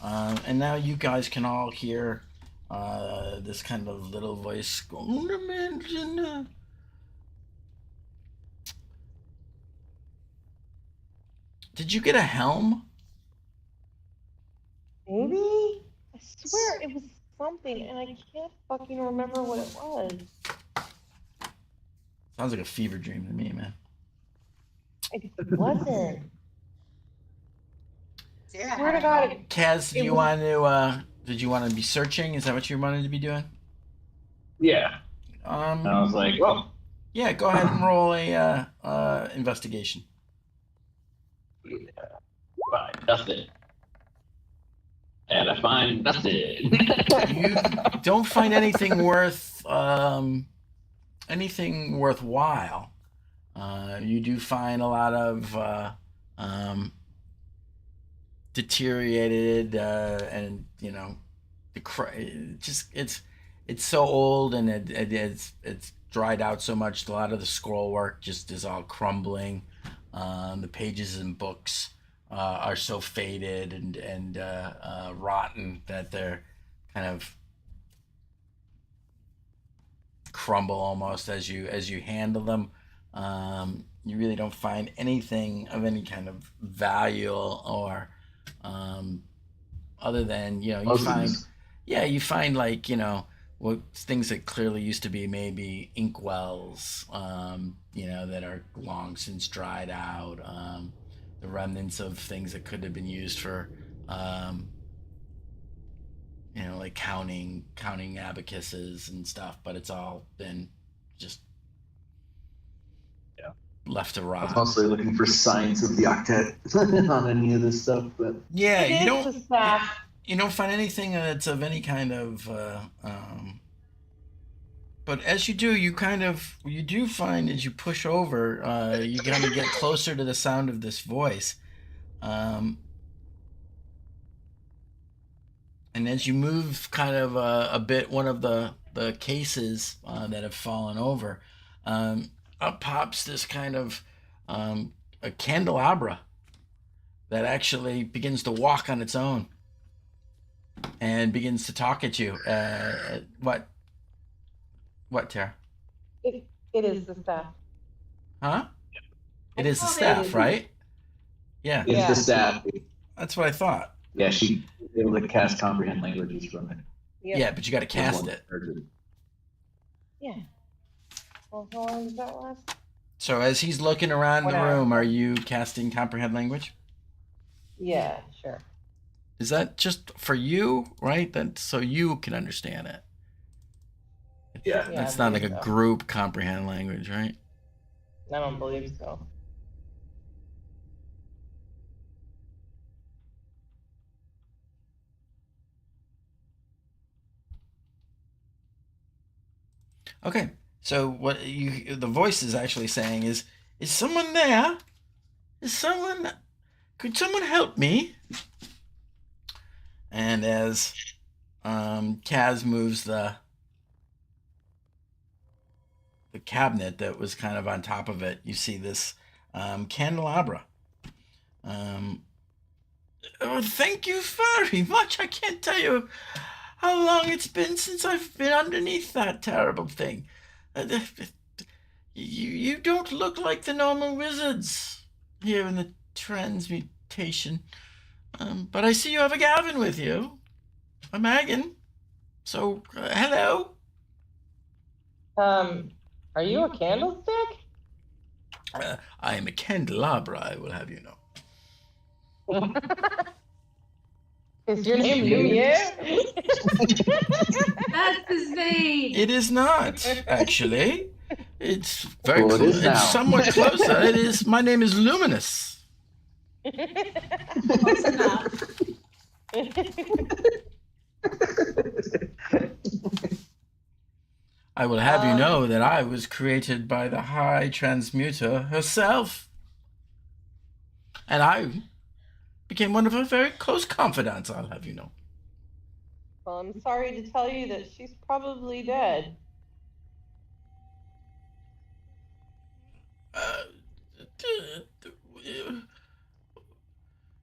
And now you guys can all hear this kind of little voice going, Did you get a helm? Maybe? I swear it was something, and I can't fucking remember what it was. Sounds like a fever dream to me, man. It wasn't. Sarah Swear to had God, it. Kaz, It was- did you want to be searching? Is that what you wanted to be doing? Yeah. And I was like, well, Yeah, go ahead and roll a investigation. find nothing. And I find nothing. You don't find anything worthwhile. You do find a lot of deteriorated and it's so old and it's dried out so much. A lot of the scroll work just is all crumbling. The pages in books are so faded and rotten that they're kind of crumble almost as you handle them. You really don't find anything of any kind of value or other than you find like things that clearly used to be maybe inkwells that are long since dried out, the remnants of things that could have been used for like counting abacuses and stuff, but it's all been just left to I was rot. constantly looking for signs of the octet on any of this stuff, but Yeah, It you is don't the staff. you don't find anything that's of any kind of but as you do, you do find as you push over, you kind of get closer to the sound of this voice. And as you move kind of a bit, one of the cases that have fallen over, up pops this kind of a candelabra that actually begins to walk on its own and begins to talk at you. What, Tara? It is the staff. Huh? It I is the saw staff, it. right? Yeah, It's the staff. that's what I thought. Yeah, she's able to cast comprehend languages from it. Yep. Yeah, but you got to cast it. Yeah. Well, how long does that last? So as he's looking around 1 the hour. room, are you casting comprehend language? Yeah, sure. Is that just for you, right? That so you can understand it. Yeah. Yeah, It's I not like a believe so. group comprehend language, right? I don't believe so. Okay. So what the voice is actually saying is someone there? Could someone help me? And as Kaz moves the cabinet that was kind of on top of it, you see this candelabra. Oh, thank you very much. I can't tell you how long it's been since I've been underneath that terrible thing. You don't look like the normal wizards here in the transmutation. But I see you have a Gavin with you. A Megan. So, hello. Are you a candlestick? I am a candelabra, I will have you know. Is your name Lumiere? That's his name. It is not, actually. It's very Well, it is now. it's somewhat closer. It is. My name is Luminous. Close enough. I will have you know that I was created by the High Transmuter herself. And I became one of her very close confidants, I'll have you know. Well, I'm sorry to tell you that she's probably dead.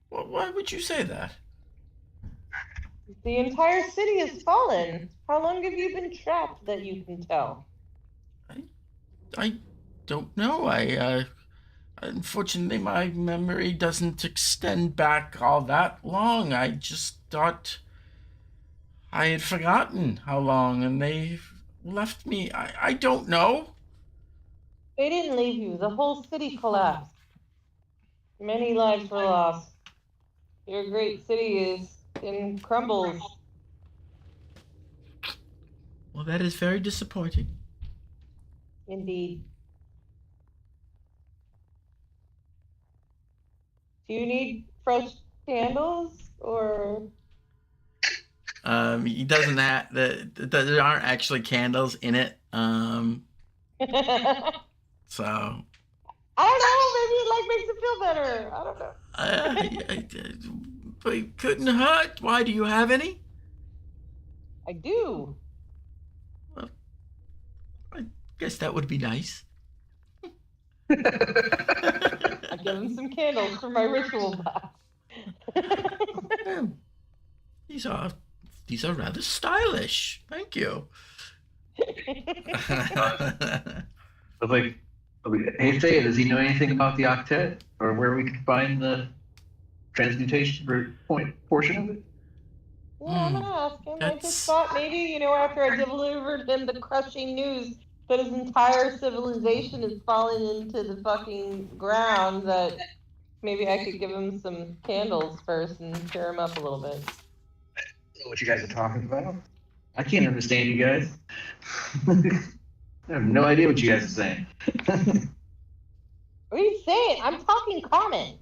Why would you say that? The entire city has fallen. How long have you been trapped that you can tell? I don't know. Unfortunately, my memory doesn't extend back all that long. I just thought I had forgotten how long, and they left me. I don't know. They didn't leave you. The whole city collapsed. Many lives were lost. Your great city is in crumbles. Well, that is very disappointing. Indeed. Do you need fresh candles or? He doesn't have there aren't actually candles in it. I So don't know. Maybe it makes it feel better. I don't know. but it couldn't hurt. Why, do you have any? I do. I guess that would be nice. I give him some candles for my ritual box. These are rather stylish. Thank you. I was like, hey, Thea, does he know anything about the octet or where we can find the transmutation portion of it? Yeah, I'm gonna ask him. I That's- just thought maybe, after I delivered him the crushing news that his entire civilization is falling into the fucking ground, that maybe I could give him some candles first and cheer him up a little bit. I don't know what you guys are talking about. I can't understand you guys. I have no idea what you guys are saying. What are you saying? I'm talking common.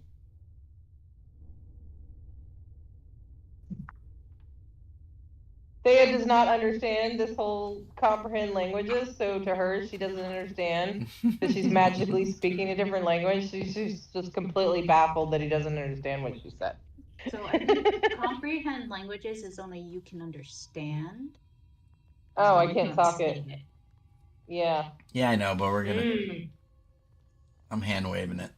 Thea does not understand this whole comprehend languages, so to her, she doesn't understand that she's magically speaking a different language. She's just completely baffled that he doesn't understand what she said. So I think comprehend languages is only you can understand. Oh, I You can't talk it. see Yeah. Yeah, I know, but we're gonna. Mm. I'm hand waving it.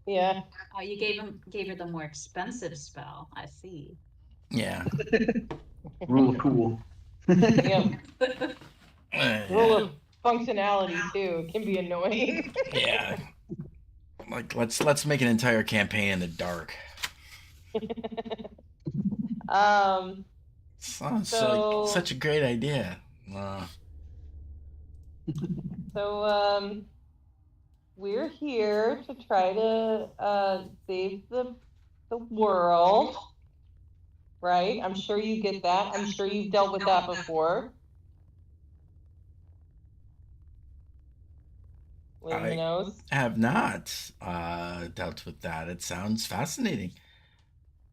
Yeah. Oh, you gave her the more expensive spell. I see. Yeah. Rule of cool. Yep. Rule Yeah. of functionality too can be annoying. Yeah. Like let's make an entire campaign in the dark. um. Sounds So- like such a great idea. So we're here to try to save the world, right? I'm sure you get that. I'm sure you've dealt with that before. With I Minos. have not dealt with that. It sounds fascinating.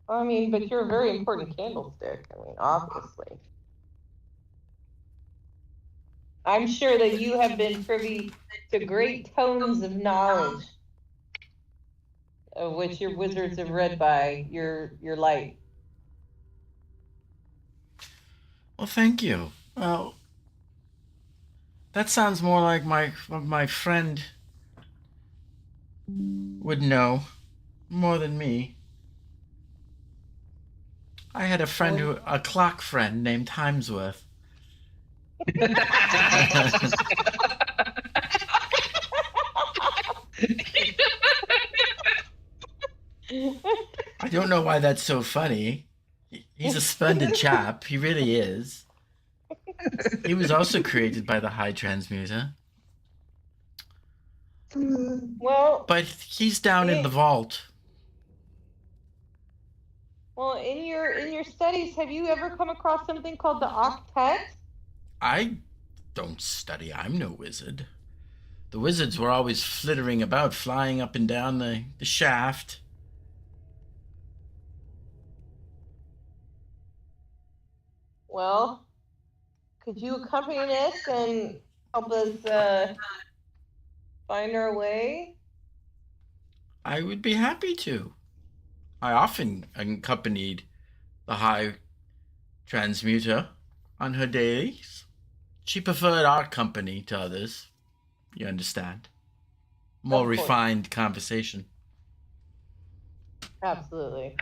I mean, but you're a very important candlestick. I mean, obviously. I'm sure that you have been privy to great tomes of knowledge, of which your wizards have read by your light. Well, thank you. Well, that sounds more like my friend would know more than me. I had a friend a clock friend named Timesworth. I don't know why that's so funny. He's a splendid chap. He really is. He was also created by the High Transmuter. Well, But he's down in the vault. well, in your studies, have you ever come across something called the octet? I don't study. I'm no wizard. The wizards were always flittering about, flying up and down the shaft. Well, could you accompany us and help us find our way? I would be happy to. I often accompanied the High Transmuter on her dailies. She preferred our company to others. You understand? More Of course. refined conversation. Absolutely.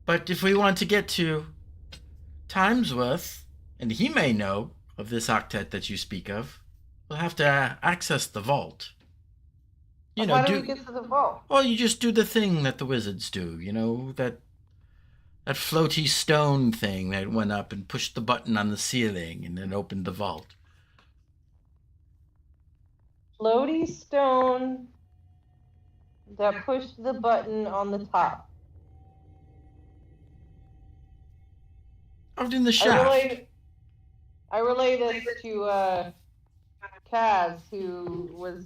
But if we want to get to Timesworth, and he may know of this octet that you speak of, we'll have to access the vault. You know, How do we get to the vault? well, you just do the thing that the wizards do. You know, that floaty stone thing that went up and pushed the button on the ceiling and then opened the vault. Floaty stone that pushed the button on the top. Out in the shaft. I relay this to Kaz, who was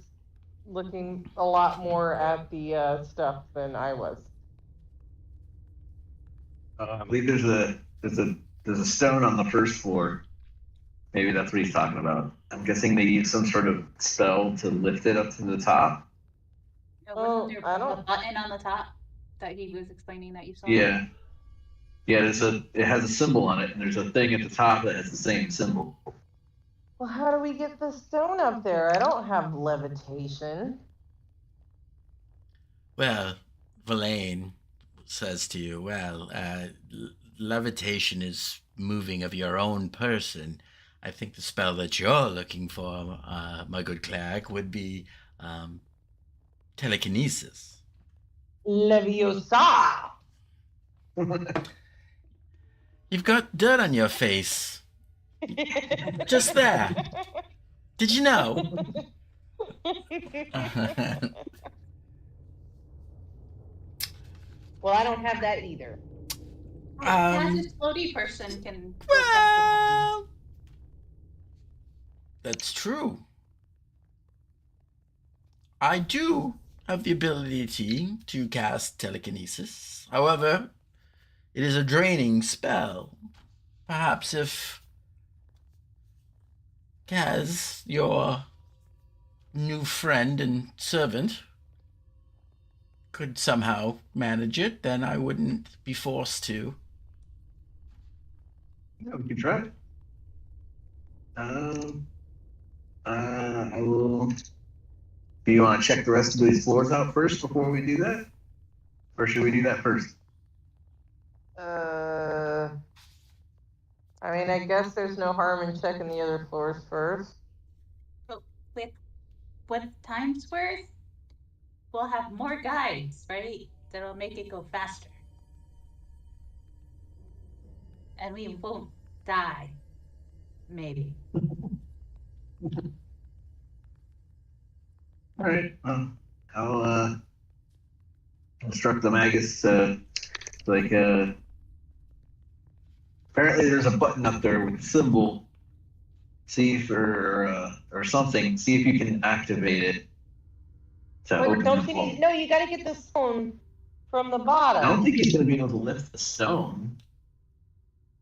looking a lot more at the stuff than I was. I believe there's a stone on the first floor. Maybe that's what he's talking about. I'm guessing they use some sort of spell to lift it up to the top. Wasn't there I a don't- button on the top that he was explaining that you saw? Yeah. Yeah, it has a symbol on it, and there's a thing at the top that has the same symbol. Well, how do we get the stone up there? I don't have levitation. Well, Verlaine says to you, well, levitation is moving of your own person. I think the spell that you're looking for, my good cleric, would be telekinesis. Leviosa! You've got dirt on your face. Just there. Did you know? Well, I don't have that either. Kaz's floaty person can. Well, that's true. I do have the ability to cast telekinesis. However, it is a draining spell. Perhaps if Kaz, your new friend and servant, could somehow manage it, then I wouldn't be forced to. Yeah, we can try. I will. Do you want to check the rest of these floors out first before we do that? Or should we do that first? I mean, I guess there's no harm in checking the other floors first. But with what time's worth, we'll have more guides, right? That'll make it go faster. And we won't die. Maybe. All right. I'll instruct the magus. Apparently there's a button up there with a symbol. See if or something. See if you can activate it. To Wait, open don't the you vault. need? No, you got to get the stone from the I bottom. don't think he's gonna be able to lift the stone.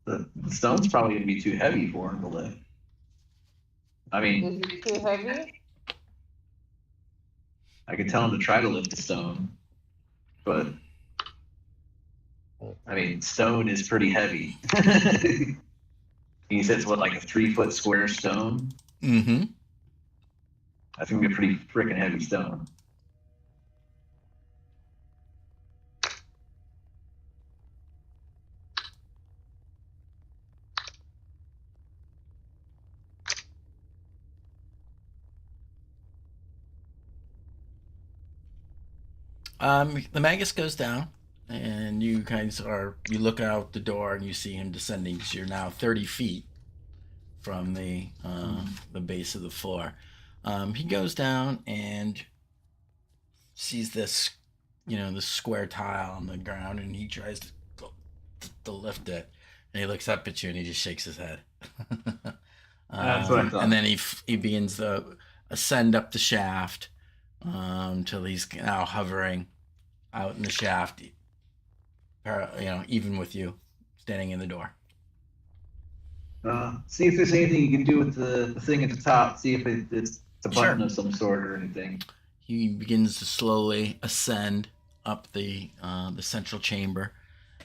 The stone's probably gonna be too heavy for him to lift. I mean, Is it too heavy? I could tell him to try to lift the stone, but I mean, stone is pretty heavy. He says, what, like a 3-foot square stone? Mm-hmm. That's gonna be a pretty freaking heavy stone. The magus goes down, and you look out the door and you see him descending because you're now 30 feet from the base of the floor. He goes down and sees this, this square tile on the ground, and he tries to lift it, and he looks up at you and he just shakes his head. That's what I thought. And then he begins to ascend up the shaft till he's now hovering out in the shaft, even with you standing in the door. See if there's anything you can do with the thing at the top. See if it's a button Sure. of some sort or anything. He begins to slowly ascend up the central chamber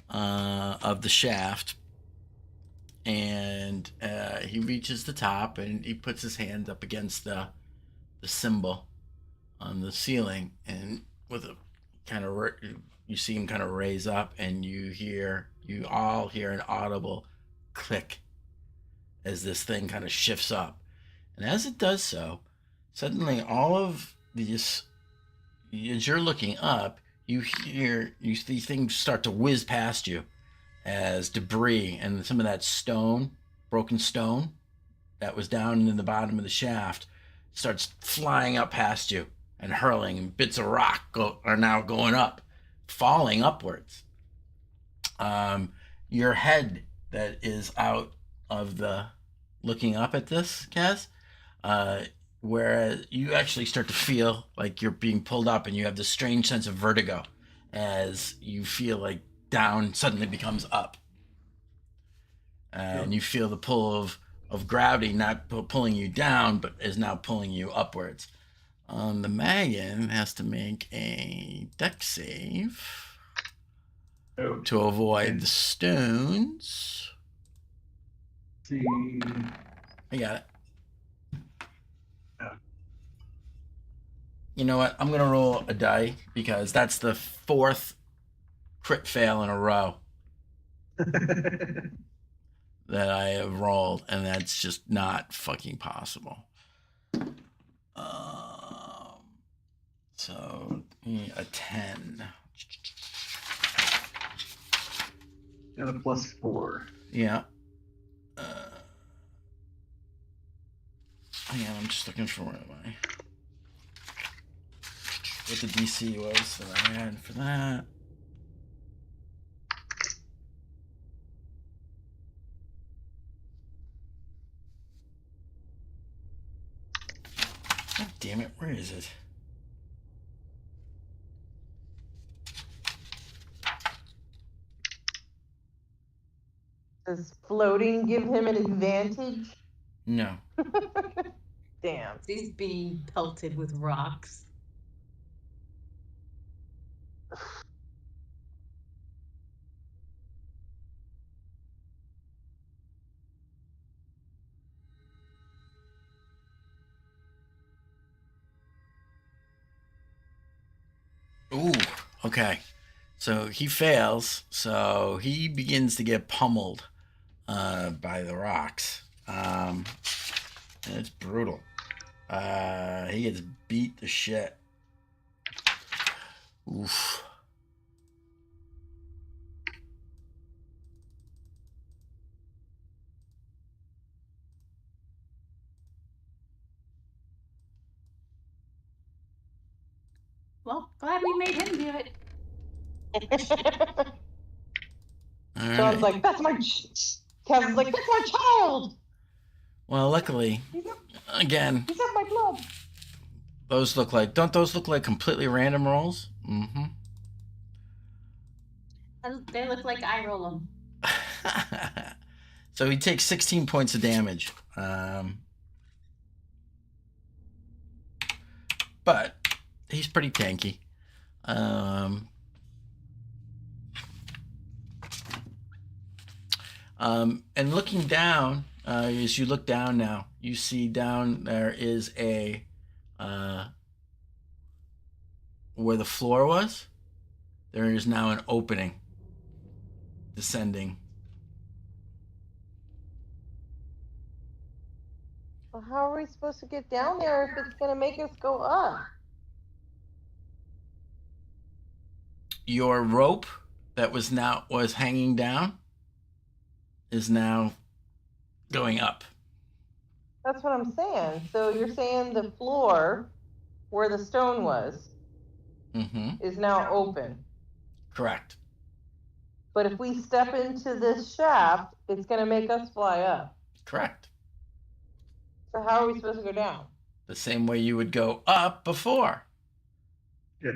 of the shaft, and he reaches the top and he puts his hand up against the symbol on the ceiling, and with a kind of you see him kind of raise up, and you all hear an audible click as this thing kind of shifts up. And as it does so, suddenly all of these, as you're looking up, you see things start to whiz past you as debris and some of that broken stone that was down in the bottom of the shaft starts flying up past you and hurling, and bits of rock are now going up, falling upwards. Your head that is out of looking up at this, Kaz, whereas you actually start to feel like you're being pulled up, and you have this strange sense of vertigo as you feel like down suddenly becomes up. And you feel the pull of gravity not pulling you down, but is now pulling you upwards. The Magan has to make a dex save to avoid the stones. See. I got it. You know what? I'm going to roll a die because that's the 4th crit fail in a row that I have rolled, and that's just not fucking possible. So a 10. Got a +4. Yeah. Hang on, I'm just looking for what the DC was that I had for that. God damn it, where is it? Does floating give him an advantage? No. Damn. He's being pelted with rocks. Ooh, okay. So he fails. So he begins to get pummeled by the rocks. And it's brutal. He gets beat to shit. Oof. Well, glad we made him do it. All Sean's right. like, that's my. Kevin's like, that's my child. Well, luckily, again, He's got my blood. those look like, don't those look like completely random rolls? Mm-hmm. They look like I roll them. So he takes 16 points of damage. But he's pretty tanky. And looking down, as you look down now, you see down there is a where the floor was. There is now an opening descending. Well, how are we supposed to get down there if it's gonna make us go up? Your rope that was hanging down is now going up. That's what I'm saying. So you're saying the floor where the stone was Mm-hmm. is now open. Correct. But if we step into this shaft, it's gonna make us fly up. Correct. So how are we supposed to go down? The same way you would go up before. Yeah.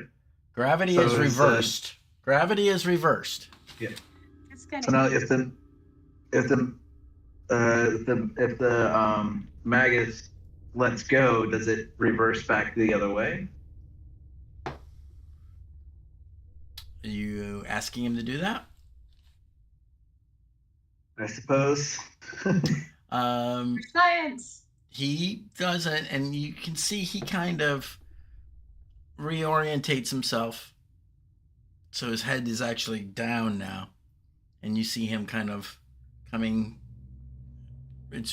Gravity So is it's, reversed. Gravity is reversed. It's kind So now if the Magus lets go, does it reverse back the other way? Are you asking him to do that? I suppose. science. He doesn't, and you can see he kind of reorientates himself. So his head is actually down now. And you see him kind of coming. It's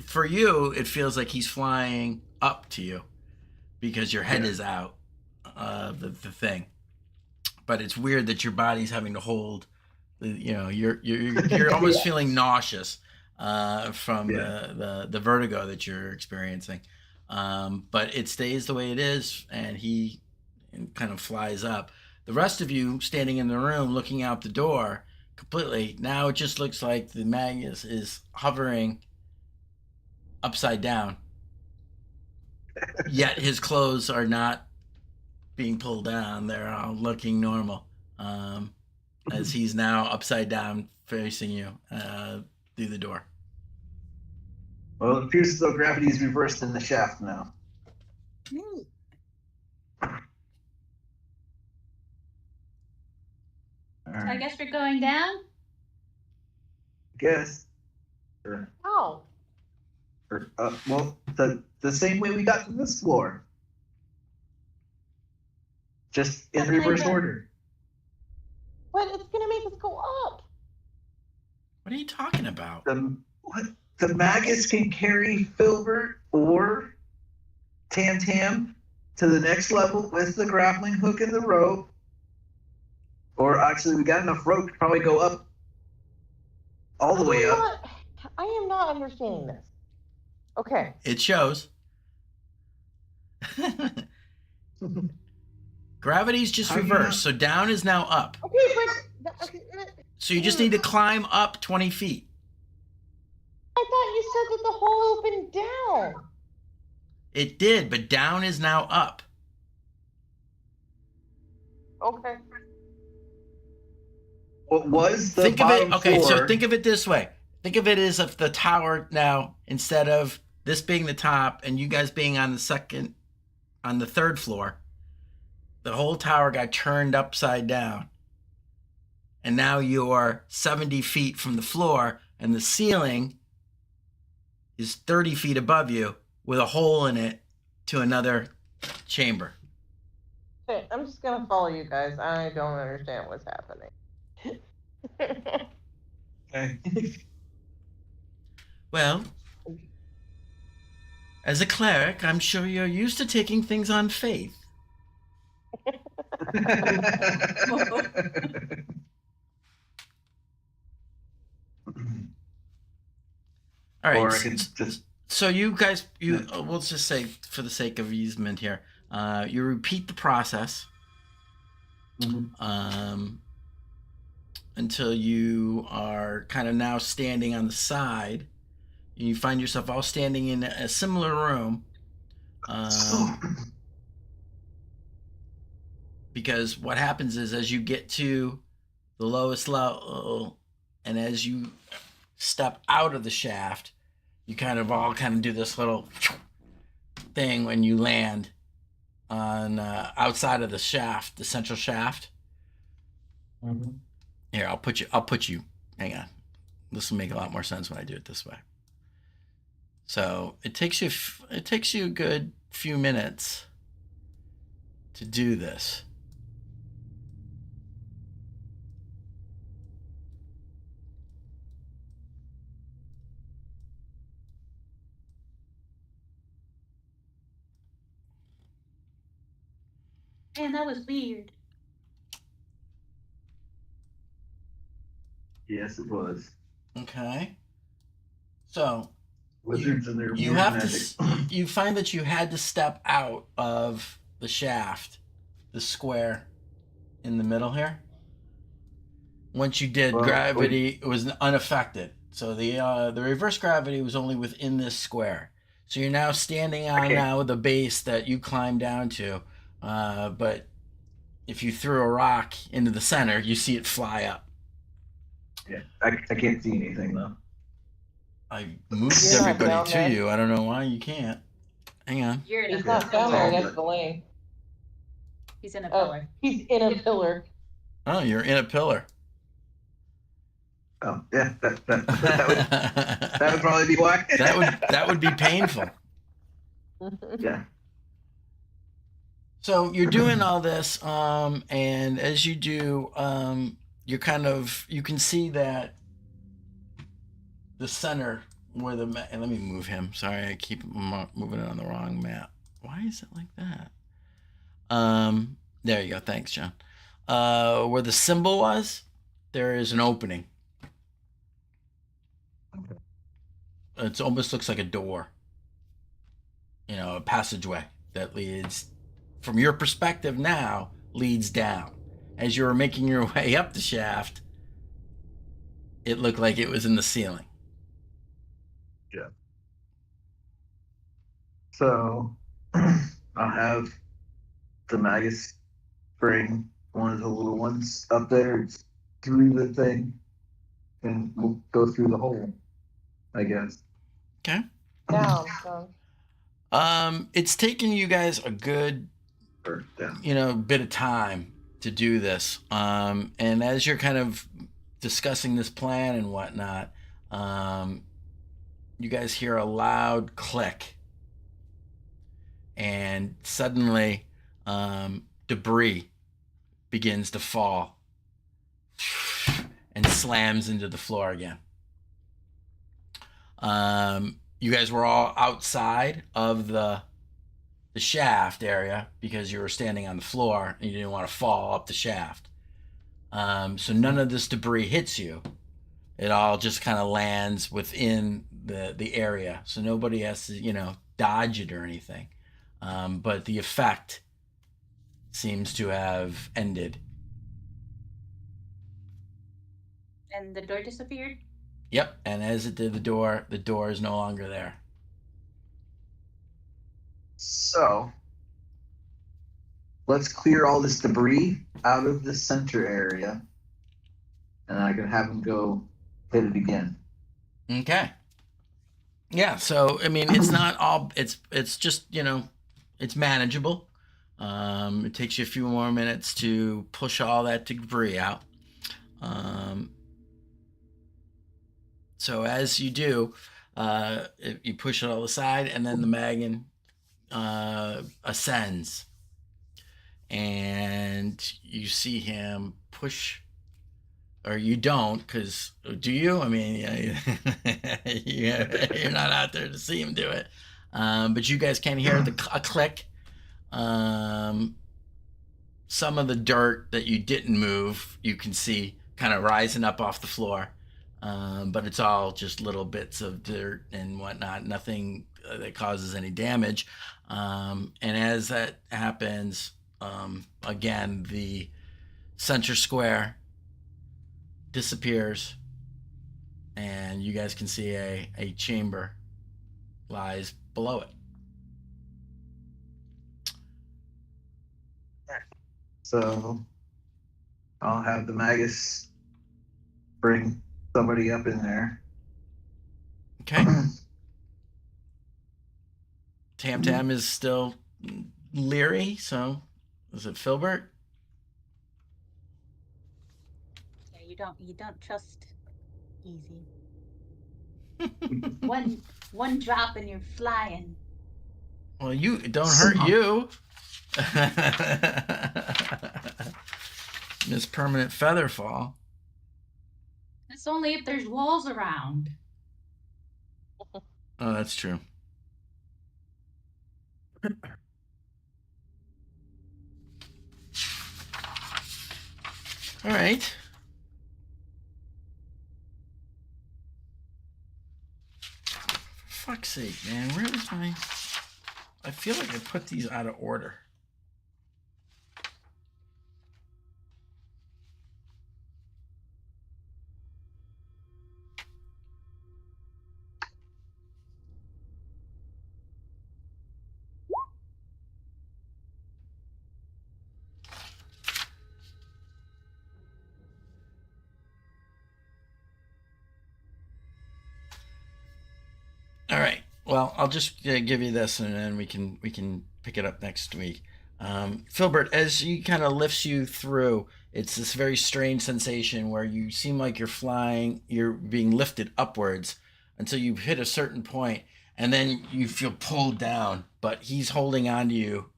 for you, it feels like he's flying up to you because your head is out of the thing. But it's weird that your body's having to hold. You're almost feeling nauseous from the vertigo that you're experiencing. But it stays the way it is, and he kind of flies up. The rest of you standing in the room looking out the door completely, now it just looks like the Magus is hovering upside down. Yet his clothes are not being pulled down. They're all looking normal. As he's now upside down facing you through the door. Well, it appears as though gravity is reversed in the shaft now. All I right. guess we're going down. Guess. Or, How? well, the same way we got to this floor. Just in Something like reverse that. order. But it's gonna make us go up. What are you talking about? The Magus can carry Filbert or Tam Tam to the next level with the grappling hook and the rope. Or actually, we got enough rope to probably go up all the way up. I am not understanding this. Okay. It shows. Gravity's just How do you reversed, so down is now up. Okay, but So you just need to climb up 20 feet. I thought you said that the hole opened down. It did, but down is now up. Okay. What was the Think of it, bottom okay, floor? so think of it this way. Think of it as if the tower now, instead of this being the top and you guys being on the third floor, the whole tower got turned upside down. And now you're 70 feet from the floor, and the ceiling is 30 feet above you with a hole in it to another chamber. Okay, I'm just gonna follow you guys. I don't understand what's happening. Okay. Well, as a cleric, I'm sure you're used to taking things on faith. All right. Or I could just. So you guys, we'll just say for the sake of easement here, you repeat the process until you are kind of now standing on the side. You find yourself all standing in a similar room. Because what happens is as you get to the lowest level and as you step out of the shaft, you kind of all do this little thing when you land on outside of the shaft, the central shaft. Here, I'll put you. Hang on. This will make a lot more sense when I do it this way. So it takes you a good few minutes to do this. Man, that was weird. Yes, it was. Okay. So Wizards and their you weird have magic. you find that you had to step out of the shaft, the square in the middle here. Once you did, gravity was unaffected. So the reverse gravity was only within this square. So you're now standing on now the base that you climbed down to. But if you threw a rock into the center, you see it fly up. Yeah, I can't see anything though. I moved You're not everybody down to there. you. I don't know why you can't. Hang on. You're in He's a not down there. Yeah. That's the lane. He's in a Oh, pillar. he's in a pillar. Oh, you're in a pillar. Oh yeah, that would probably be why. that would be painful. Yeah. So you're doing all this, and as you do, you can see that the center where and let me move him. Sorry, I keep moving it on the wrong map. Why is it like that? There you go. Thanks, John. Where the symbol was, there is an opening. It almost looks like a door. A passageway that leads, from your perspective now, leads down. As you were making your way up the shaft, it looked like it was in the ceiling. Yeah. So I'll have the Magus bring one of the little ones up there through the thing, and we'll go through the hole, I guess. Okay. Down. It's taken you guys a good, bit of time to do this. And as you're kind of discussing this plan and whatnot, you guys hear a loud click, and suddenly, debris begins to fall and slams into the floor again. You guys were all outside of the shaft area because you were standing on the floor and you didn't want to fall up the shaft. So none of this debris hits you. It all just kind of lands within the area. So nobody has to, dodge it or anything. But the effect seems to have ended. And the door disappeared? Yep, and as it did the door is no longer there. So let's clear all this debris out of the center area, and I can have them go hit it again. Okay. Yeah, so I mean, it's not all. It's just it's manageable. It takes you a few more minutes to push all that debris out. So as you do, you push it all aside, and then the Magan ascends, and you see him push, or you don't, because do you? I mean, you're not out there to see him do it, but you guys can hear a click. Some of the dirt that you didn't move, you can see kind of rising up off the floor. But it's all just little bits of dirt and whatnot, nothing that causes any damage. And as that happens, again, the center square disappears, and you guys can see a chamber lies below it. So I'll have the Magus bring somebody up in there. Okay. Tam Tam is still leery, so is it Filbert? Yeah, you don't trust easy. one drop and you're flying. Well, you don't hurt you. Miss Permanent Featherfall. It's only if there's walls around. Oh, that's true. All right. For fuck's sake, man. Where is my... I feel like I put these out of order. All right. Well, I'll just give you this, and then we can pick it up next week. Filbert, as he kind of lifts you through, it's this very strange sensation where you seem like you're flying, you're being lifted upwards until you hit a certain point, and then you feel pulled down. But he's holding on to you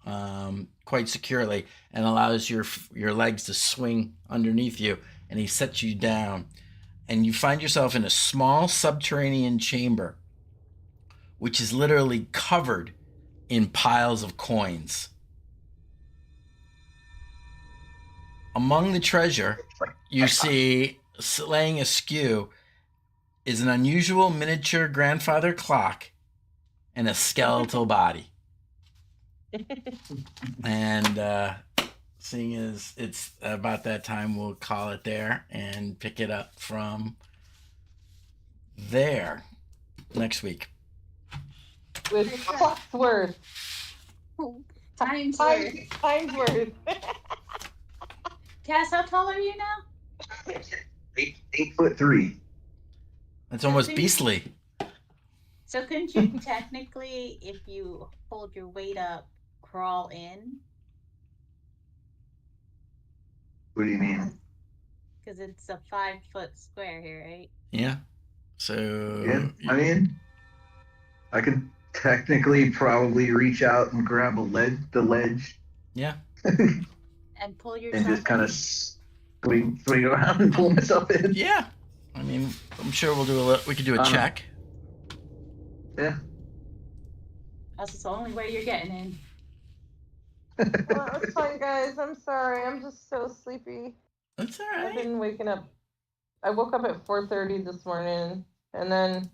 quite securely and allows your legs to swing underneath you, and he sets you down, and you find yourself in a small subterranean chamber, which is literally covered in piles of coins. Among the treasure, you see, laying askew, is an unusual miniature grandfather clock and a skeletal body. And seeing as it's about that time, we'll call it there and pick it up from there next week. With clock's worth. Times worth. Times worth. Cass, how tall are you now? 8'3". That's almost beastly. So couldn't you technically, if you hold your weight up, crawl in? What do you mean? Because it's a 5-foot square here, right? Yeah. So Yeah, I mean, I could technically probably reach out and grab the ledge. Yeah. And pull yourself And just kind of swing around and pull myself in. Yeah. I mean, I'm sure we could do a check. Yeah. That's the only way you're getting in. Well, it's fine, guys. I'm sorry. I'm just so sleepy. That's all I've right. been waking up. I woke up at 4:30 this morning, and then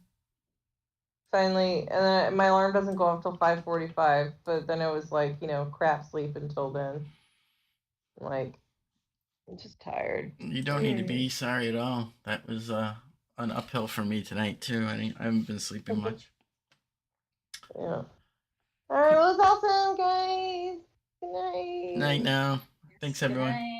finally, and then my alarm doesn't go off till 5:45. But then it was like, crap sleep until then. Like, I'm just tired. You don't need to be sorry at all. That was an uphill for me tonight too. I haven't been sleeping much. Yeah. All right. Well, it's awesome, guys. Good night. Night now. Thanks, Good everyone. night.